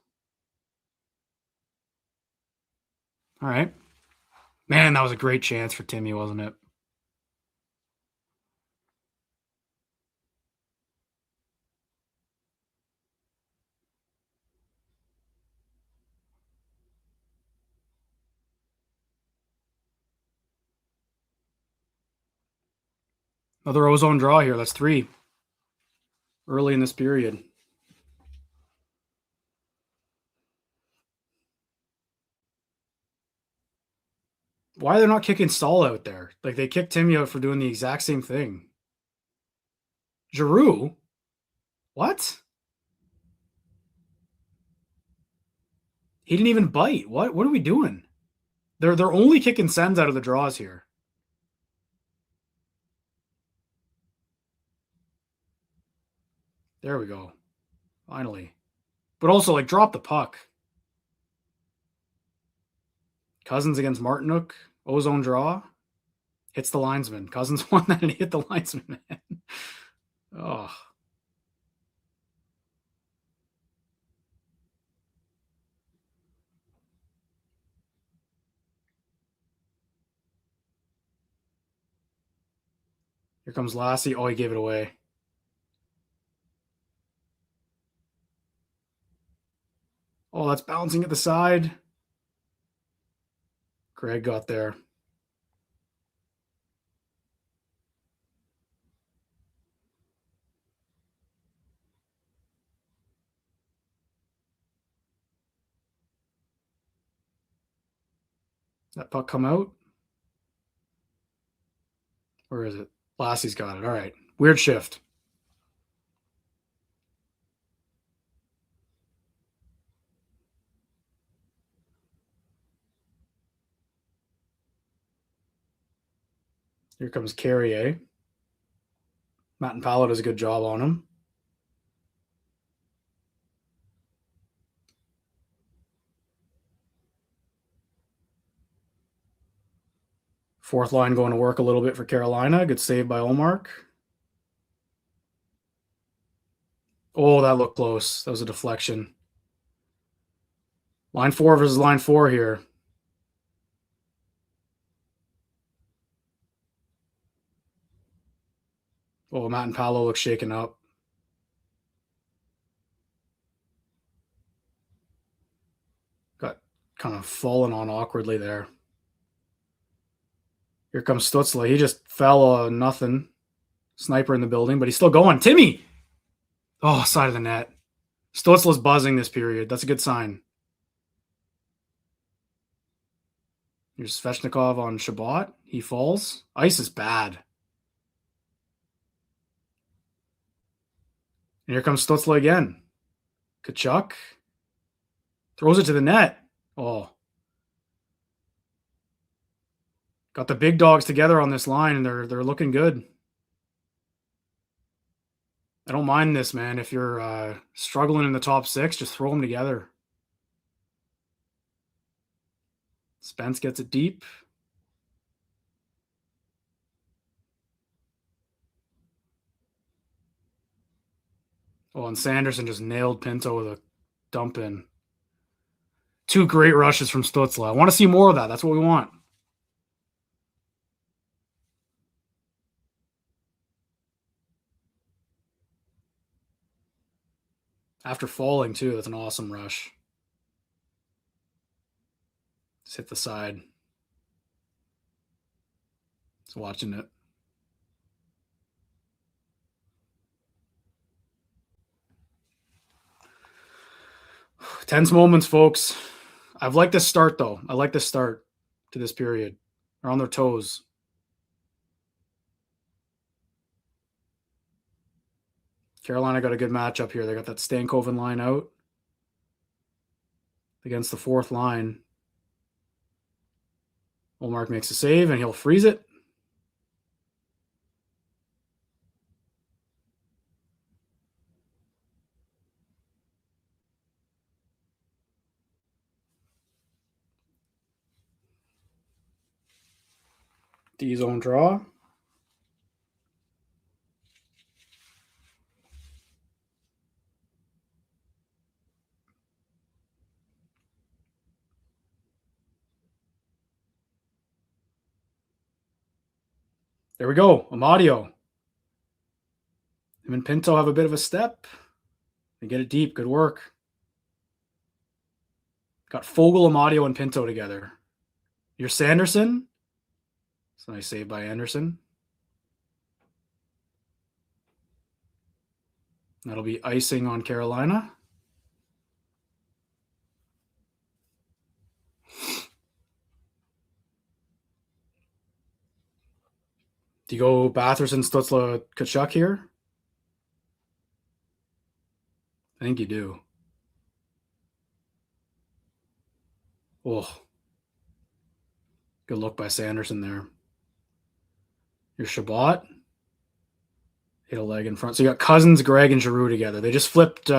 All right. Man, that was a great chance for Timmy, wasn't it? Another ozone draw here. That's 3. Early in this period. Why are they not kicking Stahl out there? Like, they kicked Timmy out for doing the exact same thing. Giroux? What? He didn't even bite. What are we doing? They're only kicking Sens out of the draws here. There we go. Finally. But also, like, drop the puck. Cousins against Martinook. Ozone draw. Hits the linesman. Cousins won that and he hit the linesman, man. Oh. Here comes Lassie. Oh, he gave it away. Oh, that's bouncing at the side. Greg got there. That puck come out? Where is it? Lassie's got it. All right. Weird shift. Here comes Carrier. Matt and Paolo does a good job on him. Fourth line going to work a little bit for Carolina. Good save by Ullmark. Oh, that looked close. That was a deflection. Line 4 versus line 4 here. Oh, Matt and Paolo look shaken up. Got kind of fallen on awkwardly there. Here comes Stutzla. He just fell nothing. Sniper in the building, but he's still going. Timmy! Oh, side of the net. Stutzla's buzzing this period. That's a good sign. Here's Svechnikov on Shabbat. He falls. Ice is bad. And here comes Stutzla again. Kachuk throws it to the net. Oh. Got the big dogs together on this line, and they're looking good. I don't mind this, man. If you're struggling in the top 6, just throw them together. Spence gets it deep. Oh, and Sanderson just nailed Pinto with a dump in. 2 great rushes from Stutzla. I want to see more of that. That's what we want. After falling, too, that's an awesome rush. Just hit the side. Just watching it. Tense moments, folks. I've liked this start, though. I like this start to this period. They're on their toes. Carolina got a good matchup here. They got that Stankoven line out against the 4th line. Ullmark makes a save, and he'll freeze it. D-zone draw. There we go. Amadio. Him and Pinto have a bit of a step. They get it deep. Good work. Got Fogle, Amadio, and Pinto together. You're Sanderson. It's a nice save by Anderson. That'll be icing on Carolina. Do you go Batherson, Stutzla, Kachuk here? I think you do. Oh. Good look by Sanderson there. Your Shabbat. Hit a leg in front. So you got Cousins, Greg, and Giroux together. They just flipped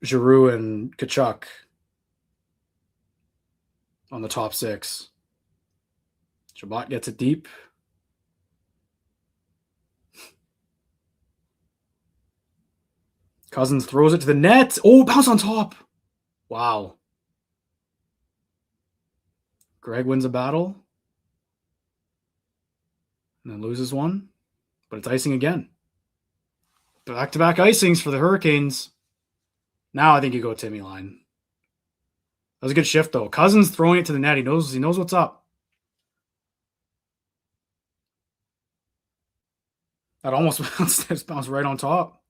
Giroux and Tkachuk on the top 6. Chabot gets it deep. Cousins throws it to the net. Oh, bounce on top. Wow. Greg wins a battle and then loses one, but it's icing again. Back-to-back icings for the Hurricanes. Now I think you go Timmy line. That was a good shift, though. Cousins throwing it to the net. He knows what's up. That almost bounced right on top.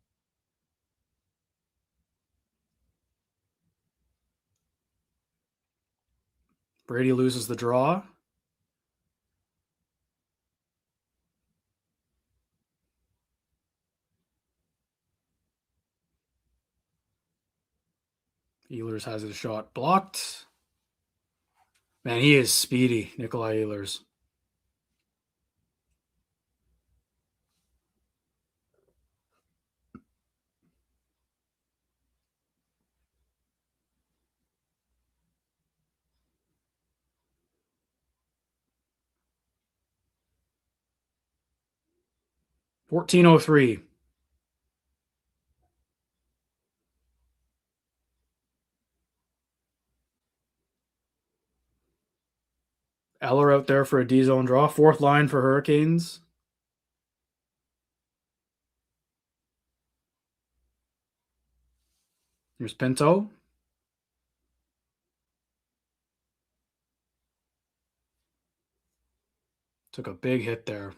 Brady loses the draw. Ehlers has his shot blocked. Man, he is speedy, Nikolai Ehlers. $14.03. Eller out there for a D-zone draw. Fourth line for Hurricanes. Here's Pinto. Took a big hit there.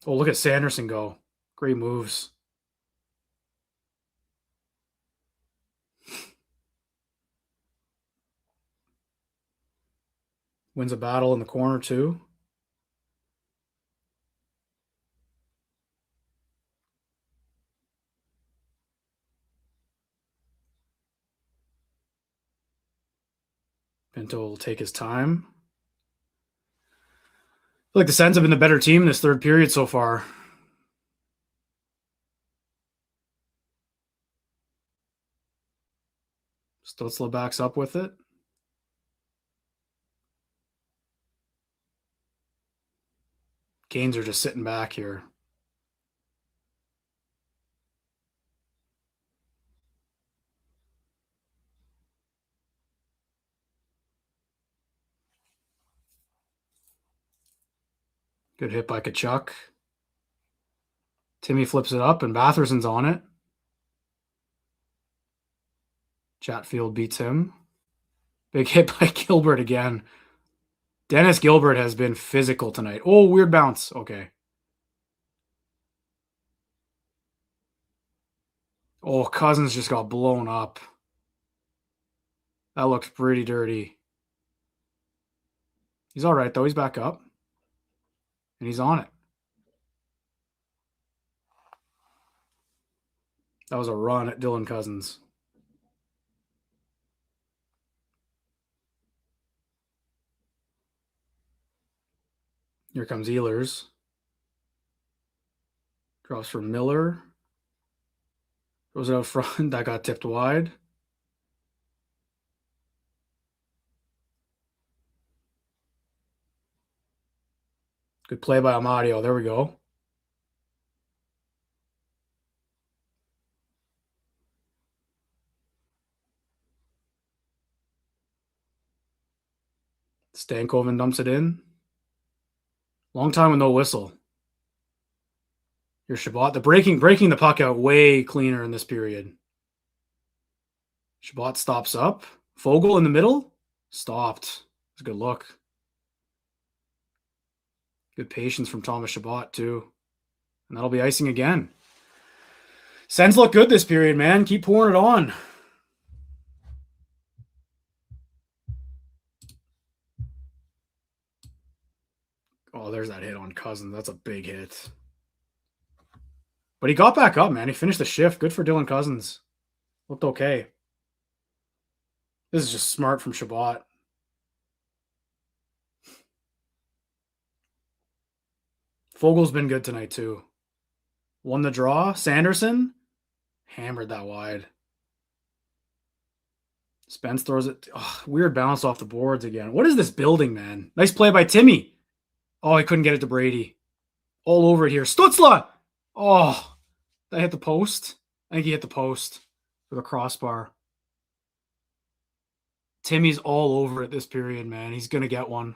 Oh, look at Sanderson go. Great moves. Wins a battle in the corner, too. Pinto will take his time. I feel like the Sens have been the better team this third period so far. Stutzla backs up with it. Canes are just sitting back here. Good hit by Tkachuk. Timmy flips it up, and Batherson's on it. Chatfield beats him. Big hit by Gilbert again. Dennis Gilbert has been physical tonight. Oh, weird bounce. Okay. Oh, Cousins just got blown up. That looks pretty dirty. He's all right, though. He's back up. And he's on it. That was a run at Dylan Cousins. Here comes Ehlers. Drops for Miller. Goes out front. That got tipped wide. Good play by Amadio. There we go. Stankoven dumps it in. Long time with no whistle. Here's Chabot. The breaking the puck out way cleaner in this period. Chabot stops up. Fogle in the middle. Stopped. It's a good look. Good patience from Thomas Chabot, too. And that'll be icing again. Sens look good this period, man. Keep pouring it on. Oh, there's that hit on Cousins. That's a big hit. But he got back up, man. He finished the shift. Good for Dylan Cousins. Looked okay. This is just smart from Shabbat. Fogel's been good tonight, too. Won the draw. Sanderson hammered that wide. Spence throws it. Oh, weird bounce off the boards again. What is this building, man? Nice play by Timmy. Oh, he couldn't get it to Brady. All over it here. Stützle! Oh, that hit the post. I think he hit the post with a crossbar. Timmy's all over it this period, man. He's going to get one.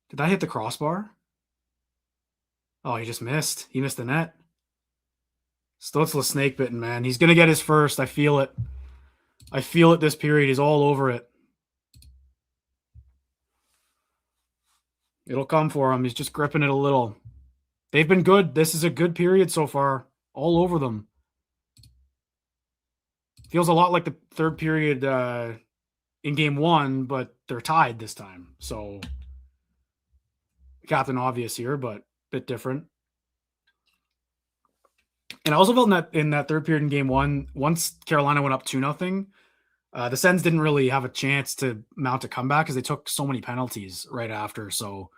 Did that hit the crossbar? Oh, he just missed. He missed the net. Stützle snake bitten, man. He's going to get his first. I feel it. I feel it this period. He's all over it. It'll come for him. He's just gripping it a little. They've been good. This is a good period so far. All over them. Feels a lot like the third period in game one, but they're tied this time. So, Captain Obvious here, but a bit different. And I also felt in that third period in game one, once Carolina went up 2-0, the Sens didn't really have a chance to mount a comeback because they took so many penalties right after. So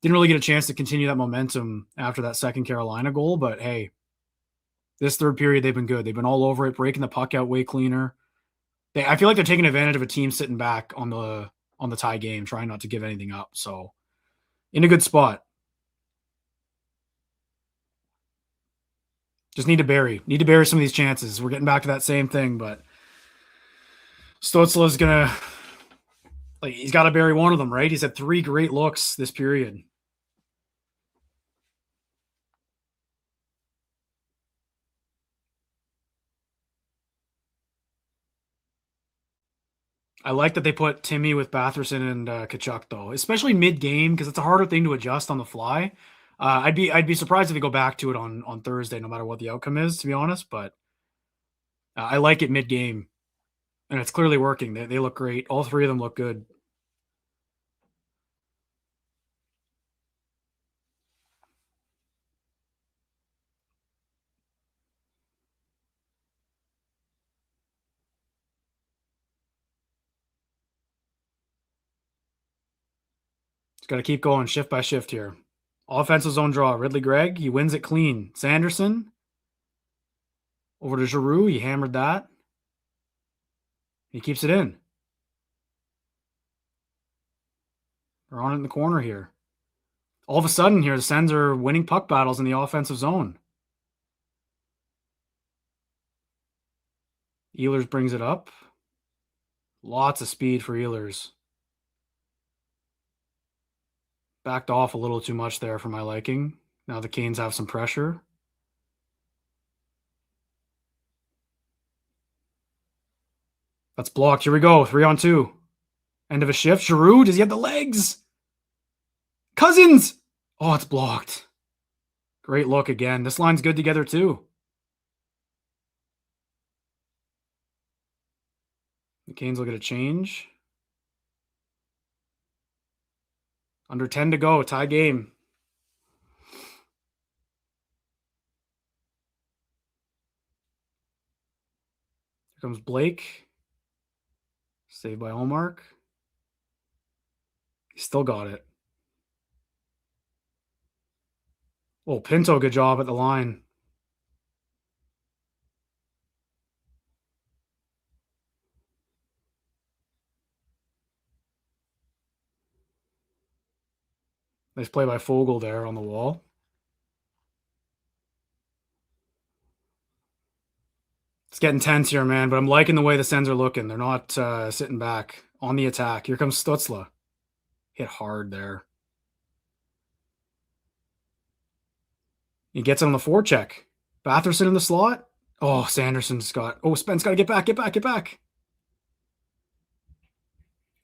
didn't really get a chance to continue that momentum after that second Carolina goal. But hey, this third period, they've been good. They've been all over it, breaking the puck out way cleaner. I feel like they're taking advantage of a team sitting back on the tie game, trying not to give anything up. So in a good spot. Just need to bury some of these chances. We're getting back to that same thing, but Stützle is going to, he's got to bury one of them, right? He's had 3 great looks this period. I like that they put Timmy with Batherson and Tkachuk, though, especially mid-game, because it's a harder thing to adjust on the fly. I'd be surprised if they go back to it on Thursday, no matter what the outcome is, to be honest. But I like it mid-game, and it's clearly working. They look great. All 3 of them look good. Just got to keep going shift by shift here. Offensive zone draw. Ridley Gregg, he wins it clean. Sanderson over to Giroux. He hammered that. He keeps it in. We're on it in the corner here. All of a sudden here, the Sens are winning puck battles in the offensive zone. Ehlers brings it up. Lots of speed for Ehlers. Backed off a little too much there for my liking. Now the Canes have some pressure. That's blocked. Here we go. 3-on-2. End of a shift. Giroux, does he have the legs? Cousins! Oh, it's blocked. Great look again. This line's good together too. The Canes will get a change. Under 10 to go. Tie game. Here comes Blake. Saved by Allmark. He still got it. Oh, Pinto, good job at the line. Nice play by Fogel there on the wall. It's getting tense here, man, but I'm liking the way the Sens are looking. They're not sitting back on the attack. Here comes Stützle. Hit hard there. He gets it on the forecheck. Batherson in the slot. Oh, Sanderson's got... Oh, Spence got to get back, get back, get back.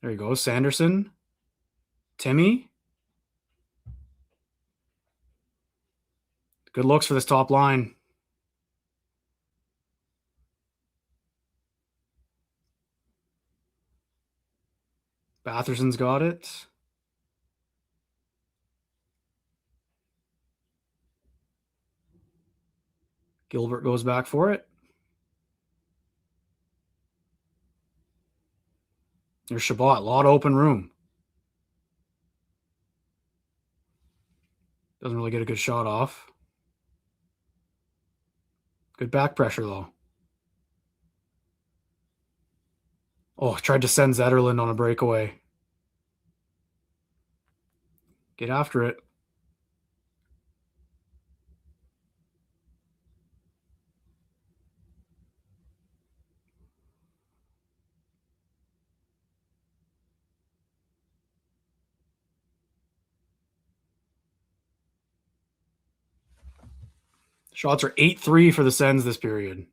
There he goes, Sanderson. Timmy. Good looks for this top line. Batherson's got it. Gilbert goes back for it. There's Chabot. A lot of open room. Doesn't really get a good shot off. Good back pressure, though. Oh, tried to send Zetterlund on a breakaway. Get after it. Shots are 8-3 for the Sens this period.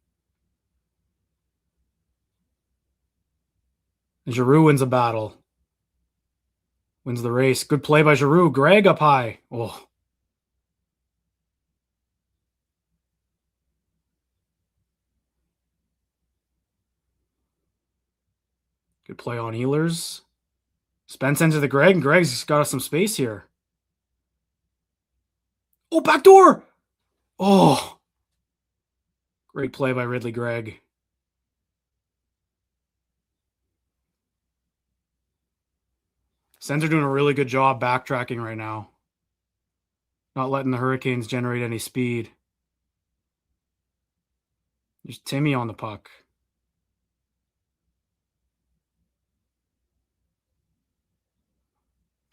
And Giroux wins a battle. Wins the race. Good play by Giroux. Greg up high. Oh. Good play on Ehlers. Spence into the Greg, and Greg's got us some space here. Oh, backdoor! Oh. Great play by Ridley Gregg. Sens are doing a really good job backtracking right now. Not letting the Hurricanes generate any speed. There's Timmy on the puck.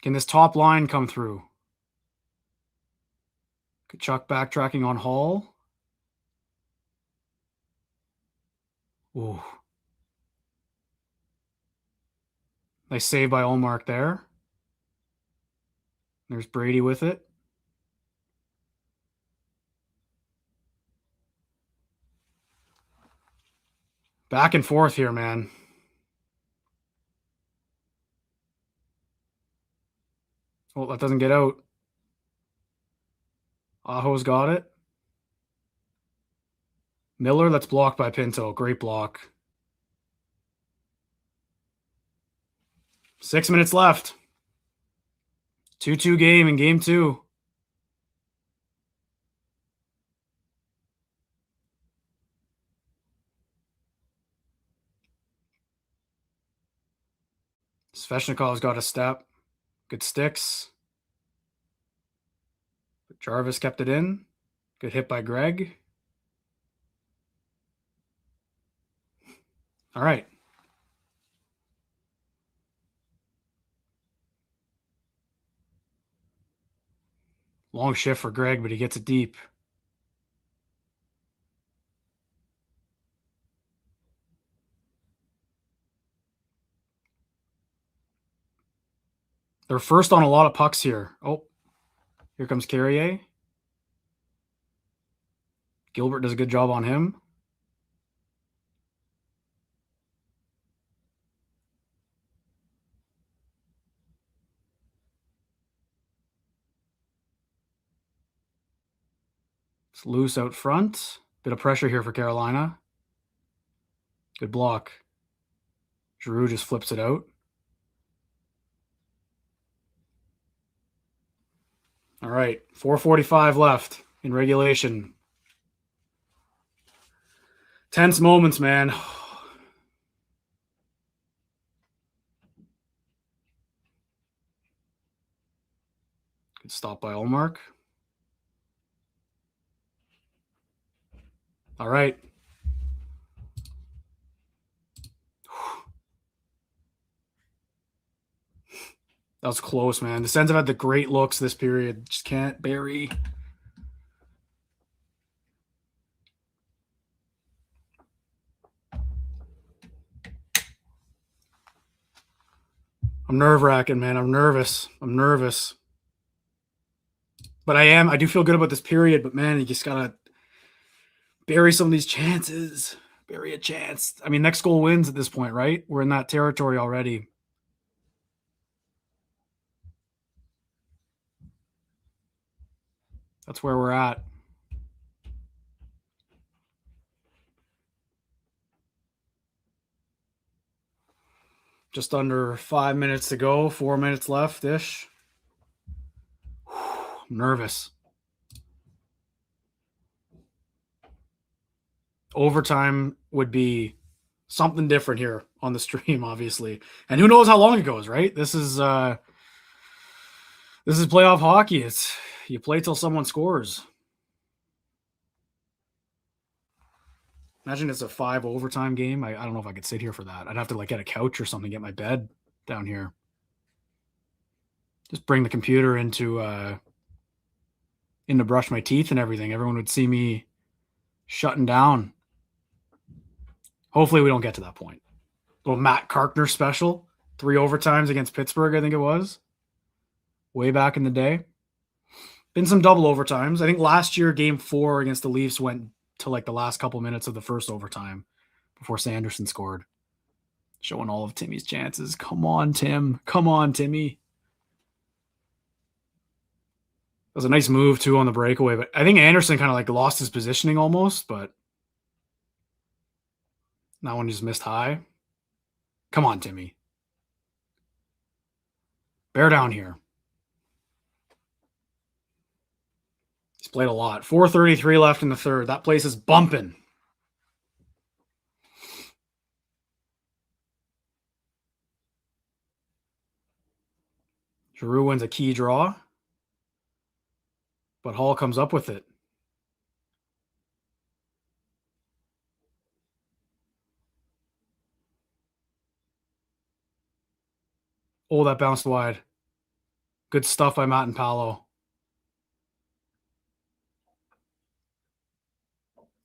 Can this top line come through? Kachuk backtracking on Hall. Ooh. Nice save by Ullmark there. There's Brady with it. Back and forth here, man. Oh, that doesn't get out. Aho's got it. Miller, that's blocked by Pinto. Great block. 6 minutes left. 2-2 game in game 2. Sveshnikov's got a step. Good sticks. But Jarvis kept it in. Good hit by Greg. All right. Long shift for Greg, but he gets it deep. They're first on a lot of pucks here. Oh, here comes Carrier. Gilbert does a good job on him. It's loose out front. Bit of pressure here for Carolina. Good block. Giroux just flips it out. All right, 4:45 left in regulation. Tense moments, man. Good stop by Ullmark. All right. That was close, man. The Sens have had the great looks this period. Just can't bury. I'm nerve-wracking, man. I'm nervous. But I do feel good about this period, but man, you just gotta bury some of these chances. Bury a chance. I mean, next goal wins at this point, right? We're in that territory already. That's where we're at. Just under 5 minutes to go. 4 minutes left-ish. Nervous. overtime would be something different here on the stream, obviously. And who knows how long it goes, right? This is playoff hockey. It's you play till someone scores. Imagine it's a 5 overtime game. I don't know if I could sit here for that. I'd have to get a couch or something, get my bed down here. Just bring the computer in to brush my teeth and everything. Everyone would see me shutting down. Hopefully we don't get to that point. Little Matt Karkner special. 3 overtimes against Pittsburgh, I think it was. Way back in the day. Been some double overtimes. I think last year, Game 4 against the Leafs went to the last couple minutes of the first overtime before Sanderson scored. Showing all of Timmy's chances. Come on, Tim. Come on, Timmy. It was a nice move, too, on the breakaway. But I think Anderson kind of lost his positioning almost, but that one just missed high. Come on, Timmy. Bear down here. He's played a lot. 4:33 left in the third. That place is bumping. Giroux wins a key draw. But Hall comes up with it. Oh, that bounced wide. Good stuff by Matt and Paolo.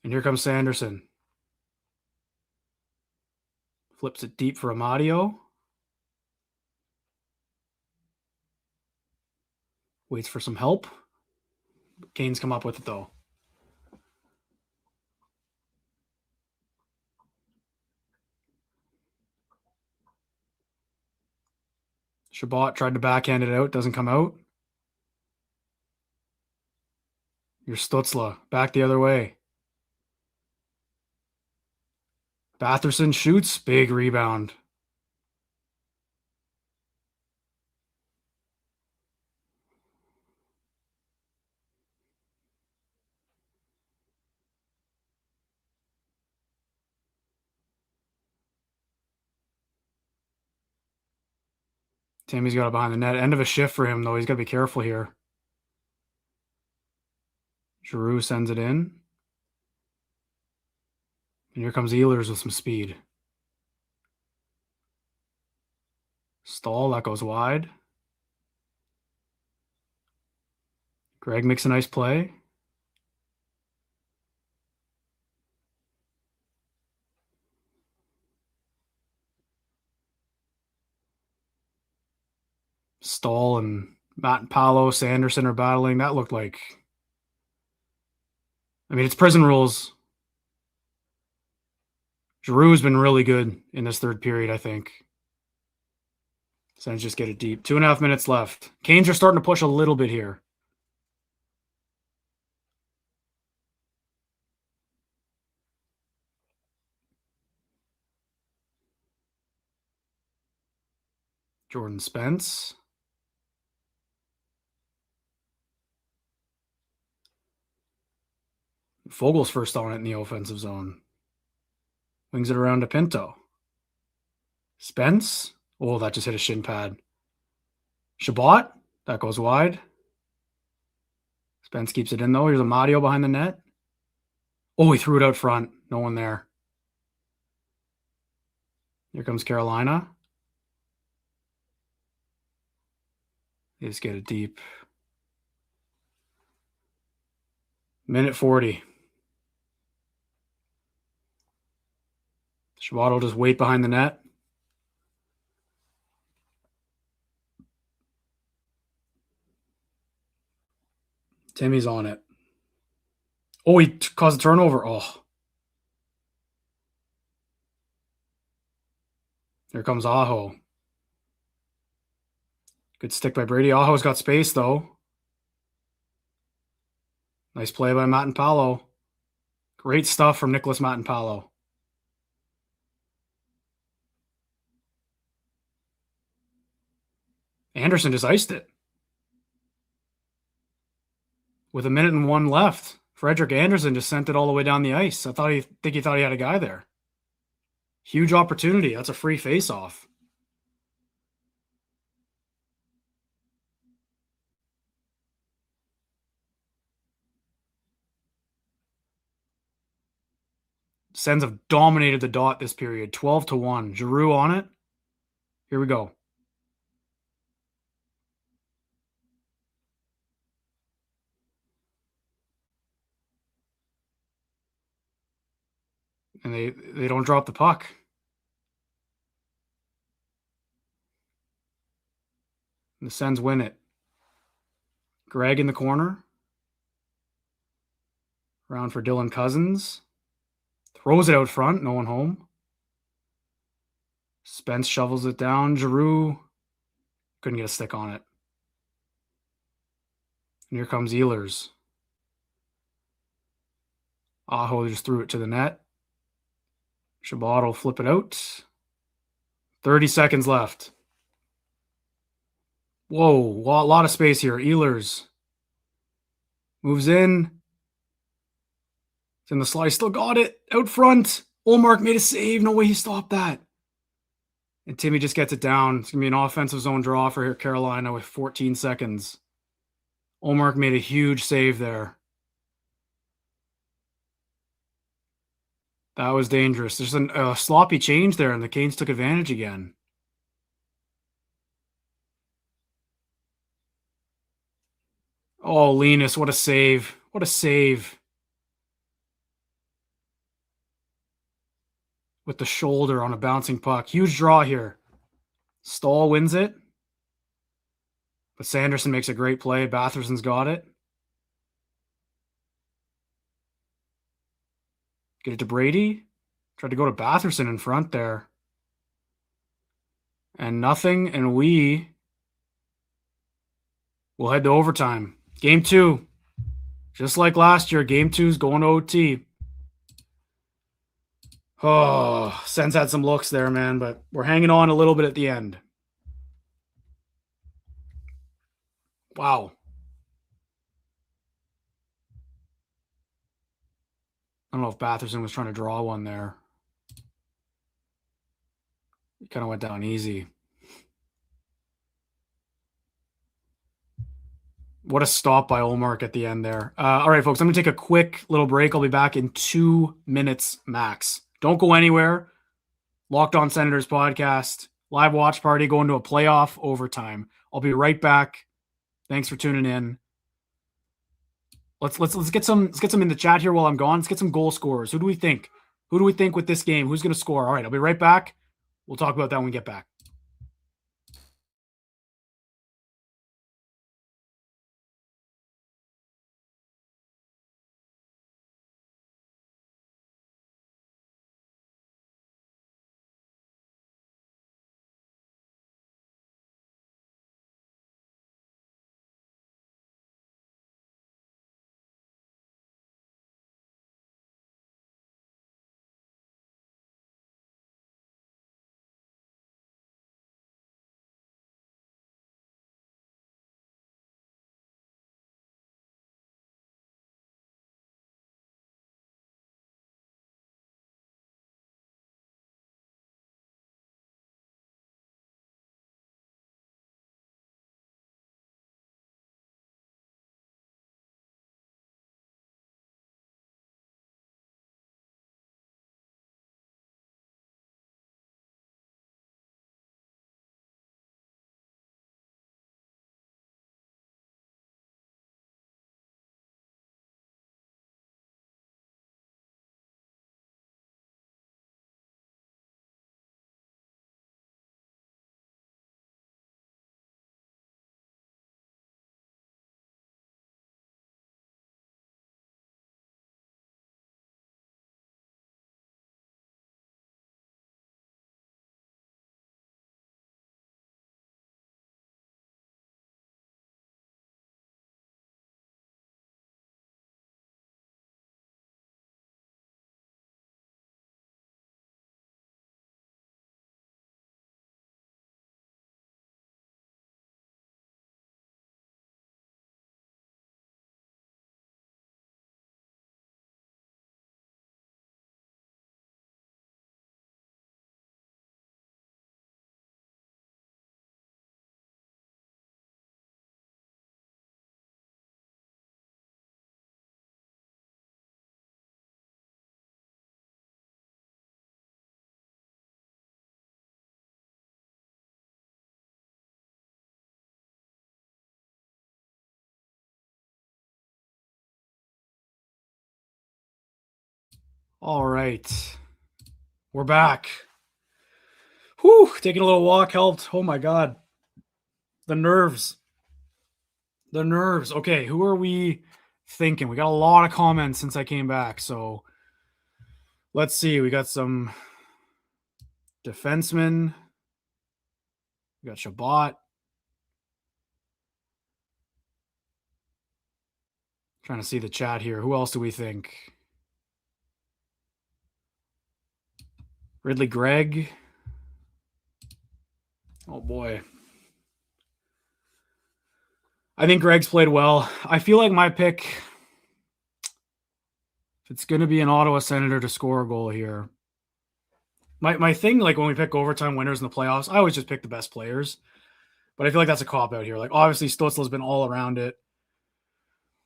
And here comes Sanderson. Flips it deep for Amadio. Waits for some help. Kane's come up with it, though. Shabbat tried to backhand it out. Doesn't come out. Here's Stutzla. Back the other way. Batherson shoots. Big rebound. Timmy's got it behind the net. End of a shift for him, though. He's got to be careful here. Giroux sends it in. And here comes Ehlers with some speed. Stahl, that goes wide. Greg makes a nice play. Stahl and Matt and Paolo, Sanderson are battling. That looked like... it's prison rules. Giroux's been really good in this third period, I think. Sens just get it deep. 2.5 minutes left. Canes are starting to push a little bit here. Jordan Spence. Fogel's first on it in the offensive zone. Wings it around to Pinto. Spence. Oh, that just hit a shin pad. Shabbat. That goes wide. Spence keeps it in, though. Here's Amadio behind the net. Oh, he threw it out front. No one there. Here comes Carolina. They just get it deep. Minute 40. Shabbat will just wait behind the net. Timmy's on it. Oh, he caused a turnover. Oh. Here comes Aho. Good stick by Brady. Aho's got space, though. Nice play by Matt and Paolo. Great stuff from Nicholas Matt and Paolo. Anderson just iced it. With 1:01 left. Frederick Anderson just sent it all the way down the ice. I think he thought he had a guy there. Huge opportunity. That's a free face-off. Sens have dominated the dot this period, 12-1. Giroux on it. Here we go. And they don't drop the puck. And the Sens win it. Greg in the corner. Round for Dylan Cousins. Throws it out front. No one home. Spence shovels it down. Giroux couldn't get a stick on it. And here comes Ehlers. Aho just threw it to the net. Chabot will flip it out. 30 seconds left. Whoa, a lot of space here. Ehlers moves in. It's in the slide. Still got it. Out front. Ullmark made a save. No way he stopped that. And Timmy just gets it down. It's going to be an offensive zone draw for Carolina with 14 seconds. Ullmark made a huge save there. That was dangerous. There's a sloppy change there, and the Canes took advantage again. Oh, Linus, what a save. What a save. With the shoulder on a bouncing puck. Huge draw here. Stahl wins it. But Sanderson makes a great play. Batherson's got it. Get it to Brady. Tried to go to Batherson in front there. And nothing. And we will head to overtime. Game 2. Just like last year, Game 2 is going to OT. Oh, Sens had some looks there, man, but we're hanging on a little bit at the end. Wow. I don't know if Batherson was trying to draw one there. He kind of went down easy. What a stop by Ullmark at the end there. All right, folks, I'm going to take a quick little break. I'll be back in 2 minutes max. Don't go anywhere. Locked On Senators podcast, live watch party going to a playoff overtime. I'll be right back. Thanks for tuning in. Let's get some in the chat here while I'm gone. Let's get some goal scorers. Who do we think? Who do we think with this game? Who's going to score? All right, I'll be right back. We'll talk about that when we get back. All right. We're back. Whew, taking a little walk helped. Oh my God. The nerves. Okay, who are we thinking? We got a lot of comments since I came back, so let's see. We got some defensemen. We got Shabbat. Trying to see the chat here. Who else do we think? Ridley Gregg. Oh boy. I think Gregg's played well. I feel like my pick, if it's going to be an Ottawa Senator to score a goal here, my thing, like when we pick overtime winners in the playoffs, I always just pick the best players. But I feel like that's a cop-out here. Like, obviously, Stützle's been all around it.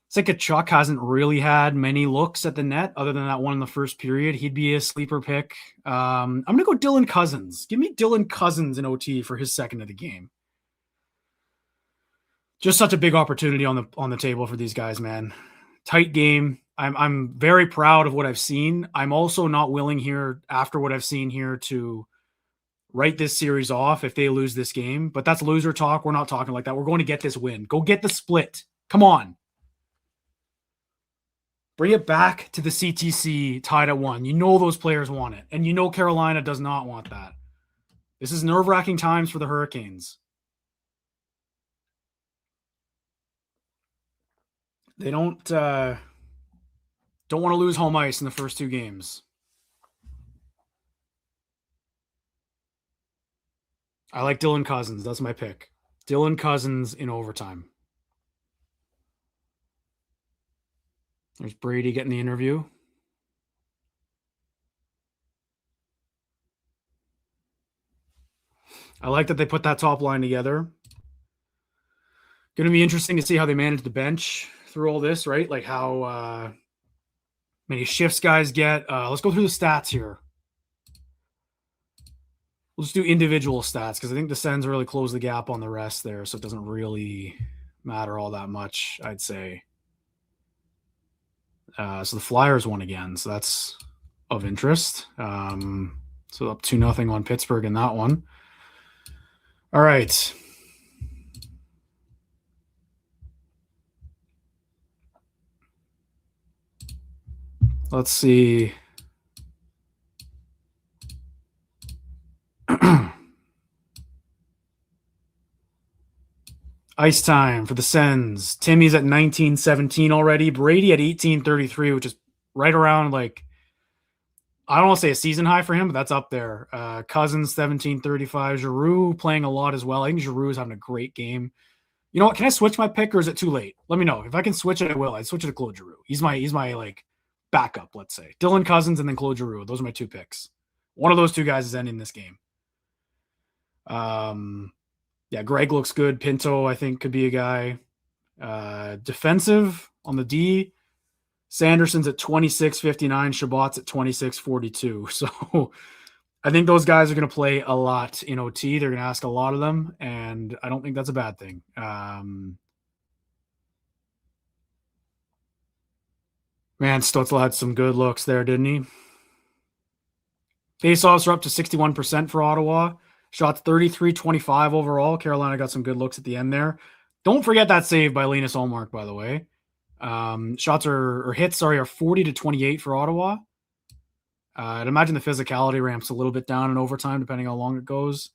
It's like Kachuk hasn't really had many looks at the net other than that one in the first period. He'd be a sleeper pick. I'm going to go Dylan Cousins. Give me Dylan Cousins in OT for his second of the game. Just such a big opportunity on the table for these guys, man. Tight game. I'm very proud of what I've seen. I'm also not willing here, after what I've seen here, to write this series off if they lose this game. But that's loser talk. We're not talking like that. We're going to get this win. Go get the split. Come on. Bring it back to the CTC tied at 1. You know those players want it. And you know Carolina does not want that. This is nerve-wracking times for the Hurricanes. They don't want to lose home ice in the first 2 games. I like Dylan Cousins. That's my pick. Dylan Cousins in overtime. There's Brady getting the interview. I like that they put that top line together. Going to be interesting to see how they manage the bench through all this, right? Like how many shifts guys get. Let's go through the stats here. We'll just do individual stats because I think the Sens really close the gap on the rest there, so it doesn't really matter all that much, I'd say. So the Flyers won again, so that's of interest. So up 2-0 on Pittsburgh in that one. All right. Let's see. Ice time for the Sens. Timmy's at 19-17 already. Brady at 18-33, which is right around, like, I don't want to say a season high for him, but that's up there. Cousins 17-35. Giroux playing a lot as well. I think Giroux is having a great game. You know what? Can I switch my pick or is it too late? Let me know. If I can switch it, I will. I'd switch it to Claude Giroux. He's my like backup, let's say. Dylan Cousins and then Claude Giroux. Those are my 2 picks. One of those 2 guys is ending this game. Yeah, Greg looks good. Pinto, I think, could be a guy. Defensive on the D, Sanderson's at 26-59. Shabbat's at 26-42. So I think those guys are going to play a lot in OT. They're going to ask a lot of them, and I don't think that's a bad thing. Man, Stützle had some good looks there, didn't he? Faceoffs are up to 61% for Ottawa. Shots 33-25 overall. Carolina got some good looks at the end there. Don't forget that save by Linus Ullmark, by the way. Shots are 40-28 for Ottawa. I'd imagine the physicality ramps a little bit down in overtime, depending how long it goes.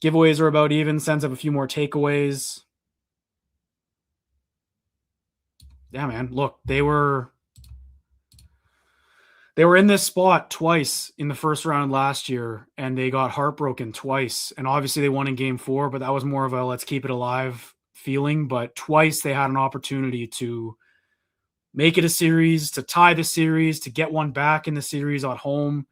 Giveaways are about even. Sens have a few more takeaways. Yeah, man. Look, they were in this spot twice in the first round last year, and they got heartbroken twice. And obviously they won in game 4, but that was more of a let's keep it alive feeling. But twice they had an opportunity to make it a series, to tie the series, to get one back in the series at home,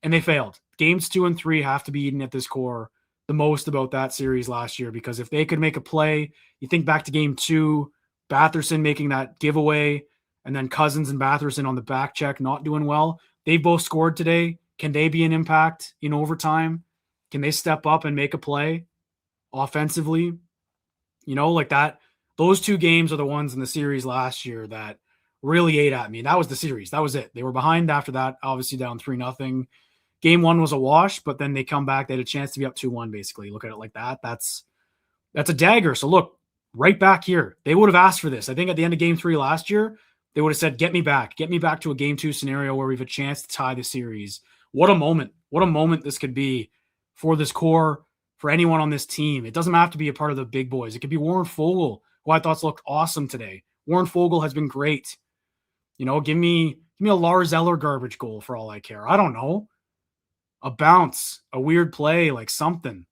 and they failed. Games 2 and 3 have to be eaten at this core the most about that series last year, because if they could make a play, you think back to game 2, Batherson making that giveaway, and then Cousins and Batherson on the back check not doing well. They both scored today. Can they be an impact in overtime? Can they step up and make a play offensively? You know, like that. Those 2 games are the ones in the series last year that really ate at me. That was the series. That was it. They were behind after that, obviously down 3-0. Game 1 was a wash, but then they come back. They had a chance to be up 2-1, basically. Look at it like that. That's a dagger. So look, right back here. They would have asked for this. I think at the end of Game 3 last year, they would have said, get me back to a Game 2 scenario where we have a chance to tie the series. What a moment. What a moment this could be for this core, for anyone on this team. It doesn't have to be a part of the big boys. It could be Warren Foegele, who I thought looked awesome today. Warren Foegele has been great. Give me a Lars Eller garbage goal for all I care. I don't know. A bounce, a weird play, like something.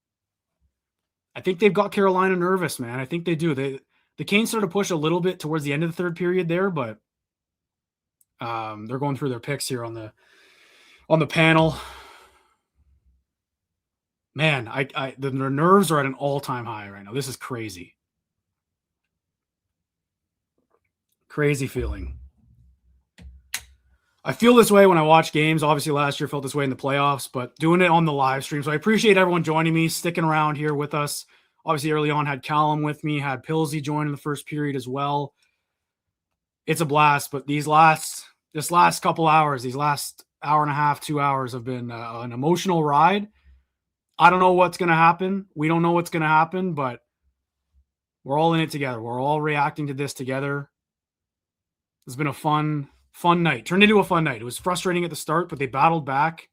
I think they've got Carolina nervous, man. I think they do. The Canes started to push a little bit towards the end of the third period there, but they're going through their picks here on the panel. Man, the nerves are at an all-time high right now. This is crazy. Crazy feeling. I feel this way when I watch games. Obviously, last year felt this way in the playoffs, but doing it on the live stream. So I appreciate everyone joining me, sticking around here with us. Obviously, early on, had Callum with me, had Pilsy join in the first period as well. It's a blast, but this last couple hours, these last hour and a half, 2 hours have been an emotional ride. I don't know what's going to happen. We don't know what's going to happen, but we're all in it together. We're all reacting to this together. It's been a fun night. Turned into a fun night. It was frustrating at the start, but they battled back.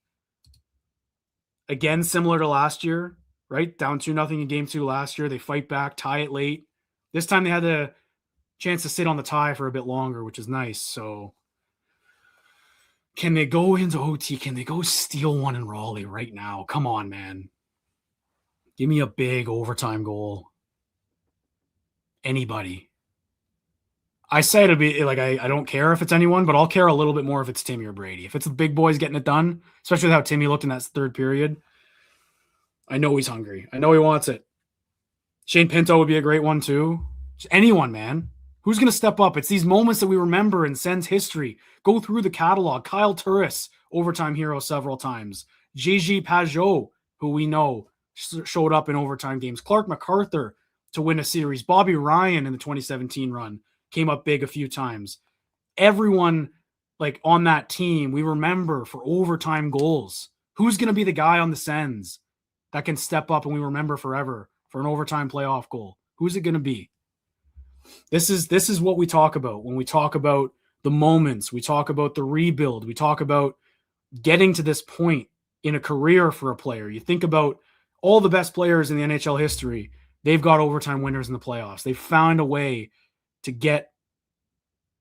Again, similar to last year, right? Down 2-0 in Game 2 last year. They fight back, tie it late. This time they had the chance to sit on the tie for a bit longer, which is nice. So can they go into OT? Can they go steal one in Raleigh right now? Come on, man. Give me a big overtime goal. Anybody. I say it'll be like, I don't care if it's anyone, but I'll care a little bit more if it's Timmy or Brady. If it's the big boys getting it done, especially with how Timmy looked in that third period, I know he's hungry. I know he wants it. Shane Pinto would be a great one too. Just anyone, man. Who's going to step up? It's these moments that we remember in Sens history. Go through the catalog. Kyle Turris, overtime hero several times. Gigi Pajot, who we know showed up in overtime games. Clark MacArthur to win a series. Bobby Ryan in the 2017 run came up big a few times. Everyone like on that team, we remember for overtime goals. Who's going to be the guy on the Sens that can step up and we remember forever for an overtime playoff goal? Who's it going to be? This is what we talk about when we talk about the moments. We talk about the rebuild. We talk about getting to this point in a career for a player. You think about all the best players in the NHL history. They've got overtime winners in the playoffs. They've found a way to get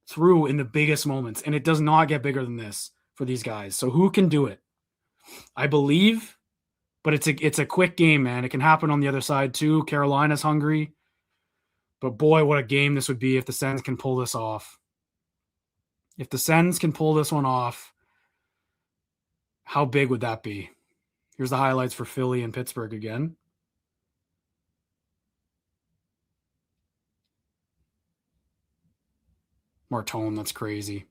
through in the biggest moments, and it does not get bigger than this for these guys. So who can do it? I believe, but it's a quick game, man. It can happen on the other side too. Carolina's hungry. But boy, what a game this would be if the Sens can pull this off. If the Sens can pull this one off, how big would that be? Here's the highlights for Philly and Pittsburgh again. Martone, that's crazy.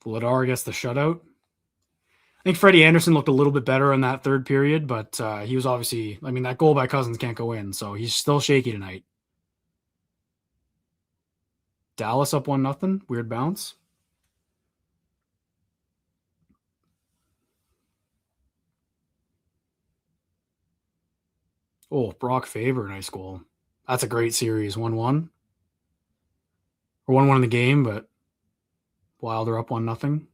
Vladar gets the shutout. I think Freddie Anderson looked a little bit better in that third period, but he was obviously, that goal by Cousins can't go in, so he's still shaky tonight. Dallas up 1-0. Weird bounce. Oh, Brock Faber, nice goal. That's a great series. 1-1. Or 1-1 in the game, but Wilder up 1-0.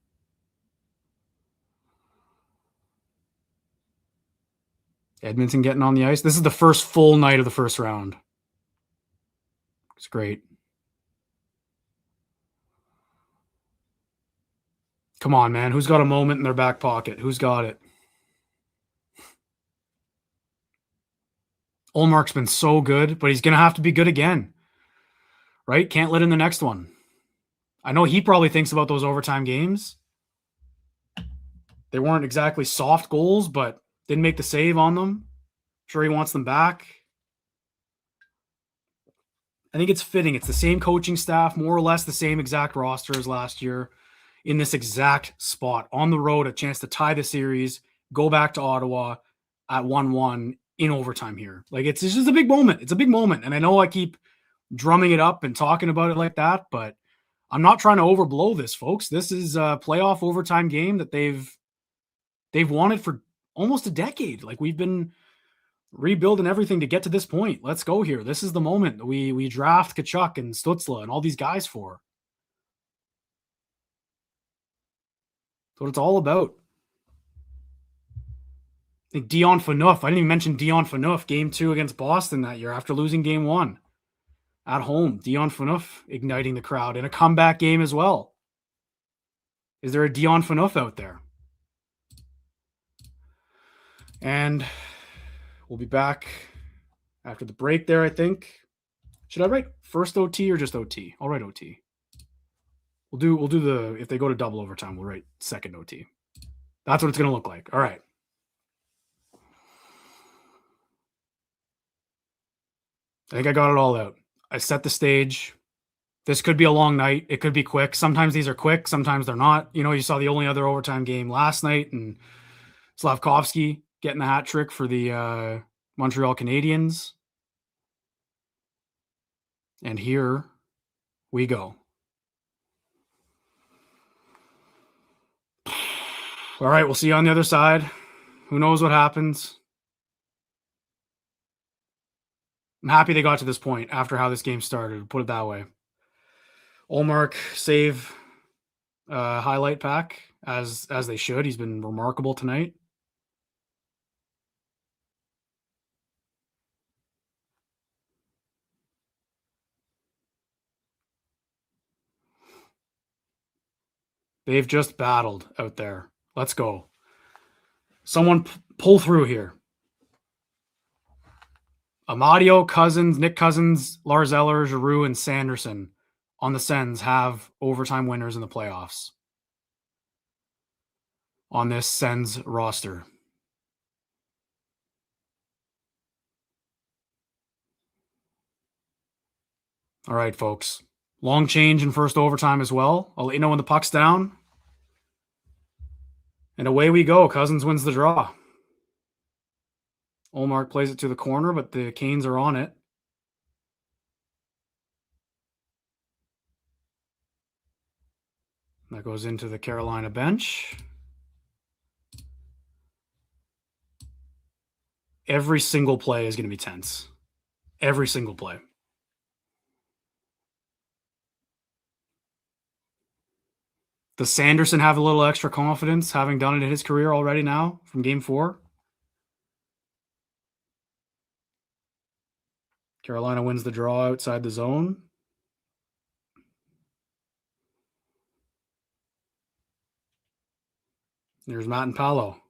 Edmonton getting on the ice. This is the first full night of the first round. It's great. Come on, man. Who's got a moment in their back pocket? Who's got it? Ullmark's been so good, but he's going to have to be good again. Right? Can't let in the next one. I know he probably thinks about those overtime games. They weren't exactly soft goals, but didn't make the save on them. Sure, he wants them back. I think it's fitting. It's the same coaching staff, more or less the same exact roster as last year in this exact spot. On the road, a chance to tie the series, go back to Ottawa at 1-1 in overtime here. Like, it's just a big moment. It's a big moment. And I know I keep drumming it up and talking about it like that, but I'm not trying to overblow this, folks. This is a playoff overtime game that they've wanted for almost a decade. Like, we've been rebuilding everything to get to this point. Let's go here. This is the moment that we draft Tkachuk and Stützle and all these guys for. That's what it's all about. I think Dion Phaneuf. I didn't even mention Dion Phaneuf. Game 2 against Boston that year after losing game 1 at home. Dion Phaneuf igniting the crowd in a comeback game as well. Is there a Dion Phaneuf out there? And we'll be back after the break there, I think. Should I write first OT or just OT? I'll write OT. We'll do the, if they go to double overtime, we'll write second OT. That's what it's going to look like. All right. I think I got it all out. I set the stage. This could be a long night. It could be quick. Sometimes these are quick. Sometimes they're not. You know, you saw the only other overtime game last night, and Slavkovsky getting the hat trick for the Montreal Canadiens. And here we go. All right, we'll see you on the other side. Who knows what happens? I'm happy they got to this point after how this game started, put it that way. Ullmark save highlight pack as they should. He's been remarkable tonight. They've just battled out there. Let's go. Someone pull through here. Amadio, Cousins, Nick Cousins, Lars Eller, Giroux, and Sanderson on the Sens have overtime winners in the playoffs on this Sens roster. All right, folks. Long change in first overtime as well. I'll let you know when the puck's down. And away we go. Cousins wins the draw. Ullmark plays it to the corner, but the Canes are on it. That goes into the Carolina bench. Every single play is going to be tense. Every single play. Does Sanderson have a little extra confidence, having done it in his career already now from game 4? Carolina wins the draw outside the zone. There's Matt and Paolo.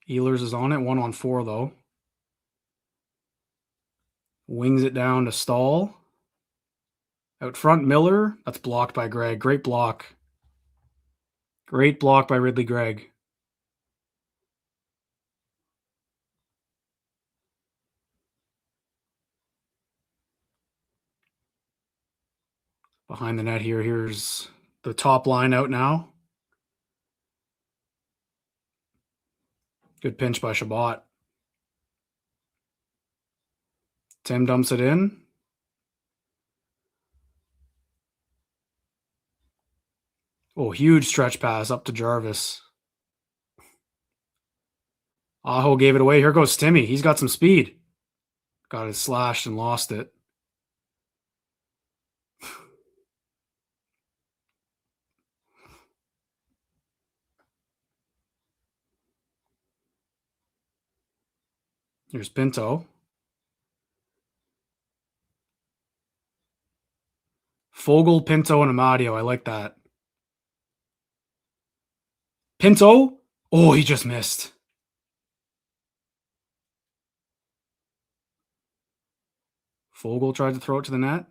Ehlers is on it, 1-on-4 though. Wings it down to Stahl. Out front, Miller. That's blocked by Gregg. Great block. Great block by Ridley Gregg. Behind the net here. Here's the top line out now. Good pinch by Shabbat. Tim dumps it in. Oh, huge stretch pass up to Jarvis. Aho gave it away. Here goes Timmy. He's got some speed. Got it slashed and lost it. Here's Pinto. Fogle, Pinto, and Amadio. I like that. Pinto? Oh, he just missed. Fogle tried to throw it to the net.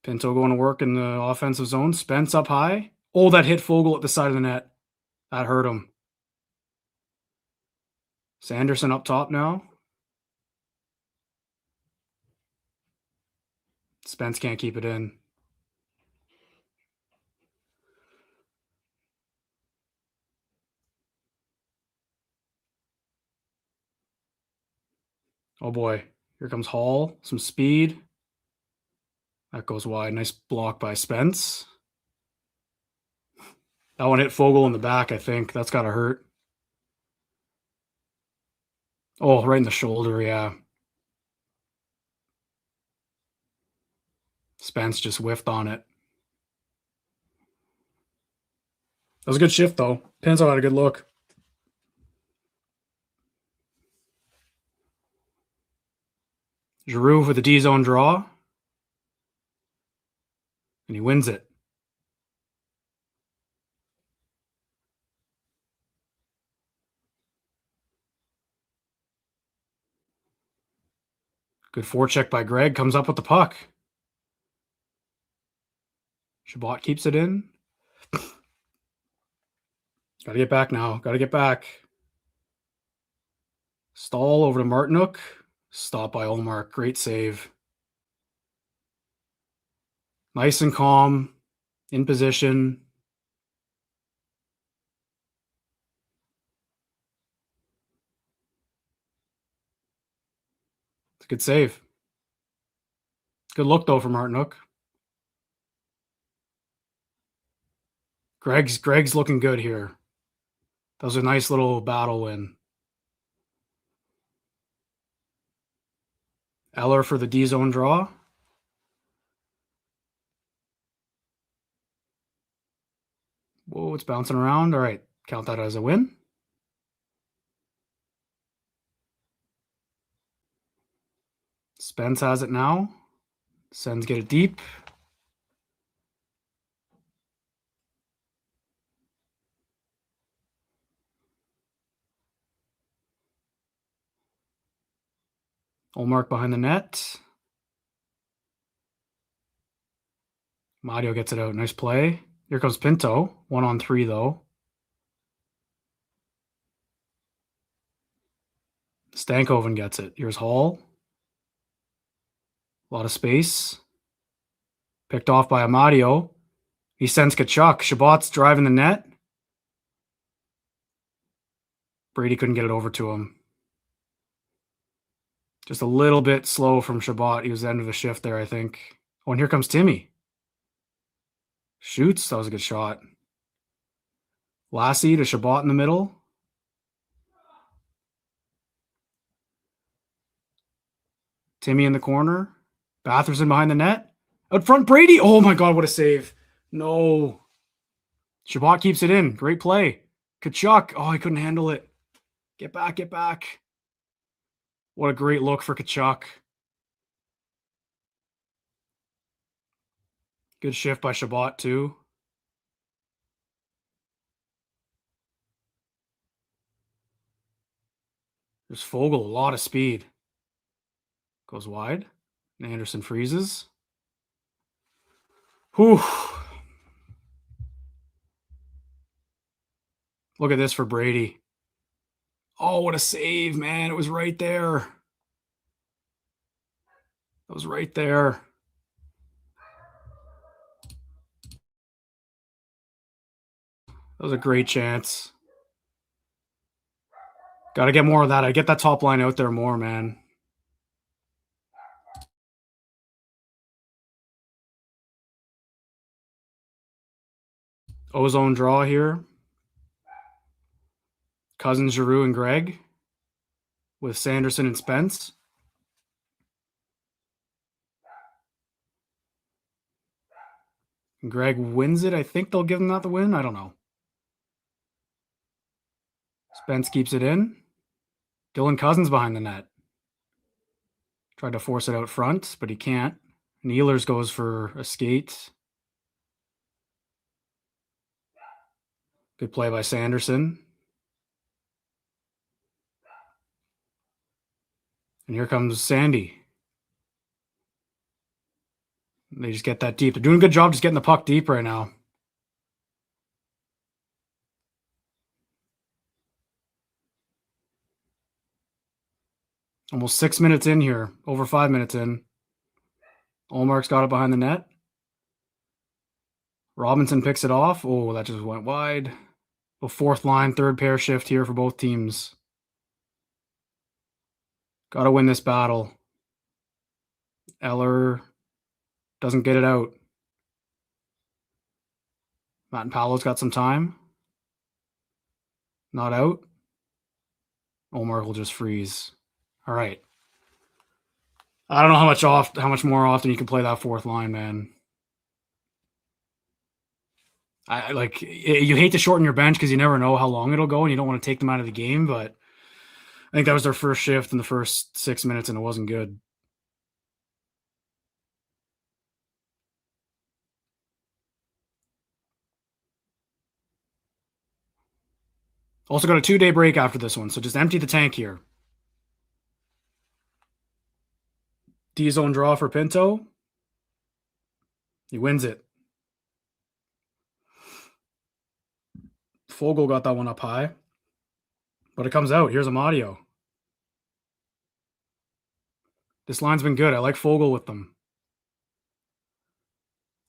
Pinto going to work in the offensive zone. Spence up high. Oh, that hit Fogle at the side of the net. That hurt him. Sanderson up top now. Spence can't keep it in. Oh boy, here comes Hall. Some speed. That goes wide. Nice block by Spence. That one hit Fogle in the back, I think. That's got to hurt. Oh, right in the shoulder, yeah. Spence just whiffed on it. That was a good shift, though. Pinzo had a good look. Giroux with the D-zone draw. And he wins it. Good forecheck by Greg. Comes up with the puck. Chabot keeps it in. Got to get back now. Got to get back. Stahl over to Martinook. Stop by Olmark. Great save. Nice and calm. In position. It's a good save. Good look, though, from Martinook. Greg's looking good here. That was a nice little battle win. Eller for the D-zone draw. Whoa, it's bouncing around. All right, count that as a win. Spence has it now. Sens get it deep. Olmark behind the net. Mario gets it out. Nice play. Here comes Pinto. 1-on-3, though. Stankoven gets it. Here's Hall. A lot of space. Picked off by Amadio. He sends Kachuk. Chabot's driving the net. Brady couldn't get it over to him. Just a little bit slow from Chabot. He was the end of the shift there, I think. Oh, and here comes Timmy. Shoots. That was a good shot. Lassie to Chabot in the middle. Timmy in the corner. Batherson behind the net. Out front, Brady. Oh my God, what a save. No. Chabot keeps it in. Great play. Kachuk. Oh, he couldn't handle it. Get back, get back. What a great look for Kachuk. Good shift by Chabot, too. There's Fogle, a lot of speed. Goes wide. And Anderson freezes. Whew. Look at this for Brady. Oh, what a save, man. It was right there. It was right there. That was a great chance. Got to get more of that. I get that top line out there more, man. Ozone draw here. Cousins, Giroux, and Greg with Sanderson and Spence. And Greg wins it. I think they'll give him that the win. I don't know. Spence keeps it in. Dylan Cousins behind the net. Tried to force it out front, but he can't. Nealers goes for a skate. Good play by Sanderson. And here comes Sandy. They just get that deep. They're doing a good job just getting the puck deep right now. Almost 6 minutes in here. Over 5 minutes in. Ullmark's got it behind the net. Robinson picks it off. Oh, that just went wide. A fourth line, third pair shift here for both teams. Got to win this battle. Eller doesn't get it out. Matt and Paolo's got some time. Not out. Ullmark will just freeze. All right. I don't know how much more often you can play that fourth line, man. I like you hate to shorten your bench because you never know how long it'll go, and you don't want to take them out of the game. But I think that was their first shift in the first 6 minutes, and it wasn't good. Also got a 2-day break after this one, so just empty the tank here. D-zone draw for Pinto. He wins it. Fogle got that one up high. But it comes out. Here's Amadio. This line's been good. I like Fogle with them.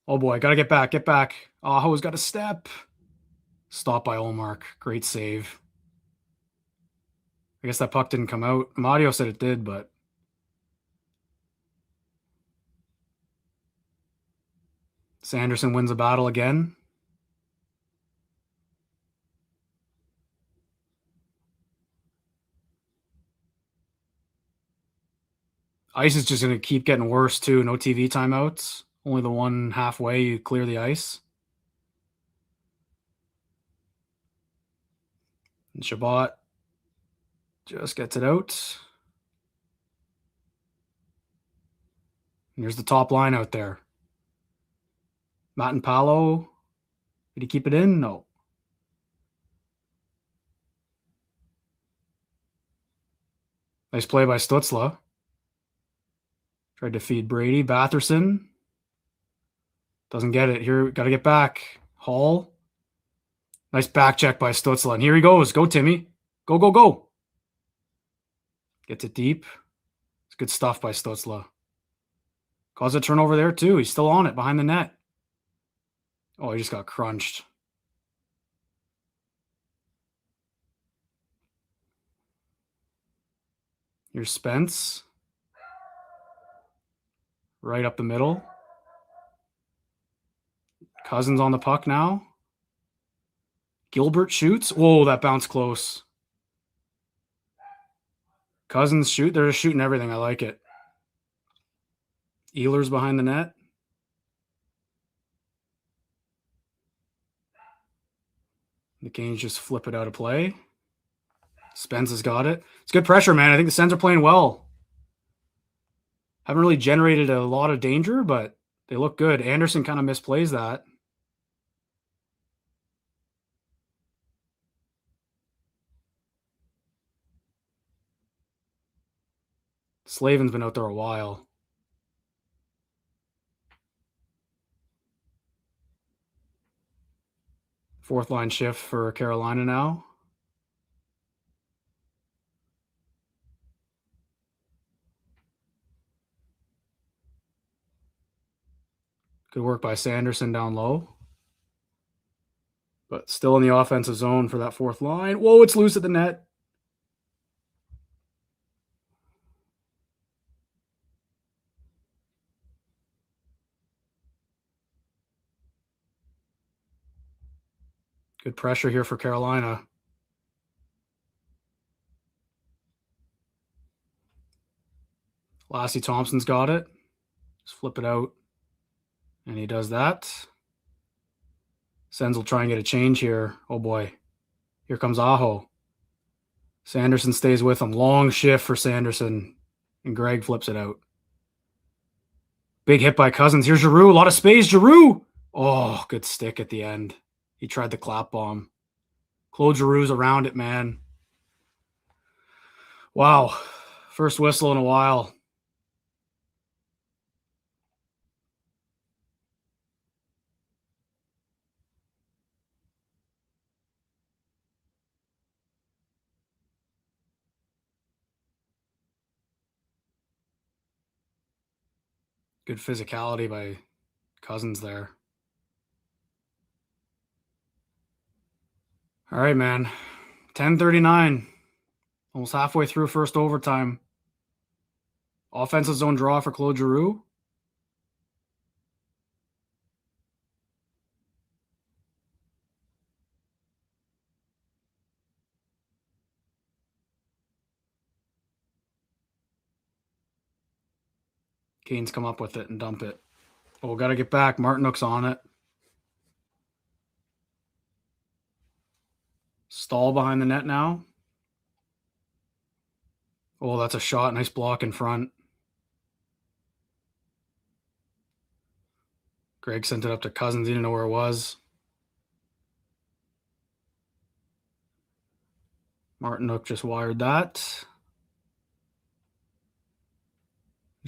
Oh boy, gotta get back. Get back. Aho's got a step. Stopped by Ullmark. Great save. I guess that puck didn't come out. Amadio said it did, but Sanderson wins the battle again. Ice is just going to keep getting worse, too. No TV timeouts. Only the one halfway you clear the ice. And Shabbat just gets it out. And here's the top line out there. Matt and Paolo. Did he keep it in? No. Nice play by Stützle. Tried to feed Brady. Batherson. Doesn't get it. Here, got to get back. Hall. Nice back check by Stützle. And here he goes. Go, Timmy. Go, go, go. Gets it deep. It's good stuff by Stützle. Caused a turnover there, too. He's still on it behind the net. Oh, he just got crunched. Here's Spence. Right up the middle. Cousins on the puck now. Gilbert shoots. Whoa, that bounced close. Cousins shoot. They're just shooting everything. I like it. Ehlers behind the net. The Canes just flip it out of play. Spence has got it. It's good pressure, man. I think the Sens are playing well. Haven't really generated a lot of danger, but they look good. Anderson kind of misplays that. Slavin's been out there a while. Fourth line shift for Carolina now. Good work by Sanderson down low. But still in the offensive zone for that fourth line. Whoa, it's loose at the net. Good pressure here for Carolina. Lassie Thompson's got it. Just flip it out. And he does that. Sens will try and get a change here. Oh boy. Here comes Aho. Sanderson stays with him. Long shift for Sanderson. And Greg flips it out. Big hit by Cousins. Here's Giroux. A lot of space. Giroux. Oh, good stick at the end. He tried the clap bomb. Claude Giroux's around it, man. Wow. First whistle in a while. Good physicality by Cousins there. All right, man. 10:39. Almost halfway through first overtime. Offensive zone draw for Claude Giroux. Kane's come up with it and dump it. Oh, got to get back. Martinook's on it. Stall behind the net now. Oh, that's a shot. Nice block in front. Greg sent it up to Cousins. He didn't know where it was. Martinook just wired that.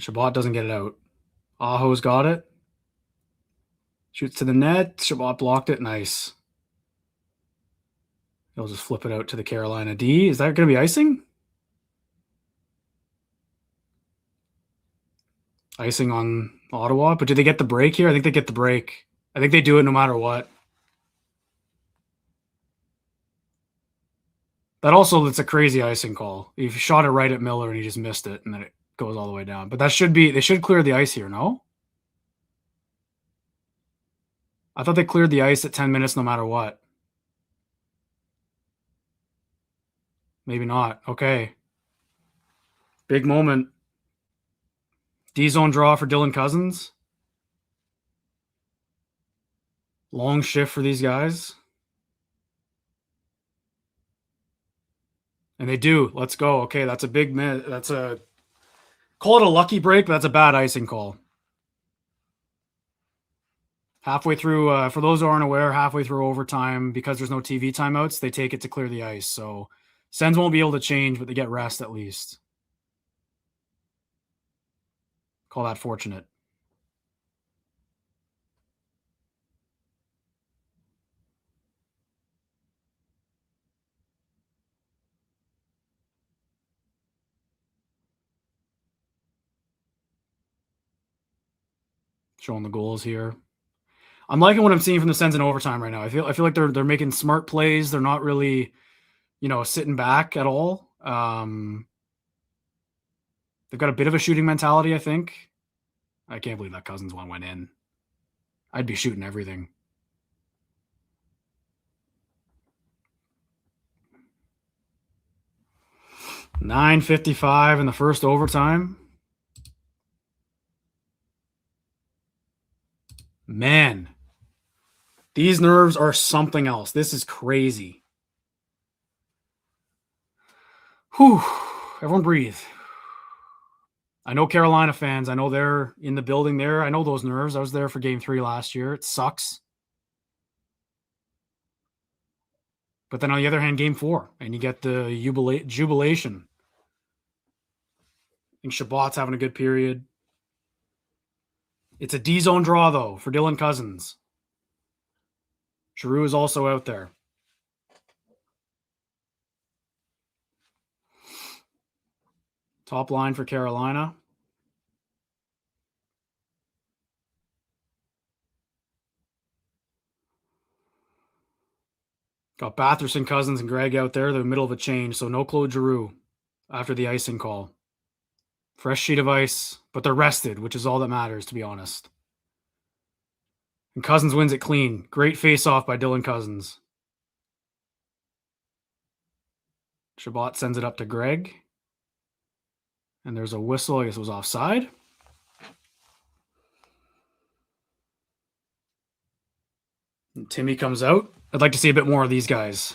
Chabot doesn't get it out. Aho's got it. Shoots to the net. Chabot blocked it. Nice. He'll just flip it out to the Carolina D. Is that going to be icing? Icing on Ottawa. But do they get the break here? I think they get the break. I think they do it no matter what. That also, it's a crazy icing call. If you shot it right at Miller and he just missed it, and then it goes all the way down. But that should be, they should clear the ice here, no? I thought they cleared the ice at 10 minutes no matter what. Maybe not. Okay. Big moment. D-zone draw for Dylan Cousins. Long shift for these guys. And they do. Let's go. Okay, that's a big miss. That's a, call it a lucky break, but that's a bad icing call. Halfway through, for those who aren't aware, halfway through overtime, because there's no TV timeouts, they take it to clear the ice. So Sens won't be able to change, but they get rest at least. Call that fortunate. Showing the goals here. I'm liking what I'm seeing from the Sens in overtime right now. I feel like they're making smart plays. They're not really, sitting back at all. They've got a bit of a shooting mentality, I think. I can't believe that Cousins one went in. I'd be shooting everything. $9:55 in the first overtime. Man, these nerves are something else. This is crazy. Whew. Everyone breathe. I know Carolina fans. I know they're in the building there. I know those nerves. I was there for Game 3 last year. It sucks. But then on the other hand, Game 4, and you get the jubilation. I think Chabot's having a good period. It's a D-zone draw, though, for Dylan Cousins. Giroux is also out there. Top line for Carolina. Got Batherson, Cousins, and Greg out there. They're in the middle of a change, so no Claude Giroux after the icing call. Fresh sheet of ice, but they're rested, which is all that matters, to be honest. And Cousins wins it clean. Great face-off by Dylan Cousins. Chabot sends it up to Greg. And there's a whistle. I guess it was offside. And Timmy comes out. I'd like to see a bit more of these guys.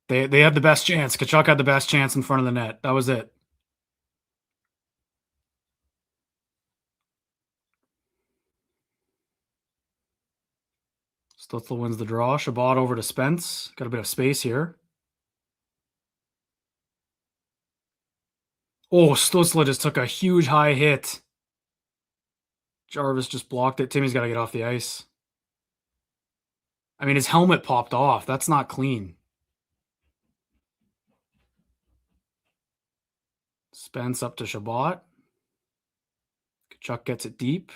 They had the best chance. Tkachuk had the best chance in front of the net. That was it. Stützle wins the draw. Chabot over to Spence. Got a bit of space here. Oh, Stützle just took a huge high hit. Jarvis just blocked it. Timmy's got to get off the ice. I mean, his helmet popped off. That's not clean. Spence up to Chabot. Chuck gets it deep.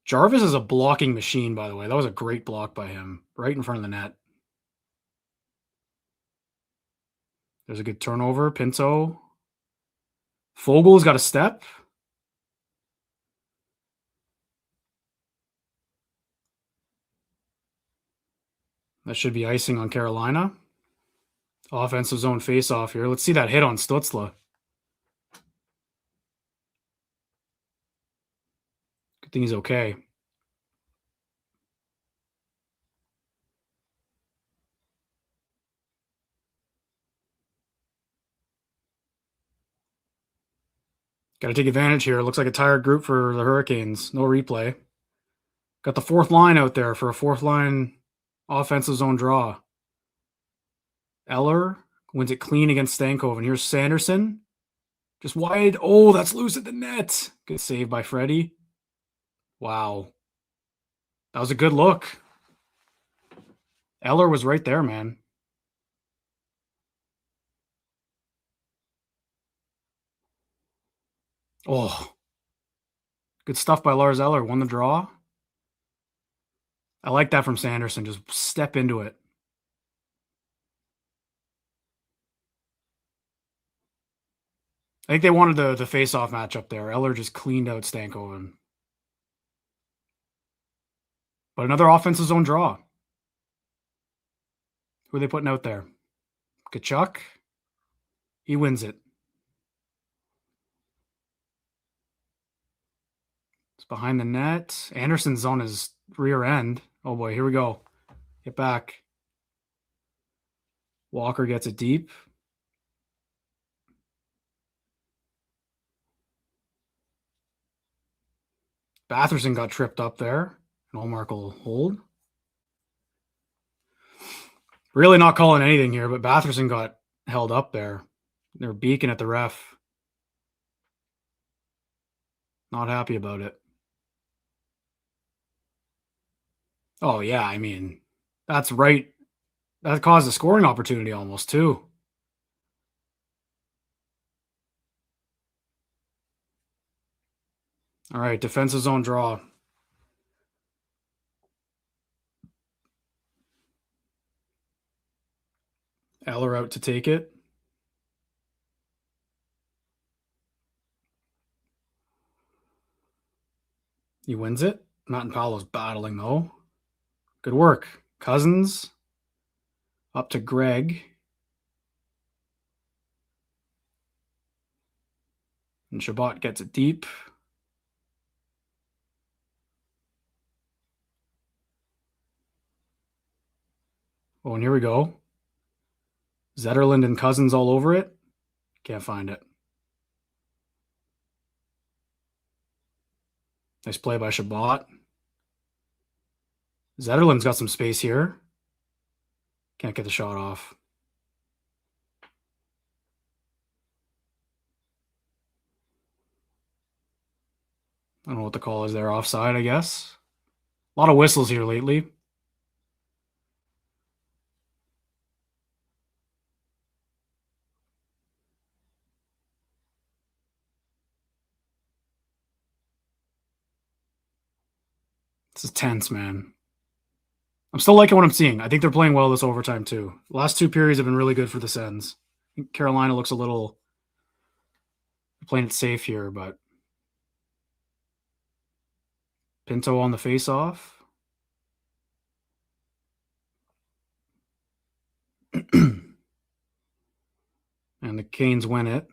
Jarvis is a blocking machine, by the way. That was a great block by him, right in front of the net. There's a good turnover. Pinto. Fogel's got a step. That should be icing on Carolina. Offensive zone face-off here. Let's see that hit on Stützle. Good thing he's okay. Got to take advantage here. Looks like a tired group for the Hurricanes. No replay. Got the fourth line out there for a fourth line offensive zone draw. Eller wins it clean against Stankov. And here's Sanderson. Just wide. Oh, that's loose at the net. Good save by Freddie. Wow. That was a good look. Eller was right there, man. Oh. Good stuff by Lars Eller. Won the draw. I like that from Sanderson. Just step into it. I think they wanted the face-off matchup there. Eller just cleaned out Stankoven. But another offensive zone draw. Who are they putting out there? Kachuk. He wins it. It's behind the net. Anderson's on his rear end. Oh boy, here we go. Get back. Walker gets it deep. Batherson got tripped up there. And Allmark will hold. Really not calling anything here, but Batherson got held up there. They're beaking at the ref. Not happy about it. Oh, yeah, I mean, that's right. That caused a scoring opportunity almost, too. All right, defensive zone draw. Eller out to take it. He wins it. Matt and Paolo's battling, though. Good work. Cousins up to Greg. And Shabbat gets it deep. Oh, and here we go. Zetterlund and Cousins all over it. Can't find it. Nice play by Shabbat. Zetterlund's got some space here. Can't get the shot off. I don't know what the call is there. Offside, I guess. A lot of whistles here lately. This is tense, man. I'm still liking what I'm seeing. I think they're playing well this overtime, too. The last two periods have been really good for the Sens. I think Carolina looks a little playing it safe here, but Pinto on the face-off. And the Canes win it.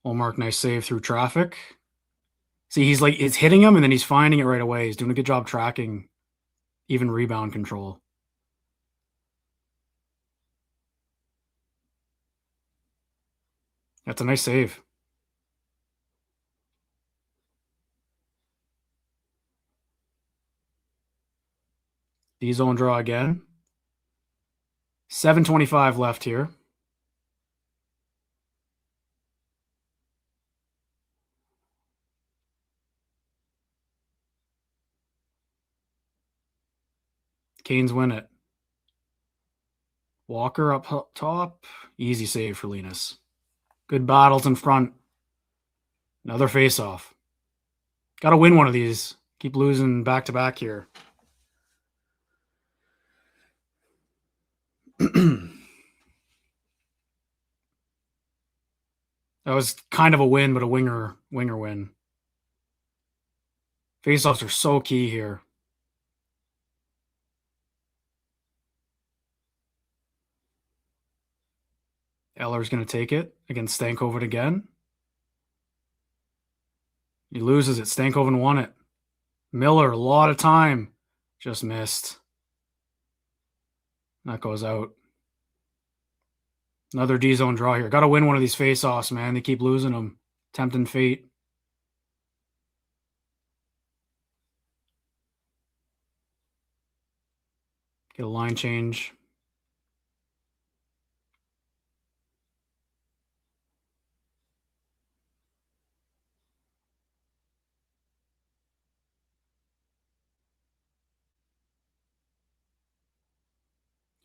Allmark, nice save through traffic. See, he's like, it's hitting him and then he's finding it right away. He's doing a good job tracking even rebound control. That's a nice save. D-zone draw again. 7:25 left here. Canes win it. Walker up top. Easy save for Linus. Good battles in front. Another face-off. Got to win one of these. Keep losing back-to-back here. That was kind of a win, but a winger win. Face-offs are so key here. Eller's going to take it against Stankoven again. He loses it. Stankoven won it. Miller, a lot of time. Just missed. That goes out. Another D-zone draw here. Got to win one of these face-offs, man. They keep losing them. Tempting fate. Get a line change.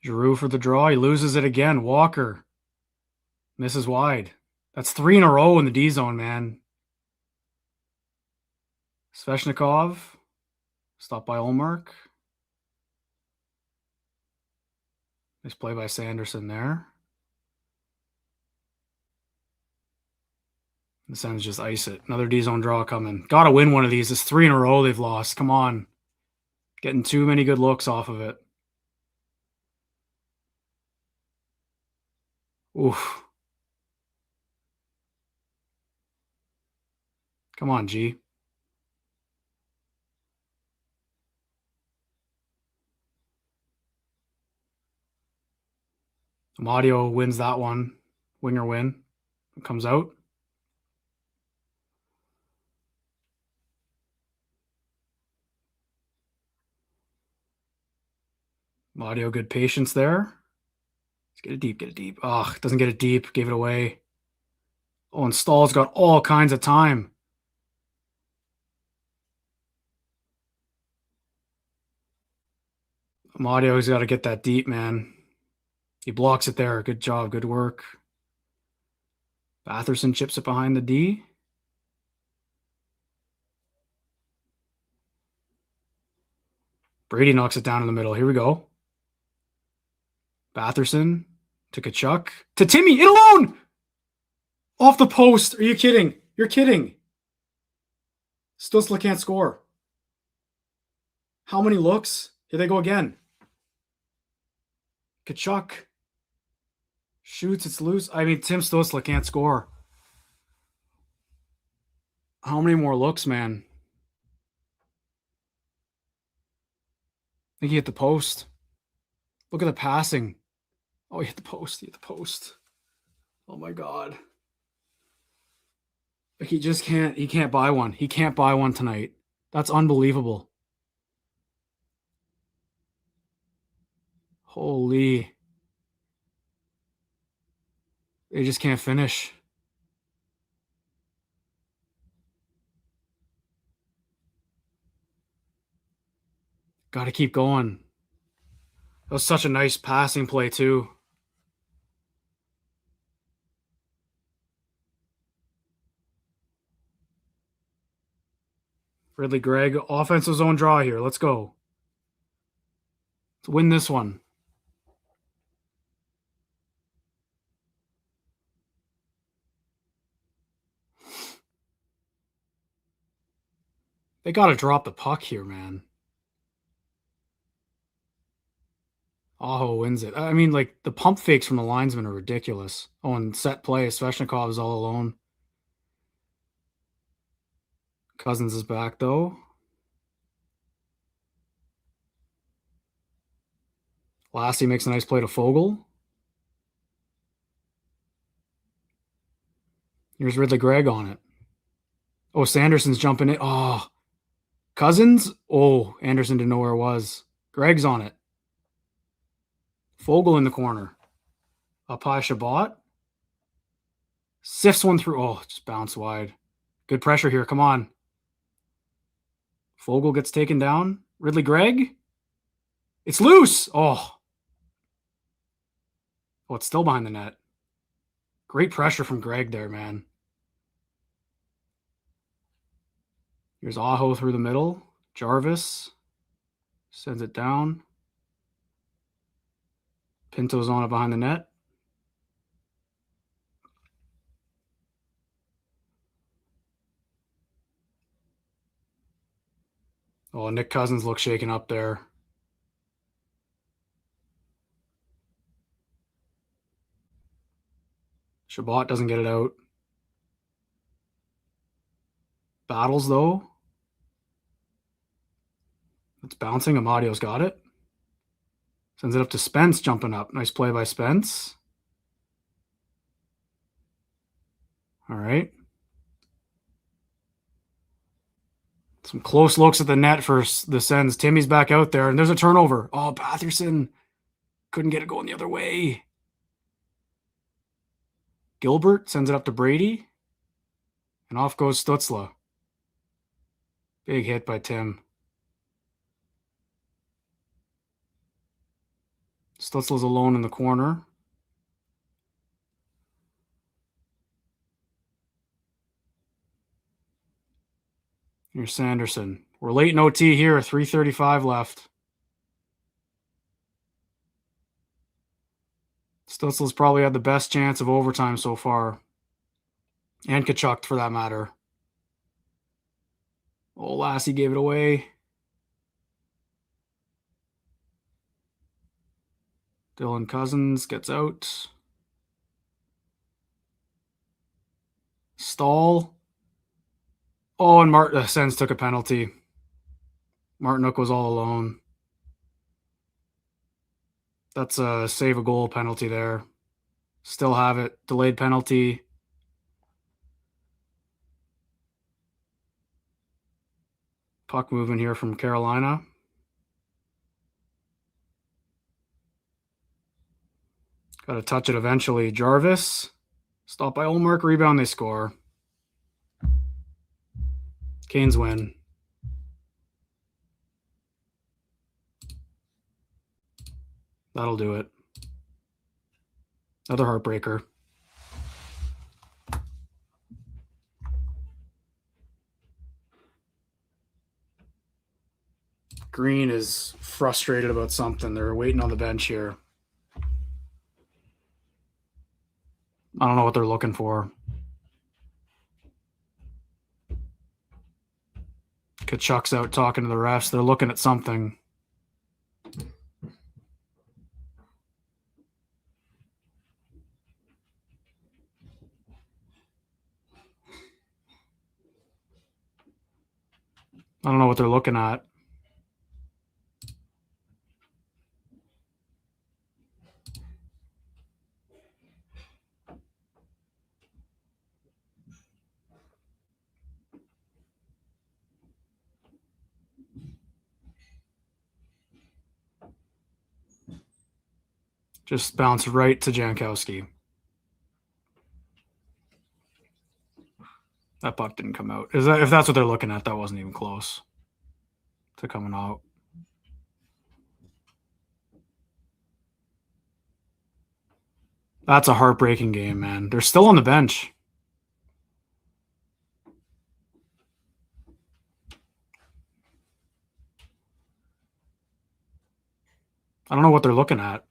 Giroux for the draw. He loses it again. Walker misses wide. That's 3 in a row in the D zone, man. Svechnikov. Stopped by Olmark. Nice play by Sanderson there. The Sens just ice it. Another D zone draw coming. Got to win one of these. It's 3 in a row they've lost. Come on. Getting too many good looks off of it. Oof. Come on, G. Amadio wins that one. Winger win. It comes out. Amadio, good patience there. Get it deep, get it deep. Ugh, doesn't get it deep. Gave it away. Oh, and Stahl's got all kinds of time. Amadio's got to get that deep, man. He blocks it there. Good job, good work. Batherson chips it behind the D. Brady knocks it down in the middle. Here we go. Batherson to Kachuk. To Timmy, in alone! Off the post. Are you kidding? You're kidding. Stutzla can't score. How many looks? Here they go again. Kachuk shoots, it's loose. I mean, Tim Stutzla can't score. How many more looks, man? I think he hit the post. Look at the passing. Oh, he hit the post. He hit the post. Oh, my God. He just can't. He can't buy one. He can't buy one tonight. That's unbelievable. Holy. They just can't finish. Got to keep going. That was such a nice passing play, too. Ridley Gregg, offensive zone draw here. Let's go. Let's win this one. They got to drop the puck here, man. Aho wins it. I mean, like, the pump fakes from the linesmen are ridiculous. Oh, and set play, Svechnikov is all alone. Cousins is back, though. Lassie makes a nice play to Fogle. Here's Ridley Gregg on it. Oh, Sanderson's jumping in. Oh, Cousins? Oh, Anderson didn't know where it was. Gregg's on it. Fogle in the corner. Up high, Shabbat. Sifts one through. Oh, just bounce wide. Good pressure here. Come on. Fogle gets taken down. Ridley Gregg. It's loose. Oh, it's still behind the net. Great pressure from Greg there, man. Here's Aho through the middle. Jarvis sends it down. Pinto's on it behind the net. Oh, Nick Cousins looks shaken up there. Shabbat doesn't get it out. Battles, though. It's bouncing. Amadio's got it. Sends it up to Spence, jumping up. Nice play by Spence. All right. Some close looks at the net for the Sens. Timmy's back out there, and there's a turnover. Oh, Batherson couldn't get it going the other way. Gilbert sends it up to Brady, and off goes Stutzla. Big hit by Tim. Stutzla's alone in the corner. Here's Sanderson. We're late in OT here. 3:35 left. Stutzla's probably had the best chance of overtime so far. And Kachuk, for that matter. Oh, Lassie gave it away. Dylan Cousins gets out. Stahl. Oh, and Sens took a penalty. Martinook was all alone. That's a save a goal penalty there. Still have it. Delayed penalty. Puck moving here from Carolina. Got to touch it eventually. Jarvis. Stopped by Olmark. Rebound. They score. Canes win. That'll do it. Another heartbreaker. Green is frustrated about something. They're waiting on the bench here. I don't know what they're looking for. Kachuk's out talking to the refs. They're looking at something. I don't know what they're looking at. Just bounce right to Jankowski. That puck didn't come out. If that's what they're looking at, that wasn't even close to coming out. That's a heartbreaking game, man. They're still on the bench. I don't know what they're looking at.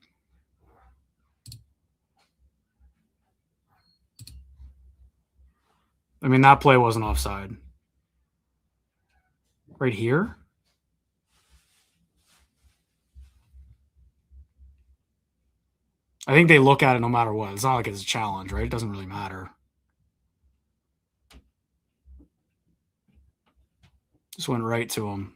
I mean, that play wasn't offside. Right here? I think they look at it no matter what. It's not like it's a challenge, right? It doesn't really matter. Just went right to him.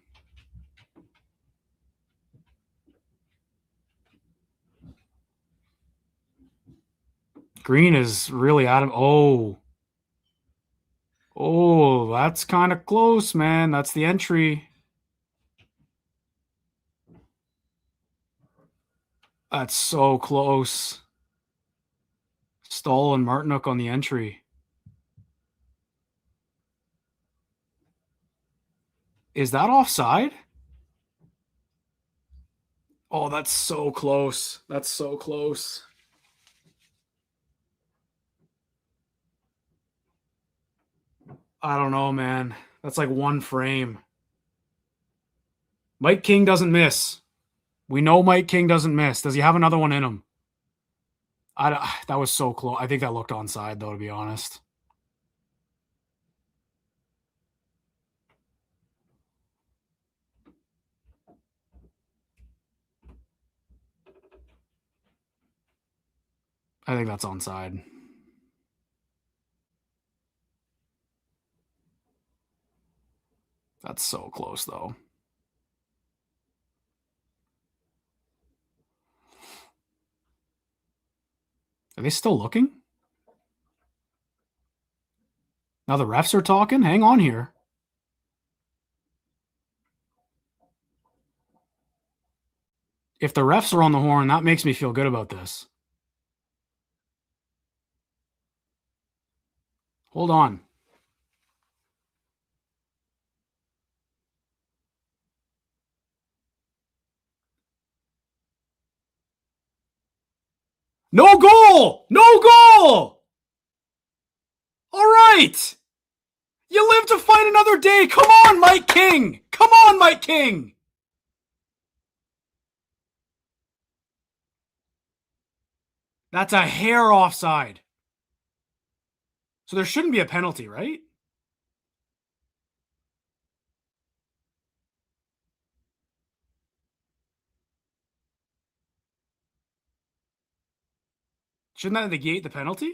Green is really at him. Oh, that's kind of close, man. That's the entry. That's so close. Stahl and Martinook on the entry. Is that offside? Oh, that's so close. That's so close. I don't know, man. That's like one frame. Mike King doesn't miss. We know Mike King doesn't miss. Does he have another one in him? That was so close. I think that looked onside, though, to be honest. I think that's onside. That's so close, though. Are they still looking? Now the refs are talking? Hang on here. If the refs are on the horn, that makes me feel good about this. Hold on. No goal! No goal! All right! You live to fight another day. Come on, Mike King! Come on, Mike King! That's a hair offside. So there shouldn't be a penalty, right? Shouldn't that negate the penalty?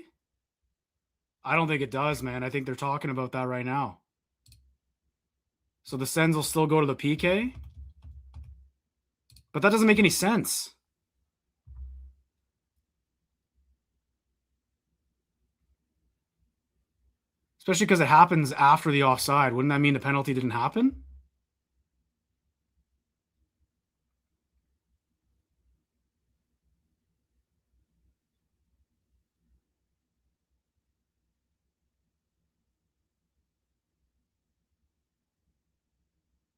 I don't think it does, man. I think they're talking about that right now. So the Sens will still go to the PK? But that doesn't make any sense. Especially because it happens after the offside. Wouldn't that mean the penalty didn't happen?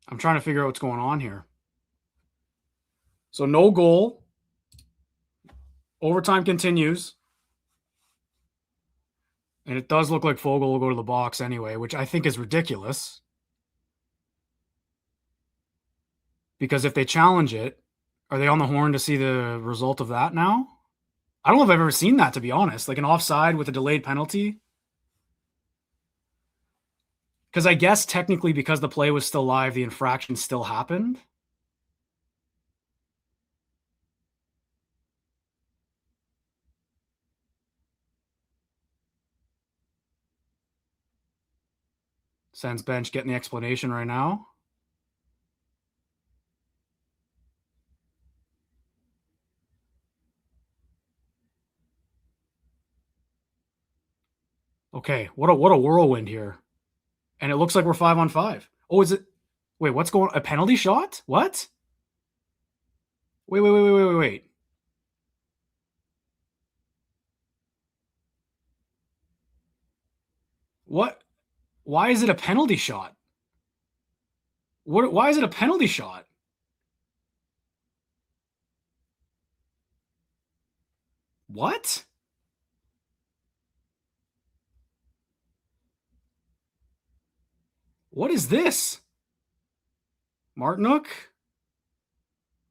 I'm trying to figure out what's going on here. So no goal. Overtime continues. And it does look like Fogle will go to the box anyway, which I think is ridiculous. Because if they challenge it, are they on the horn to see the result of that now? I don't know if I've ever seen that, to be honest. Like an offside with a delayed penalty. Because I guess technically because the play was still live, the infraction still happened. Sens bench getting the explanation right now. Okay, what a whirlwind here. And it looks like we're 5-on-5. Oh, is it? Wait, what's going on? A penalty shot? What? Wait. What? Why is it a penalty shot? Why is it a penalty shot? What? What is this? Martinook?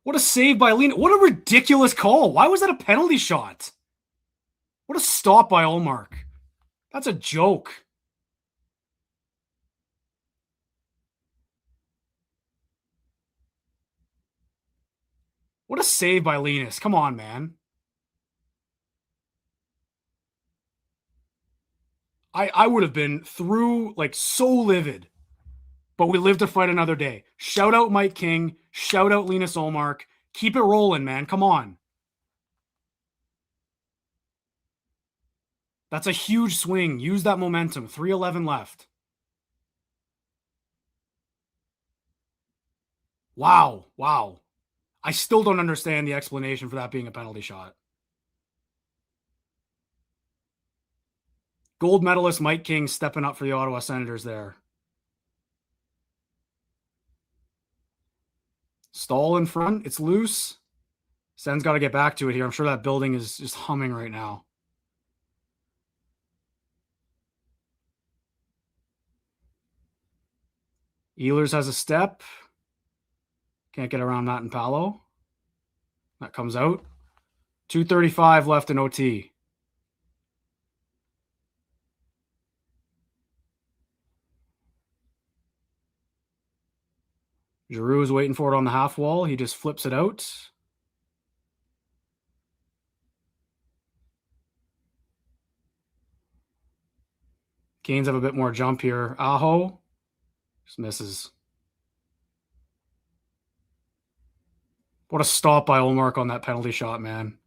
What a save by Lena. What a ridiculous call. Why was that a penalty shot? What a stop by Ullmark. That's a joke. What a save by Linus. Come on, man. I would have been through, like, so livid. But we live to fight another day. Shout out Mike King. Shout out Linus Ullmark. Keep it rolling, man. Come on. That's a huge swing. Use that momentum. 3:11 left. Wow. I still don't understand the explanation for that being a penalty shot. Gold medalist Mike King stepping up for the Ottawa Senators there. Stall in front. It's loose. Sen's got to get back to it here. I'm sure that building is just humming right now. Ehlers has a step. Can't get around Matt and Palo. That comes out. 2:35 left in OT. Giroux is waiting for it on the half wall. He just flips it out. Canes have a bit more jump here. Aho just misses. What a stop by Ullmark on that penalty shot, man.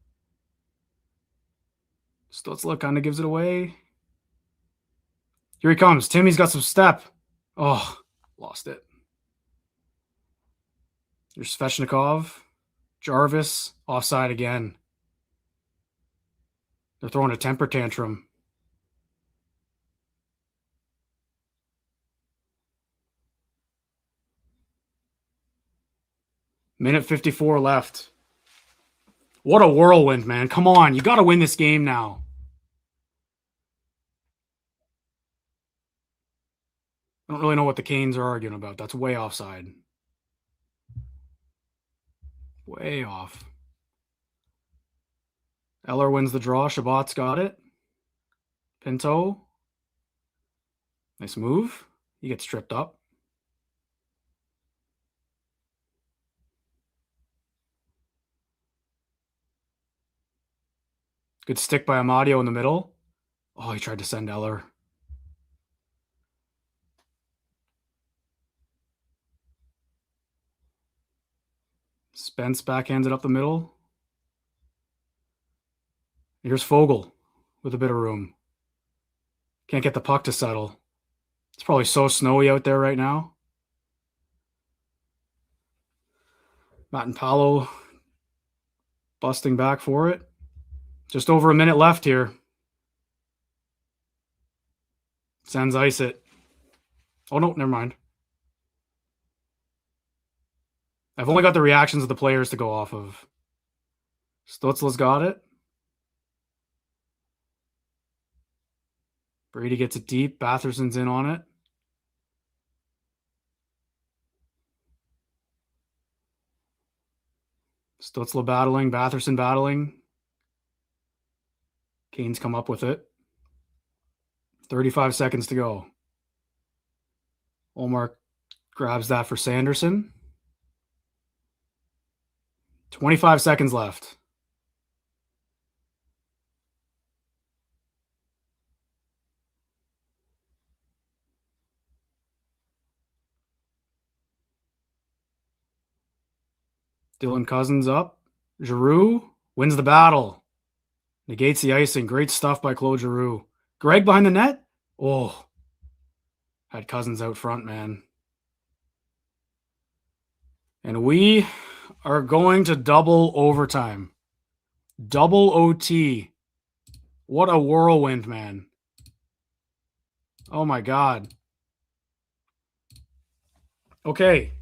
Stutzla kind of gives it away. Here he comes. Timmy's got some step. Oh, lost it. There's Svechnikov. Jarvis, offside again. They're throwing a temper tantrum. Minute 54 left. What a whirlwind, man. Come on. You got to win this game now. I don't really know what the Canes are arguing about. That's way offside. Way off. Eller wins the draw. Shabbat's got it. Pinto. Nice move. He gets tripped up. Good stick by Amadio in the middle. Oh, he tried to send Eller. Spence backhands it up the middle. Here's Fogle with a bit of room. Can't get the puck to settle. It's probably so snowy out there right now. Matt and Palo busting back for it. Just over a minute left here. Sens ice it. Oh, no, never mind. I've only got the reactions of the players to go off of. Stutzla's got it. Brady gets it deep. Batherson's in on it. Stutzla battling. Batherson battling. Canes come up with it. 35 seconds to go. Ullmark grabs that for Sanderson. 25 seconds left. Dylan Cousins up. Giroux wins the battle. Negates the icing. Great stuff by Claude Giroux. Greg behind the net. Oh. Had Cousins out front, man. And we are going to double overtime. Double OT. What a whirlwind, man. Oh, my God. Okay.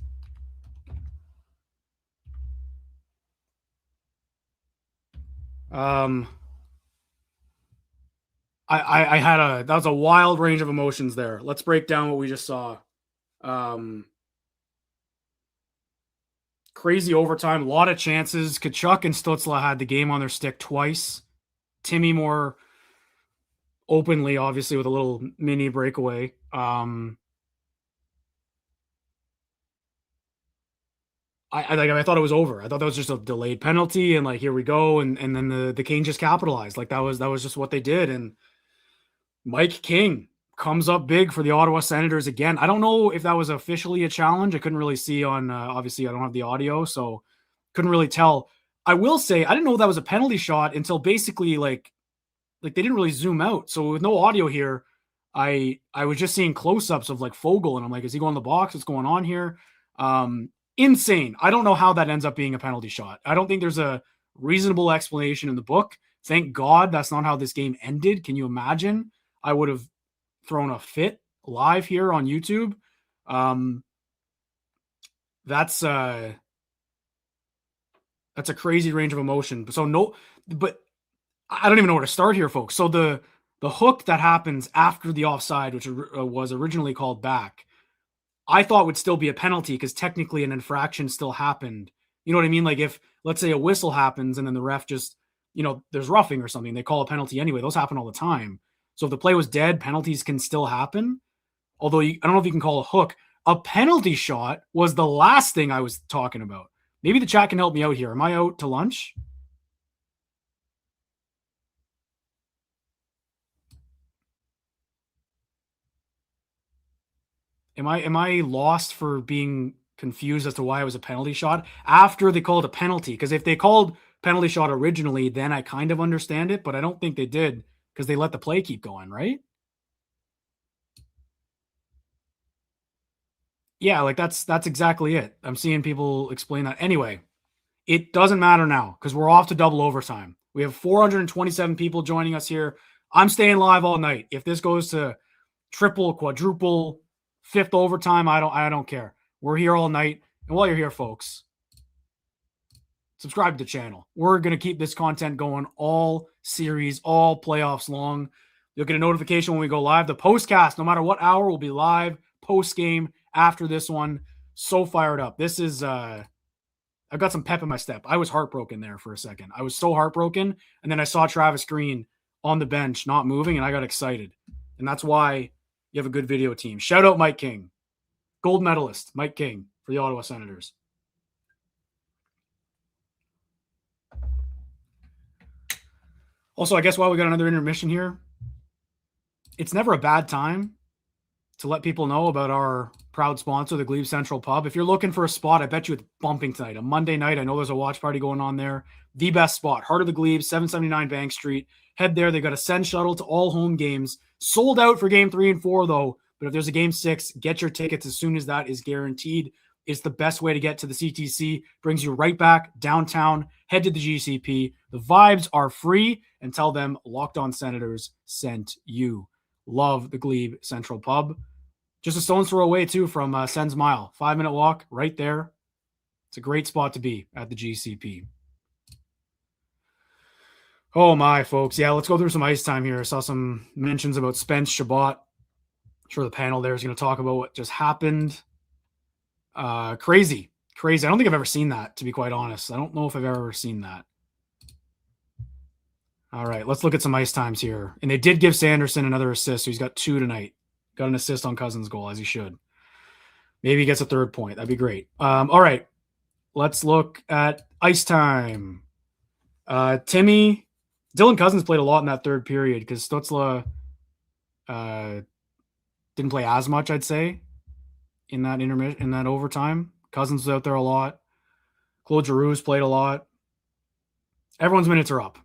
I had that was a wild range of emotions there. Let's break down what we just saw. Crazy overtime, a lot of chances. Tkachuk and Stutzla had the game on their stick twice. Timmy more openly, obviously, with a little mini breakaway. I thought it was over. I thought that was just a delayed penalty, and like here we go, and then the Canes just capitalized. Like that was just what they did. And Mike King comes up big for the Ottawa Senators again. I don't know if that was officially a challenge. I couldn't really see on obviously I don't have the audio, so couldn't really tell. I will say I didn't know that was a penalty shot until basically like they didn't really zoom out. So with no audio here, I was just seeing close-ups of like Fogle, and I'm like, is he going in the box? What's going on here? Insane. I don't know how that ends up being a penalty shot. I don't think there's a reasonable explanation in the book. Thank God that's not how this game ended. Can you imagine? I would have thrown a fit live here on YouTube. That's That's a crazy range of emotion. So no, but I don't even know where to start here, folks. So the hook that happens after the offside, which was originally called back, I thought would still be a penalty because technically an infraction still happened. You know what I mean? Like if, let's say, a whistle happens and then the ref just, there's roughing or something, they call a penalty anyway. Those happen all the time. So if the play was dead, penalties can still happen. Although I don't know if you can call a hook. A penalty shot was the last thing I was talking about. Maybe the chat can help me out here. Am I out to lunch? Am I lost for being confused as to why it was a penalty shot after they called a penalty? Because if they called penalty shot originally, then I kind of understand it, but I don't think they did because they let the play keep going, right? Yeah, like that's exactly it. I'm seeing people explain that. Anyway, it doesn't matter now because we're off to double overtime. We have 427 people joining us here. I'm staying live all night. If this goes to triple, quadruple, fifth overtime, I don't care. We're here all night. And while you're here, folks, subscribe to the channel. We're going to keep this content going all series, all playoffs long. You'll get a notification when we go live. The postcast, no matter what hour, will be live post-game after this one. So fired up. This is I've got some pep in my step. I was heartbroken there for a second. I was so heartbroken. And then I saw Travis Green on the bench not moving, and I got excited. And that's why you have a good video team. Shout out Mike King. Gold medalist, Mike King for the Ottawa Senators. Also, I guess while we got another intermission here, it's never a bad time to let people know about our proud sponsor, the Glebe Central Pub. If you're looking for a spot, I bet you it's bumping tonight. A Monday night, I know there's a watch party going on there. The best spot, heart of the Glebe, 779 Bank Street. Head there. They got a Sens shuttle to all home games. Sold out for game 3 and 4, though. But if there's a game 6, get your tickets as soon as that is guaranteed. It's the best way to get to the CTC. Brings you right back downtown. Head to the GCP. The vibes are free. And tell them Locked On Senators sent you. Love the Glebe Central Pub. Just a stone's throw away, too, from Sens Mile. 5-minute walk right there. It's a great spot to be at the GCP. Oh, my, folks. Yeah, let's go through some ice time here. I saw some mentions about Spence Shabbat. I'm sure the panel there is going to talk about what just happened. Crazy. I don't think I've ever seen that, to be quite honest. I don't know if I've ever seen that. All right, let's look at some ice times here. And they did give Sanderson another assist, so he's got 2 tonight. Got an assist on Cousins' goal, as he should. Maybe he gets a 3rd point. That'd be great. All right, let's look at ice time. Dylan Cousins played a lot in that 3rd period because Stützle didn't play as much, I'd say, in that overtime. Cousins was out there a lot. Claude Giroux's played a lot. Everyone's minutes are up.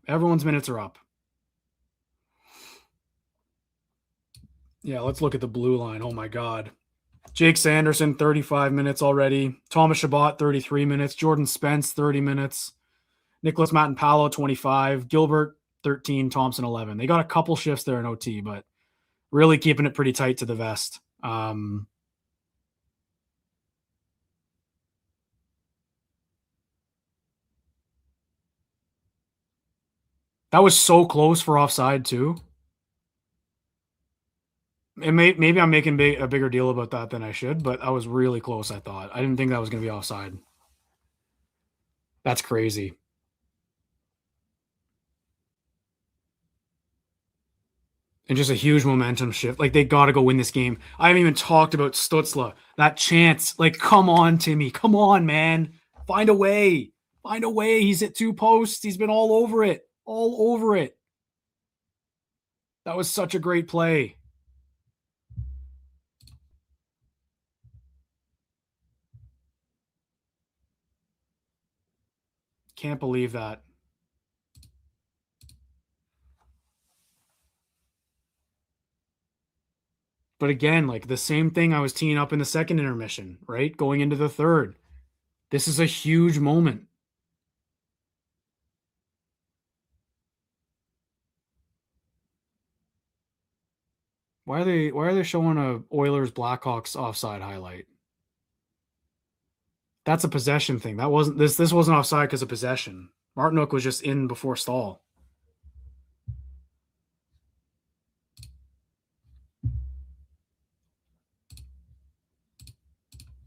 Yeah, let's look at the blue line. Oh, my God. Jake Sanderson, 35 minutes already. Thomas Shabbat, 33 minutes. Jordan Spence, 30 minutes. Nicholas Matanpalo, 25. Gilbert, 13. Thompson, 11. They got a couple shifts there in OT, but really keeping it pretty tight to the vest. That was so close for offside, too. Maybe I'm making a bigger deal about that than I should, but I was really close, I thought. I didn't think that was going to be offside. That's crazy. And just a huge momentum shift. Like, they got to go win this game. I haven't even talked about Stützle. That chance. Like, come on, Timmy. Come on, man. Find a way. He's hit 2 posts. He's been all over it. That was such a great play. Can't believe that. But again, like the same thing I was teeing up in the 2nd intermission, right? Going into the 3rd. This is a huge moment. Why are they showing a Oilers Blackhawks offside highlight? That's a possession thing. That wasn't this wasn't offside because of possession. Martinook was just in before Stahl.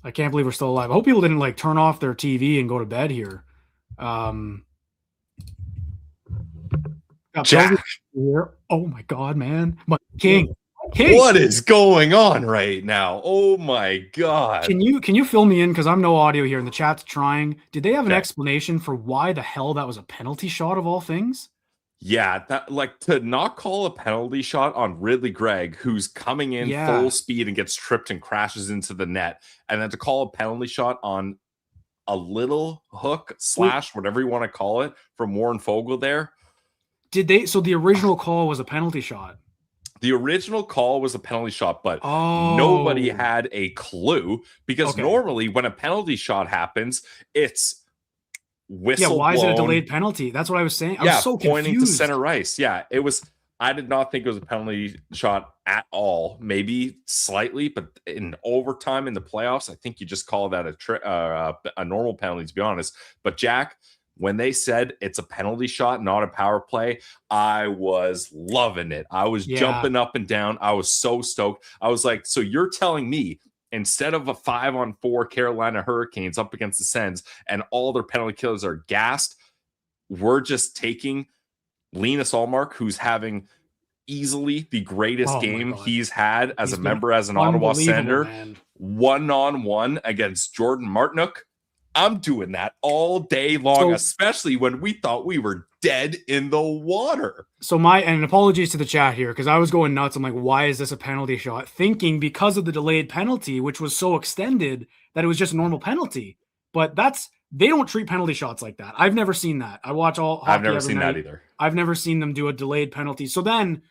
I can't believe we're still alive. I hope people didn't like turn off their TV and go to bed here. Jack. Here. Oh my God, man. King. What is going on right now? Oh my God. Can you fill me in? Because I'm no audio here and the chat's trying. Did they have an explanation for why the hell that was a penalty shot of all things? Yeah, that like to not call a penalty shot on Ridley Gregg, who's coming in full speed and gets tripped and crashes into the net, and then to call a penalty shot on a little hook / whatever you want to call it from Warren Fogle there. So the original call was a penalty shot. The original call was a penalty shot, but nobody had a clue because normally when a penalty shot happens, it's whistle why blown. Is it a delayed penalty? That's what I was saying. I was so pointing confused. to center ice. Yeah, it was. I did not think it was a penalty shot at all. Maybe slightly, but in overtime in the playoffs, I think you just call that a normal penalty, to be honest. But Jack, when they said it's a penalty shot, not a power play, I was loving it. I was jumping up and down. I was so stoked. I was like, so you're telling me instead of a 5-on-4 Carolina Hurricanes up against the Sens and all their penalty killers are gassed, we're just taking Linus Ullmark, who's having easily the greatest game he's had as a member, as an Ottawa Senator, one-on-one against Jordan Martinook. I'm doing that all day long, especially when we thought we were dead in the water. And apologies to the chat here, because I was going nuts. I'm like, why is this a penalty shot? Thinking because of the delayed penalty, which was so extended that it was just a normal penalty. But they don't treat penalty shots like that. I've never seen that. I watch all hockey. I've never seen that either. I've never seen them do a delayed penalty. So then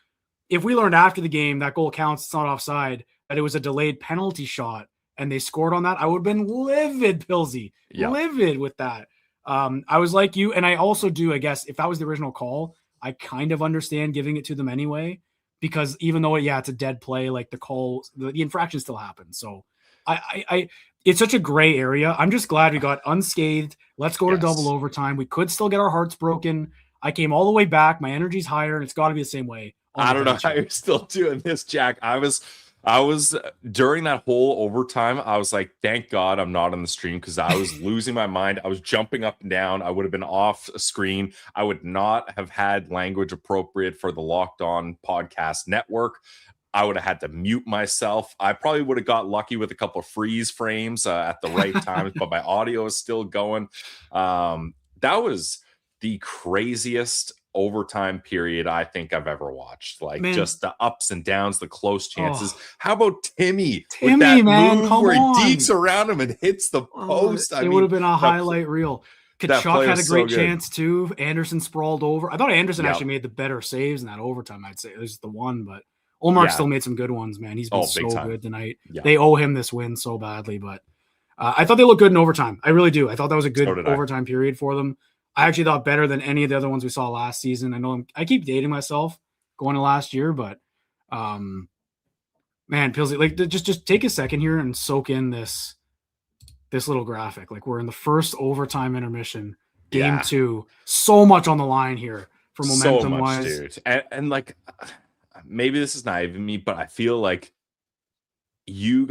if we learned after the game that goal counts, it's not offside, that it was a delayed penalty shot, and they scored on that, I would have been livid, Pilsy. Livid with that. I was like you, and I also do, I guess, if that was the original call, I kind of understand giving it to them anyway, because even though, it's a dead play, like the call, the infraction still happens. So it's such a gray area. I'm just glad we got unscathed. Let's go to double overtime. We could still get our hearts broken. I came all the way back. My energy's higher, and it's got to be the same way. I don't know how you're still doing this, Jack. I was during that whole overtime, I was like, thank God I'm not on the stream, because I was losing my mind. I was jumping up and down. I would have been off screen. I would not have had language appropriate for the Locked On Podcast Network. I would have had to mute myself. I probably would have got lucky with a couple of freeze frames at the right times, but my audio is still going. That was the craziest overtime period I think I've ever watched. Like, just the ups and downs, the close chances. How about Timmy with that move where he dekes around him and hits the post? It would have been a highlight reel. Kachuk had a great chance too. Anderson sprawled over. I thought Anderson actually made the better saves in that overtime. I'd say this is the one, but Ullmark still made some good ones, man. He's been so good tonight. They owe him this win so badly, but I thought they looked good in overtime. I really do. I thought that was a good overtime period for them. I actually thought better than any of the other ones we saw last season. I know I keep dating myself going to last year, but man, Pilsy, like just take a second here and soak in this little graphic. Like, we're in the first overtime intermission, game 2. So much on the line here for momentum wise, dude. And like, maybe this is naive of me, but I feel like you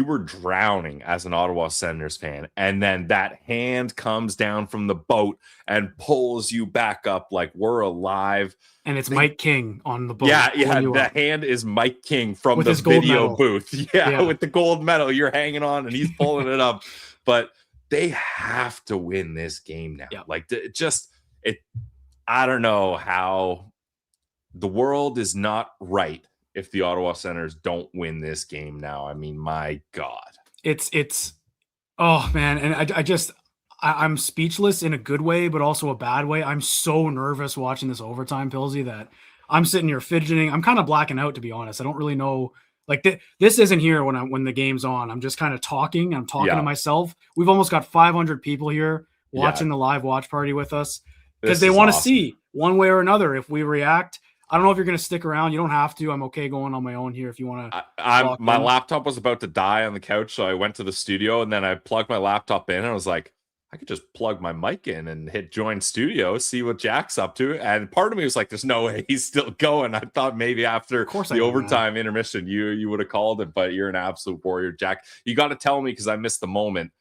were drowning as an Ottawa Senators fan, and then that hand comes down from the boat and pulls you back up like we're alive. And it's Mike King on the boat. The hand is Mike King from the video booth. With the gold medal, you're hanging on and he's pulling it up. But they have to win this game now. Like, I don't know how the world is not right if the Ottawa Senators don't win this game now. I mean, my God. It's oh man. And I'm speechless in a good way, but also a bad way. I'm so nervous watching this overtime, Pilsy, that I'm sitting here fidgeting. I'm kind of blacking out, to be honest. I don't really know. Like, this isn't here when the game's on. I'm just kind of talking. I'm talking to myself. We've almost got 500 people here watching the live watch party with us, because they want to see one way or another if we react. I don't know if you're going to stick around. You don't have to. I'm okay going on my own here if you want to. My laptop was about to die on the couch, so I went to the studio, and then I plugged my laptop in, and I was like, I could just plug my mic in and hit join studio, see what Jack's up to. And part of me was like, there's no way he's still going. I thought maybe after the overtime intermission, you would have called it, but you're an absolute warrior, Jack. You got to tell me, because I missed the moment,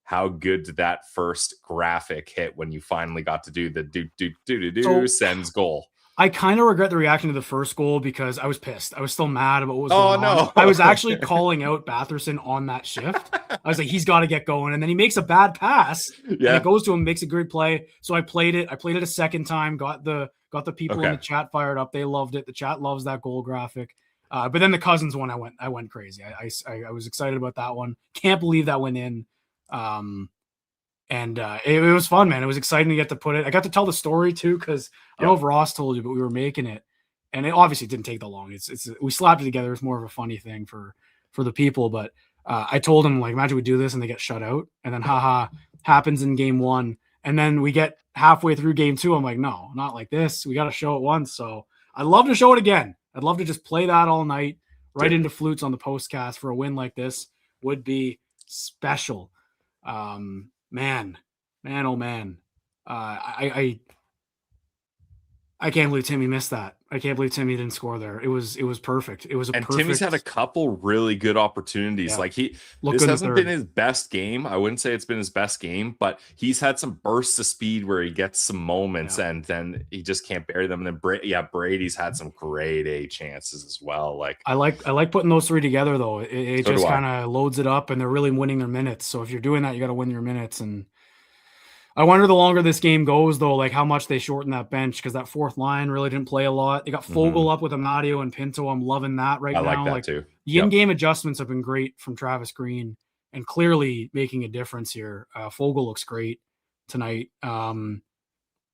how good did that first graphic hit when you finally got to do the Sens goal? I kind of regret the reaction to the first goal because I was pissed. I was still mad about what was going on. I was actually calling out Batherson on that shift. I was like, he's got to get going. And then he makes a bad pass. And it goes to him, makes a great play. So I played it. I played it a second time, got the people in the chat fired up. They loved it. The chat loves that goal graphic. But then the Cousins one, I went crazy. I was excited about that one. Can't believe that went in. It was fun, man. It was exciting to get to put it. I got to tell the story too, because I don't know if Ross told you, but we were making it, and it obviously didn't take that long. We slapped it together. It's more of a funny thing for the people. But I told him, like, imagine we do this and they get shut out, and then happens in game 1, and then we get halfway through game 2. I'm like, no, not like this. We got to show it once. So I'd love to show it again. I'd love to just play that all night, right into flutes on the postcast for a win like this. Would be special. Man, oh man. I can't believe Timmy missed that. I can't believe Timmy didn't score there. It was perfect. Timmy's had a couple really good opportunities. Yeah. Like this hasn't been his best game. I wouldn't say it's been his best game, but he's had some bursts of speed where he gets some moments and then he just can't bury them. And then Brady's had some grade A chances as well. Like I like putting those three together though. It just kind of loads it up, and they're really winning their minutes. So if you're doing that, you got to win your minutes. And I wonder the longer this game goes, though, like how much they shorten that bench, because that fourth line really didn't play a lot. They got Fogle up with Amadio and Pinto. I'm loving that right now. I like that too. The in-game adjustments have been great from Travis Green and clearly making a difference here. Fogle looks great tonight.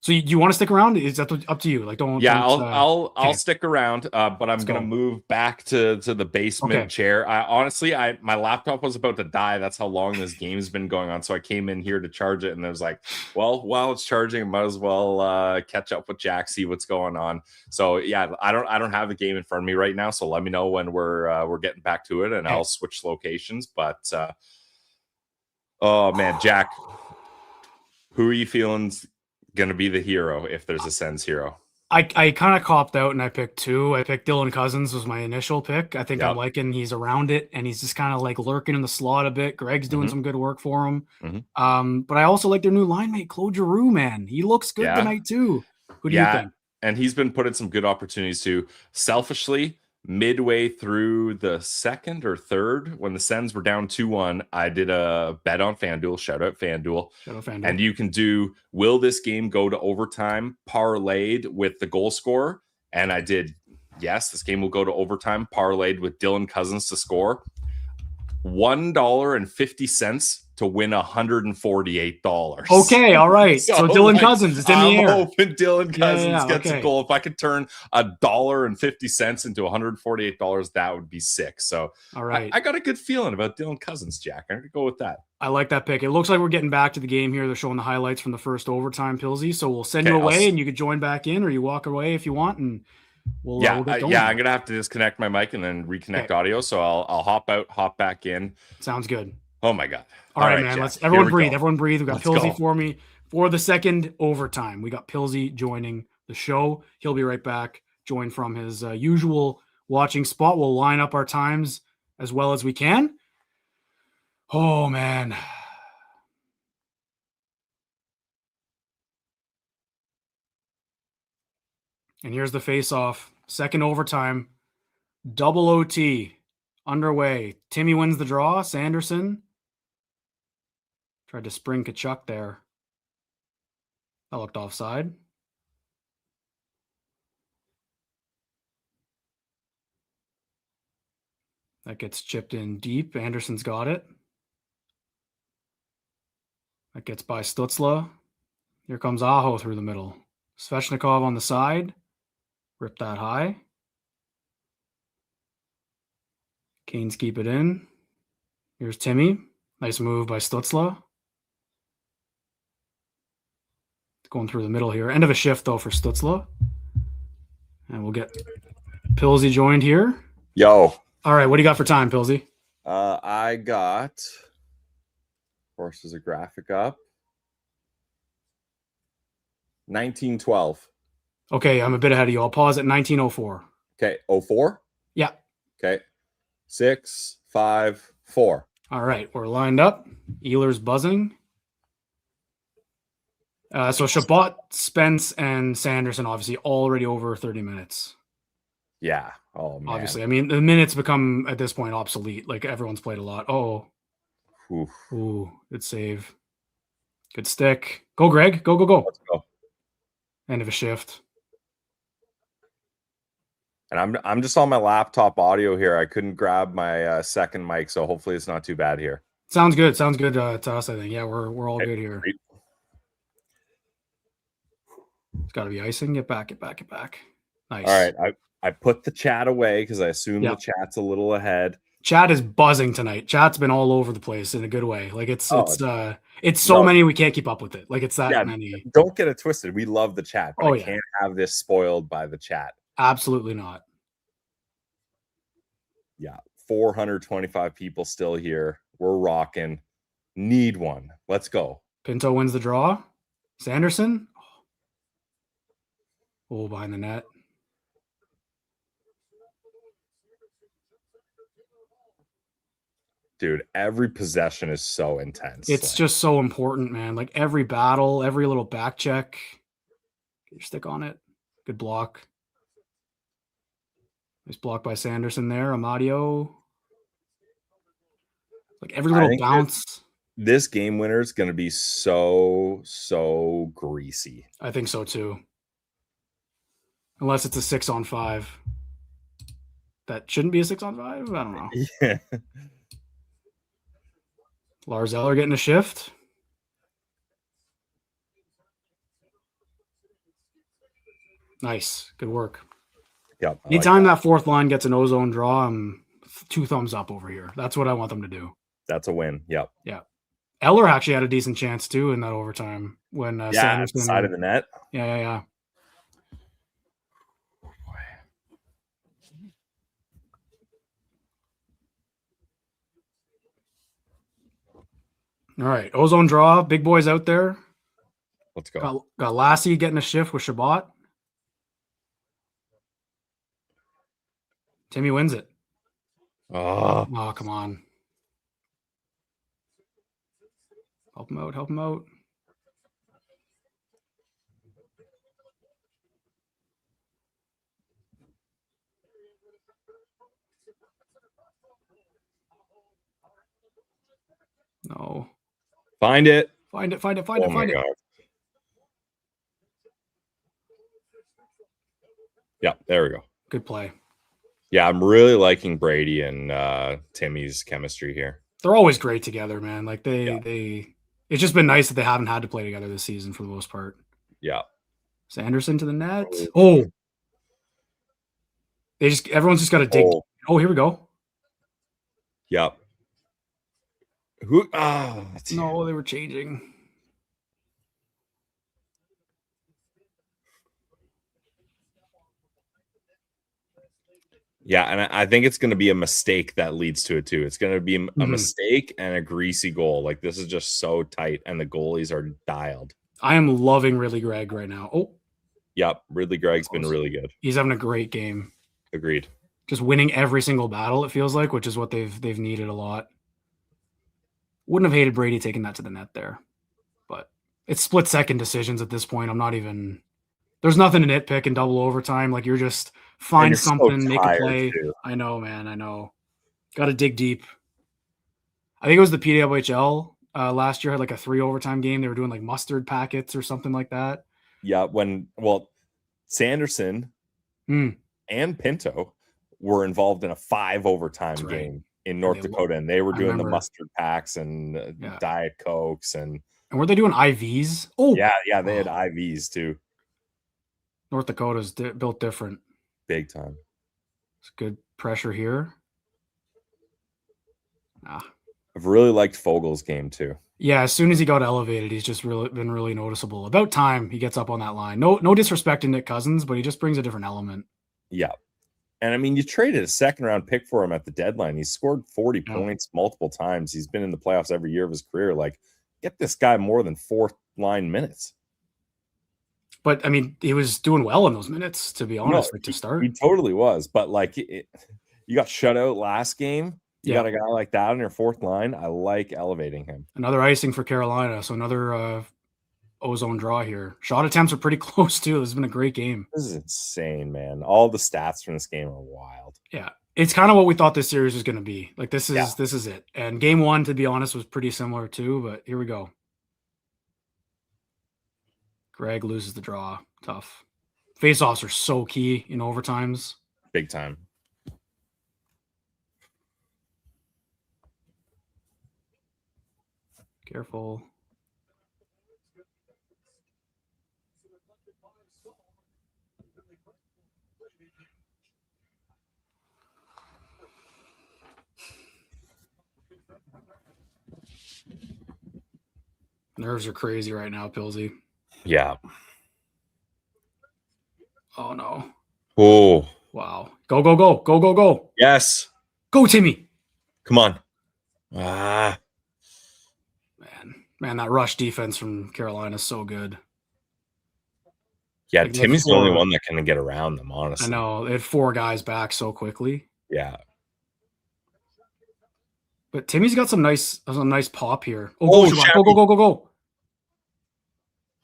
So you want to stick around? Is that up to you? Like, don't. Yeah, I'll stick around, but I'm going to move back to the basement chair. Honestly, my laptop was about to die. That's how long this game's been going on. So I came in here to charge it, and I was like, well, while it's charging, I might as well catch up with Jack, see what's going on. So yeah, I don't have the game in front of me right now. So let me know when we're getting back to it, and I'll switch locations. But oh man, Jack, who are you feeling going to be the hero if there's a Sens hero? I kind of copped out and I picked two. I picked Dylan Cousins was my initial pick. I think I'm liking he's around it and he's just kind of like lurking in the slot a bit. Greg's doing some good work for him. But I also like their new line mate, Claude Giroux, man. He looks good tonight too. Who do you think? And he's been put in some good opportunities too. Selfishly, midway through the second or third, when the Sens were down 2-1, I did a bet on FanDuel. Shout out FanDuel. And you can do, will this game go to overtime, parlayed with the goal scorer? And I did, yes, this game will go to overtime, parlayed with Dylan Cousins to score. $1.50 to win $148. Okay, all right. So Dylan Cousins is in the air. I'm hoping Dylan Cousins gets a goal. If I could turn $1.50 into $148, that would be sick. So all right, I got a good feeling about Dylan Cousins, Jack. I'm gonna go with that. I like that pick. It looks like we're getting back to the game here. They're showing the highlights from the first overtime, Pilsy. So we'll send you away, and you could join back in, or you walk away if you want, and we'll get going. I'm gonna have to disconnect my mic and then reconnect audio. So I'll hop out, hop back in. Sounds good. Oh my god. All right, man. Let's everyone breathe. Everyone breathe. We got Pilsy for me for the second overtime. We got Pilsy joining the show. He'll be right back, joined from his usual watching spot. We'll line up our times as well as we can. Oh man. And here's the face-off. Second overtime. Double OT underway. Timmy wins the draw. Sanderson tried to spring Kachuk there. That looked offside. That gets chipped in deep. Anderson's got it. That gets by Stützle. Here comes Aho through the middle. Svechnikov on the side. Rip that high. Canes keep it in. Here's Timmy. Nice move by Stützle. Going through the middle here. End of a shift, though, for Stützle. And we'll get Pilsy joined here. Yo. All right, what do you got for time, Pilsy? I got, of course, there's a graphic up. 1912. Okay, I'm a bit ahead of you. I'll pause at 1904. Okay, 04? Yeah. Okay, 6, 5, 4. All right, we're lined up. Ehlers buzzing. So Chabot, Spence, and Sanderson obviously already over 30 minutes. Yeah. Oh, man. Obviously. I mean, the minutes become, at this point, obsolete. Like, everyone's played a lot. Oh. Oof. Ooh, good save. Good stick. Go, Greg. Go, go, go. Let's go. End of a shift. And I'm just on my laptop audio here. I couldn't grab my second mic, so hopefully it's not too bad here. Sounds good. Sounds good to us, I think. Yeah, we're all good here. Great. It's got to be icing. Get back. Nice. All right. I put the chat away because I assume the chat's a little ahead. Chat is buzzing tonight. Chat's been all over the place in a good way. Like it's so many we can't keep up with it. Like it's that many. Don't get it twisted. We love the chat, but I yeah. can't have this spoiled by the chat. Absolutely not. Yeah. 425 people still here. We're rocking. Need one. Let's go. Pinto wins the draw. Sanderson. Oh, behind the net. Dude, every possession is so intense. It's just so important, man. Like every battle, every little back check. Get your stick on it. Good block. Nice block by Sanderson there. Amadio. Like every little bounce. This game winner is going to be so greasy. I think so too. Unless it's a 6-on-5. That shouldn't be a 6-on-5? I don't know. Yeah. Lars Eller getting a shift. Nice. Good work. Yep. Anytime that fourth line gets an ozone draw, I'm 2 thumbs up over here. That's what I want them to do. That's a win. Yep. Yeah. Eller actually had a decent chance too in that overtime when Sanderson side of the net. Yeah. All right, ozone draw. Big boys out there. Let's go. Got Lassie getting a shift with Chabot. Timmy wins it. Oh, come on. Help him out. No. Find it. Find it. God. Yeah, there we go. Good play. Yeah, I'm really liking Brady and Timmy's chemistry here. They're always great together, man. Like they it's just been nice that they haven't had to play together this season for the most part. Yeah. Sanderson to the net. Oh. Everyone's just got to dig. Oh, here we go. Yep. No, they were changing. Yeah, and I think it's going to be a mistake that leads to it too. It's going to be a mistake and a greasy goal. Like this is just so tight, and the goalies are dialed. I am loving Ridley Gregg right now. Oh, yep, Ridley Gregg's been really good. He's having a great game. Agreed. Just winning every single battle. It feels like, which is what they've needed a lot. Wouldn't have hated Brady taking that to the net there, but it's split-second decisions at this point. I'm not even. There's nothing to nitpick in double overtime. Like you're just find something, make a play. Too. I know, man. I know. Got to dig deep. I think it was the PWHL last year had like a 3 overtime game. They were doing like mustard packets or something like that. Yeah, Sanderson and Pinto were involved in a 5 overtime game in North Dakota, and they were doing the mustard packs and Diet Cokes and were they doing IVs? Oh, yeah, they had IVs too. North Dakota's built different. Big time. It's good pressure here. I've really liked Fogel's game too. Yeah, as soon as he got elevated, he's just been really noticeable. About time he gets up on that line. No disrespect to Nick Cousins, but he just brings a different element. Yeah. And I mean, you traded a second-round pick for him at the deadline. He's scored 40 points multiple times. He's been in the playoffs every year of his career. Like, get this guy more than fourth-line minutes. But, I mean, he was doing well in those minutes, to be honest, to start. He totally was. But, like, you got shut out last game. You got a guy like that on your fourth line. I like elevating him. Another icing for Carolina. So another ozone draw here. Shot attempts are pretty close, too. This has been a great game. This is insane, man. All the stats from this game are wild. Yeah. It's kind of what we thought this series was going to be. Like, this is it. And game one, to be honest, was pretty similar, too. But here we go. Greg loses the draw. Tough. Face-offs are so key in overtimes. Big time. Careful. Nerves are crazy right now, Pilsy. Yeah. Oh, no. Oh. Wow. Go, go, go. Go, go, go. Yes. Go, Timmy. Come on. Ah. Man, that rush defense from Carolina is so good. Yeah, like Timmy's the only one that can get around them, honestly. I know. They had 4 guys back so quickly. Yeah. But Timmy's got some nice pop here. Oh, go, go, go, go, go.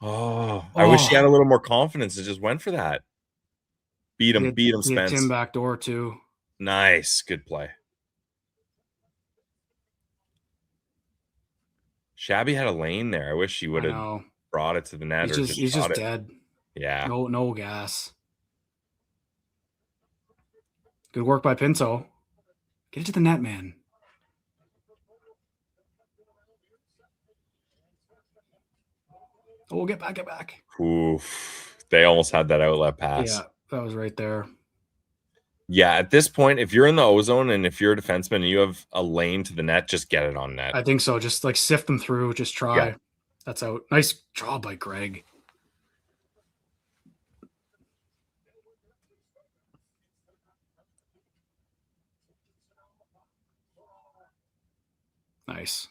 Oh, I wish he had a little more confidence and just went for that. Beat him, Spence. Tim back door, too. Nice. Good play. Shabby had a lane there. I wish he would have brought it to the net. He's just dead. Yeah. No gas. Good work by Pinto. Get it to the net, man. Oh, get back. Oof. They almost had that outlet pass. Yeah, that was right there. Yeah, at this point, if you're in the ozone and if you're a defenseman and you have a lane to the net, just get it on net. I think so. Just like sift them through. Just try. Yeah. That's out. Nice job by Greg. Nice.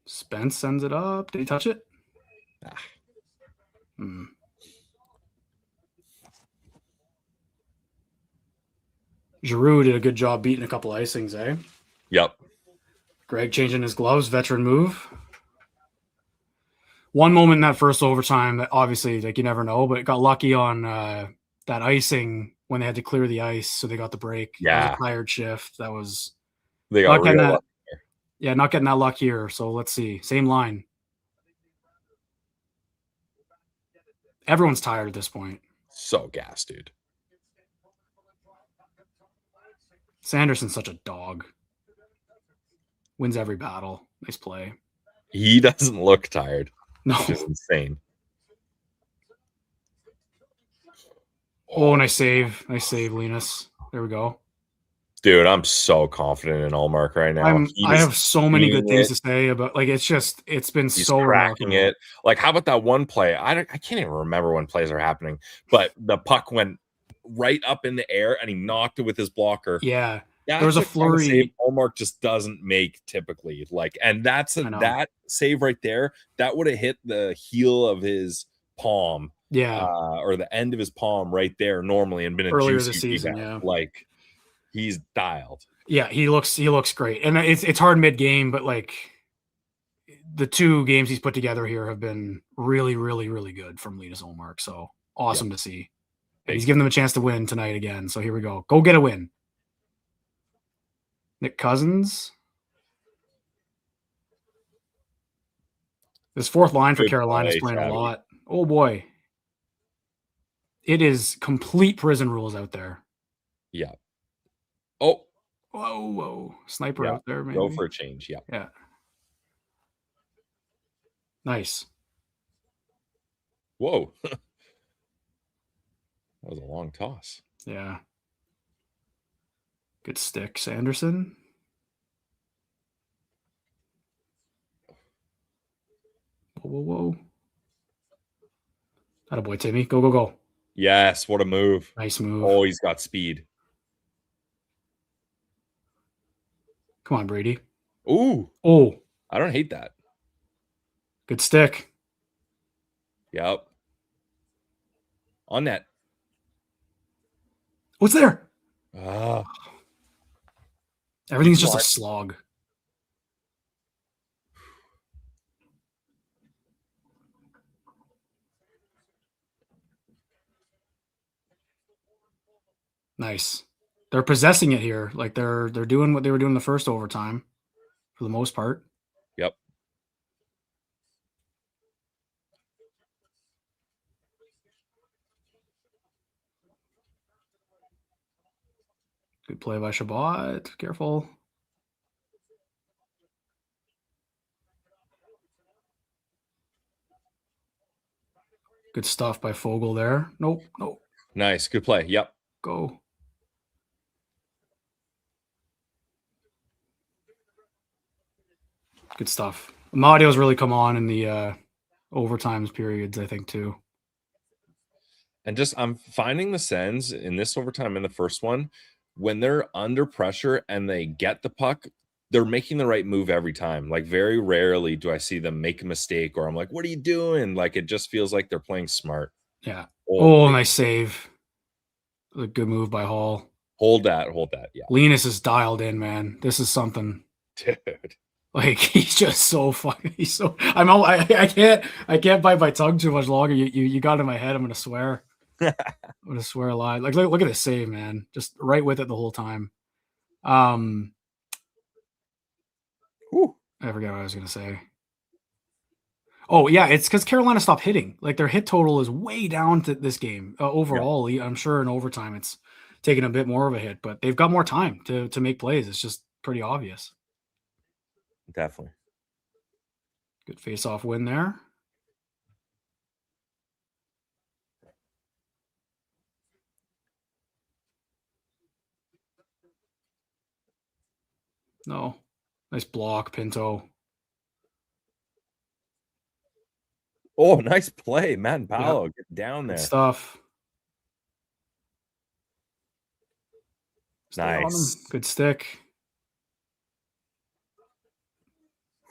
Spence sends it up. Did he touch it? Giroux did a good job beating a couple icings, eh? Yep. Greg changing his gloves, veteran move. One moment in that first overtime that obviously, like, you never know, but got lucky on that icing when they had to clear the ice, so they got the break. Yeah. That was a tired shift. That was they got real lucky. Yeah, not getting that luck here. So let's see. Same line. Everyone's tired at this point. So gassed, dude. Sanderson's such a dog. Wins every battle. Nice play. He doesn't look tired. No. Which is insane. Oh, nice save. Nice save, Linus. There we go. Dude, I'm so confident in Allmark right now. I have so many good things to say about, like, it's been so cracking it. Like, how about that one play? I can't even remember when plays are happening, but the puck went right up in the air and he knocked it with his blocker. Yeah. There was a flurry. Save Allmark just doesn't make typically. Like, and that save right there, that would have hit the heel of his palm. Yeah. Or the end of his palm right there normally and been earlier this season. Yeah. Like, he's dialed. Yeah, he looks great. And it's hard mid-game, but like the 2 games he's put together here have been really, really, really good from Linus Ullmark. So awesome to see. And he's giving them a chance to win tonight again. So here we go. Go get a win. Nick Cousins. This fourth line for Carolina is playing a lot. Oh boy. It is complete prison rules out there. Yeah. Oh. Whoa. Sniper out there, maybe. Go for a change. Yeah. Yeah. Nice. Whoa. That was a long toss. Yeah. Good stick, Sanderson. Whoa. Attaboy, Timmy. Go, go, go. Yes, what a move. Nice move. Oh, he's got speed. Come on, Brady. Ooh. Oh. I don't hate that. Good stick. Yep. On net. What's there? Ah. Everything's just a slog. Nice. They're possessing it here. Like they're doing what they were doing the first overtime for the most part. Yep. Good play by Shabbat. Careful. Good stuff by Fogel there. Nope. Nope. Nice. Good play. Yep. Go. Good stuff. Amadio's really come on in the overtimes periods, I think, too. And just I'm finding the Sens in this overtime in the first one, when they're under pressure and they get the puck, they're making the right move every time. Like very rarely do I see them make a mistake or I'm like, what are you doing? Like it just feels like they're playing smart. Yeah. Oh, nice save. A good move by Hall. Hold that. Yeah. Linus is dialed in, man. This is something. Dude. Like he's just so funny. He's so I can't bite my tongue too much longer. You got in my head. I'm gonna swear. I'm gonna swear a lot. Like look at this save, man. Just right with it the whole time. Whew. I forget what I was gonna say. Oh yeah, it's because Carolina stopped hitting. Like their hit total is way down to this game overall. Yeah. I'm sure in overtime it's taken a bit more of a hit, but they've got more time to make plays. It's just pretty obvious. Definitely. Good face-off win there. No. Nice block, Pinto. Oh, nice play. Matt and Paolo, get down there. Good stuff. Nice. Good stick.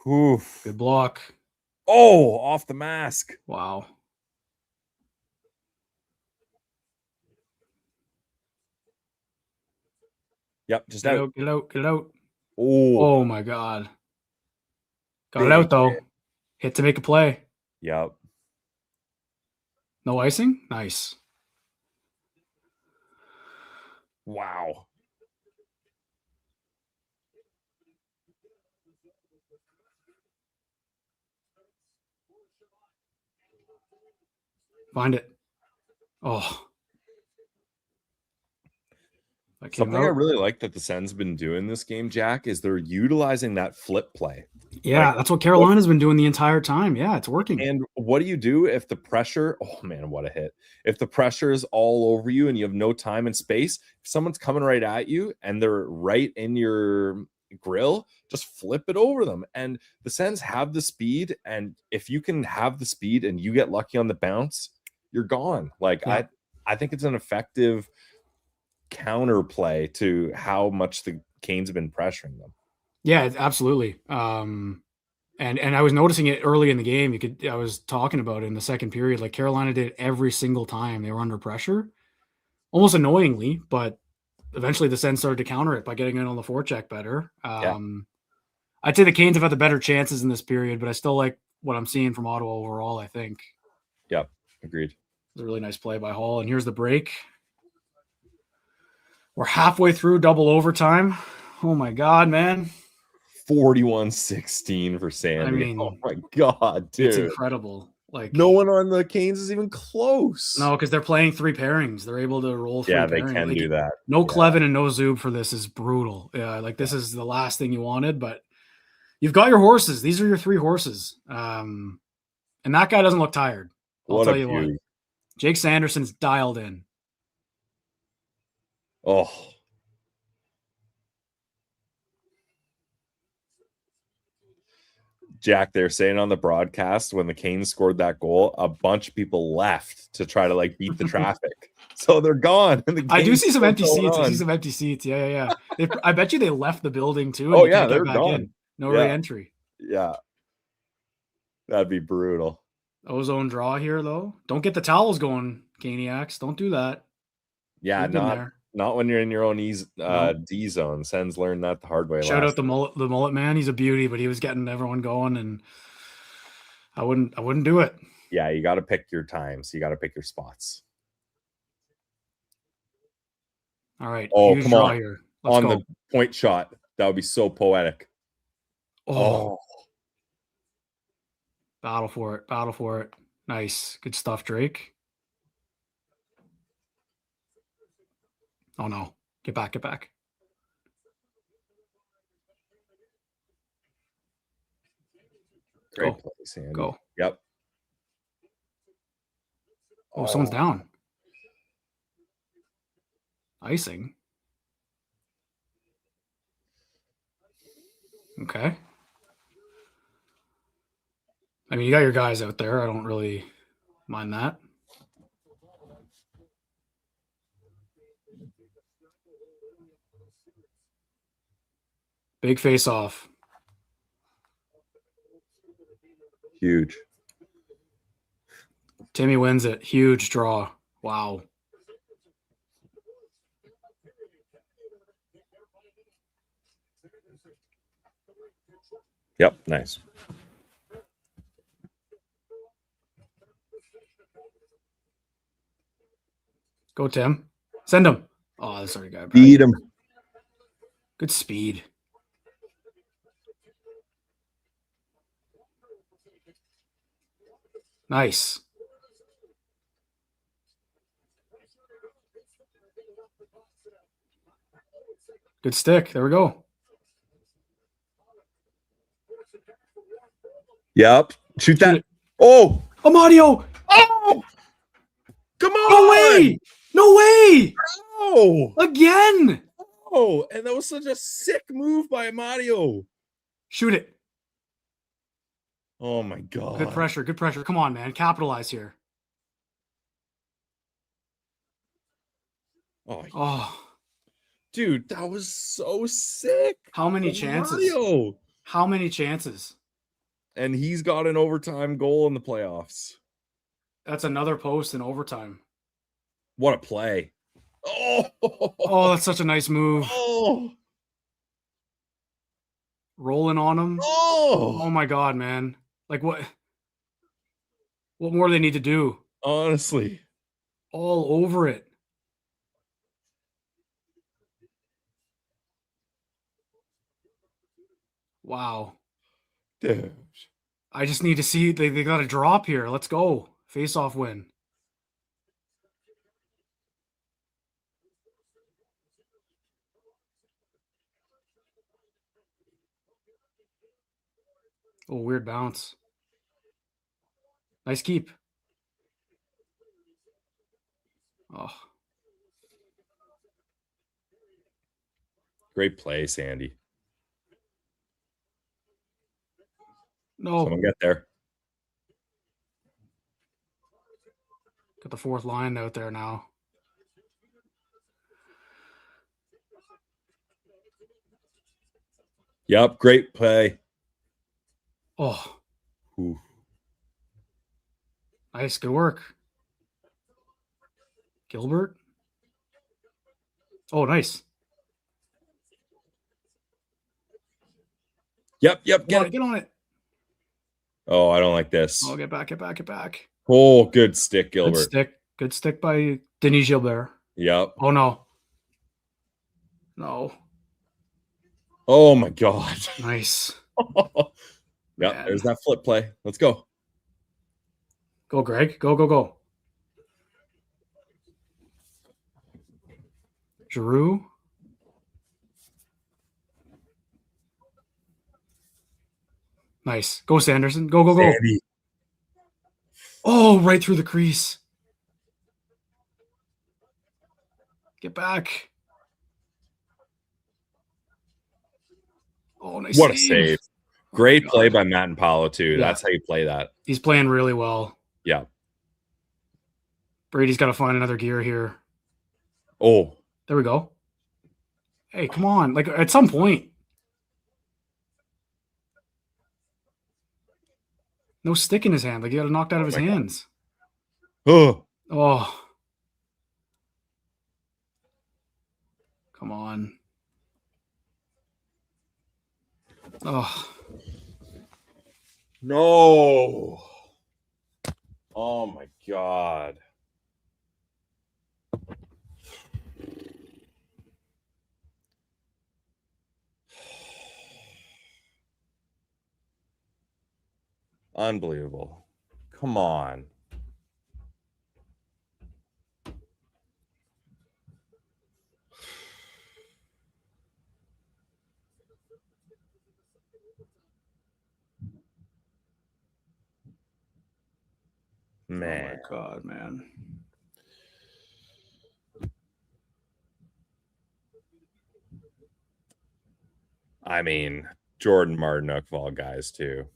Oof. Good block. Oh, off the mask. Wow. Yep, just Get out. Get out. Oh my God. Got it out, though. Hit to make a play. Yep. No icing? Nice. Wow. Find it. Oh. Something I really like that the Sens have been doing this game, Jack, is they're utilizing that flip play. Yeah, that's what Carolina's been doing the entire time. Yeah, it's working. And what do you do if the pressure, oh man, what a hit. If the pressure is all over you and you have no time and space, if someone's coming right at you and they're right in your grill, just flip it over them. And the Sens have the speed. And if you can have the speed and you get lucky on the bounce, you're gone. Like I think it's an effective counterplay to how much the Canes have been pressuring them. Yeah, absolutely. And I was noticing it early in the game. I was talking about it in the second period. Like Carolina did it every single time they were under pressure, almost annoyingly, but eventually the Sens started to counter it by getting in on the forecheck better. I'd say the Canes have had the better chances in this period, but I still like what I'm seeing from Ottawa overall, I think. Yep, agreed. It was a really nice play by Hall. And here's the break. We're halfway through double overtime. Oh my God, man. 41-16 for Sandy. I mean, oh my God, dude. It's incredible. Like no one on the Canes is even close. No, because they're playing three pairings. They're able to roll three pairings. They can do that. No Clevin and no Zub for this is brutal. Yeah, like this is the last thing you wanted, but you've got your horses. These are your three horses. And that guy doesn't look tired. I'll tell you what. Jake Sanderson's dialed in. Oh. Jack, they're saying on the broadcast when the Canes scored that goal, a bunch of people left to try to like beat the traffic. So they're gone. And I do see some empty seats. I see some empty seats. Yeah. I bet you they left the building too. Oh yeah, they're gone. In. No re-entry. Yeah. That'd be brutal. Ozone draw here though. Don't get the towels going, Caniacs. Don't do that. Yeah, not when you're in your own D zone. Sens learned that the hard way. Shout out the mullet man. He's a beauty, but he was getting everyone going, and I wouldn't do it. Yeah, you got to pick your times. You got to pick your spots. All right. Oh, come on. Here. On the point shot. That would be so poetic. Oh. Battle for it. Nice. Good stuff, Drake. Oh, no. Get back. Great play, Sandy. Go. Yep. Oh, someone's down. Icing. Okay. I mean, you got your guys out there. I don't really mind that. Big face off. Huge. Timmy wins it. Huge draw. Wow. Yep, nice. Go, Tim. Send him. Oh, that's already got Beat him. Good speed. Nice. Good stick. There we go. Yep. Shoot that. Oh, Amadio. Oh, come on. No way. No way. Oh, Again. Oh, and that was such a sick move by Amadio. Shoot it. Oh my God. Good pressure. Come on, man. Capitalize here. Oh. Dude, that was so sick. How many chances? Amadio. How many chances? And he's got an overtime goal in the playoffs. That's another post in overtime. What a play. Oh, that's such a nice move. Oh. Rolling on him. Oh my God, man. Like what more do they need to do? Honestly. All over it. Wow. Dude. I just need to see they got a drop here. Let's go. Face-off win. Oh, weird bounce. Nice keep. Oh. Great play, Sandy. No. Someone get there. Got the fourth line out there now. Yep, great play. Oh. Ooh. Nice, good work. Gilbert. Oh, nice. Yep, get on it. Oh, I don't like this. Oh, get back. Oh, good stick, Gilbert. Good stick by Denis Gilbert. Yep. Oh, no. Oh, my God. Nice. Yep, Man. There's that flip play. Let's go. Go, Greg. Go. Giroux. Nice. Go, Sanderson. Go. Sandy. Oh, right through the crease. Get back. Oh, nice. What a save. Great play by Matt and Paolo, too. Yeah. That's how you play that. He's playing really well. Yeah. Brady's got to find another gear here. Oh. There we go. Hey, come on. Like, at some point. No stick in his hand. Like, he got it knocked out of his hands. Oh. Oh. Come on. Oh. No. Oh, my God. Unbelievable. Come on. Man. Oh my God, man. I mean, Jordan Martinook of all guys, too.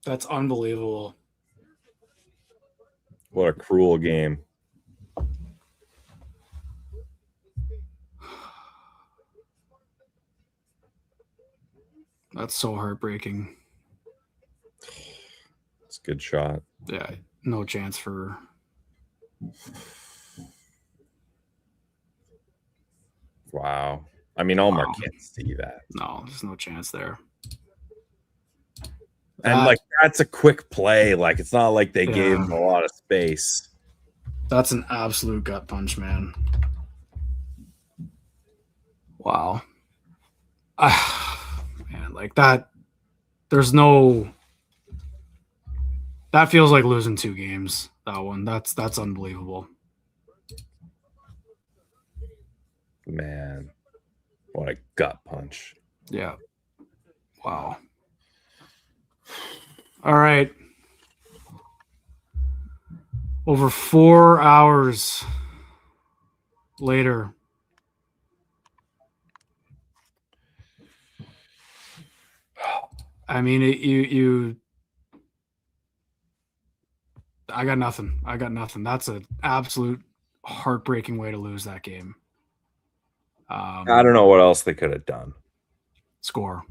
That's unbelievable. What a cruel game. That's so heartbreaking. It's a good shot. Yeah, no chance for... Wow. I mean, Allmark can't see that. No, there's no chance there. And, like, that's a quick play. Like, it's not like they gave him a lot of space. That's an absolute gut punch, man. Wow. Man, like that, there's no... That feels like losing 2 games, that one. That's unbelievable. Man, what a gut punch. Yeah. Wow. All right. Over 4 hours later. I mean, I got nothing. That's an absolute heartbreaking way to lose that game. I don't know what else they could have done. Score.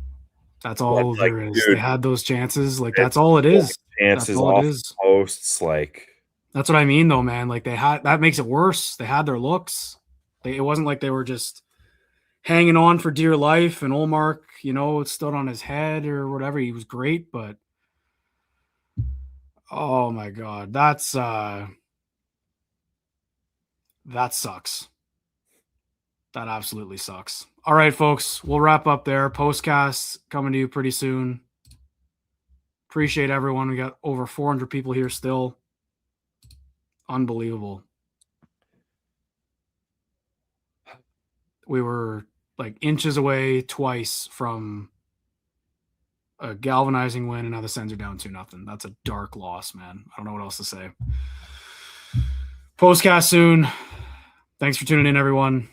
That's all there is. Dude, they had those chances. Like, that's all it is. Chances that's all off it is. Posts, like. That's what I mean, though, man. Like, that makes it worse. They had their looks. It wasn't like they were just hanging on for dear life, and Ullmark, stood on his head or whatever. He was great, but oh my God, that sucks. That absolutely sucks. All right, folks, we'll wrap up there. Postcast coming to you pretty soon. Appreciate everyone. We got over 400 people here still. Unbelievable. We were like inches away twice from a galvanizing win, and now the Sens are down 2-0. That's a dark loss, man. I don't know what else to say. Postcast soon. Thanks for tuning in, everyone.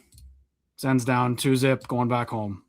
Sens down 2-0, going back home.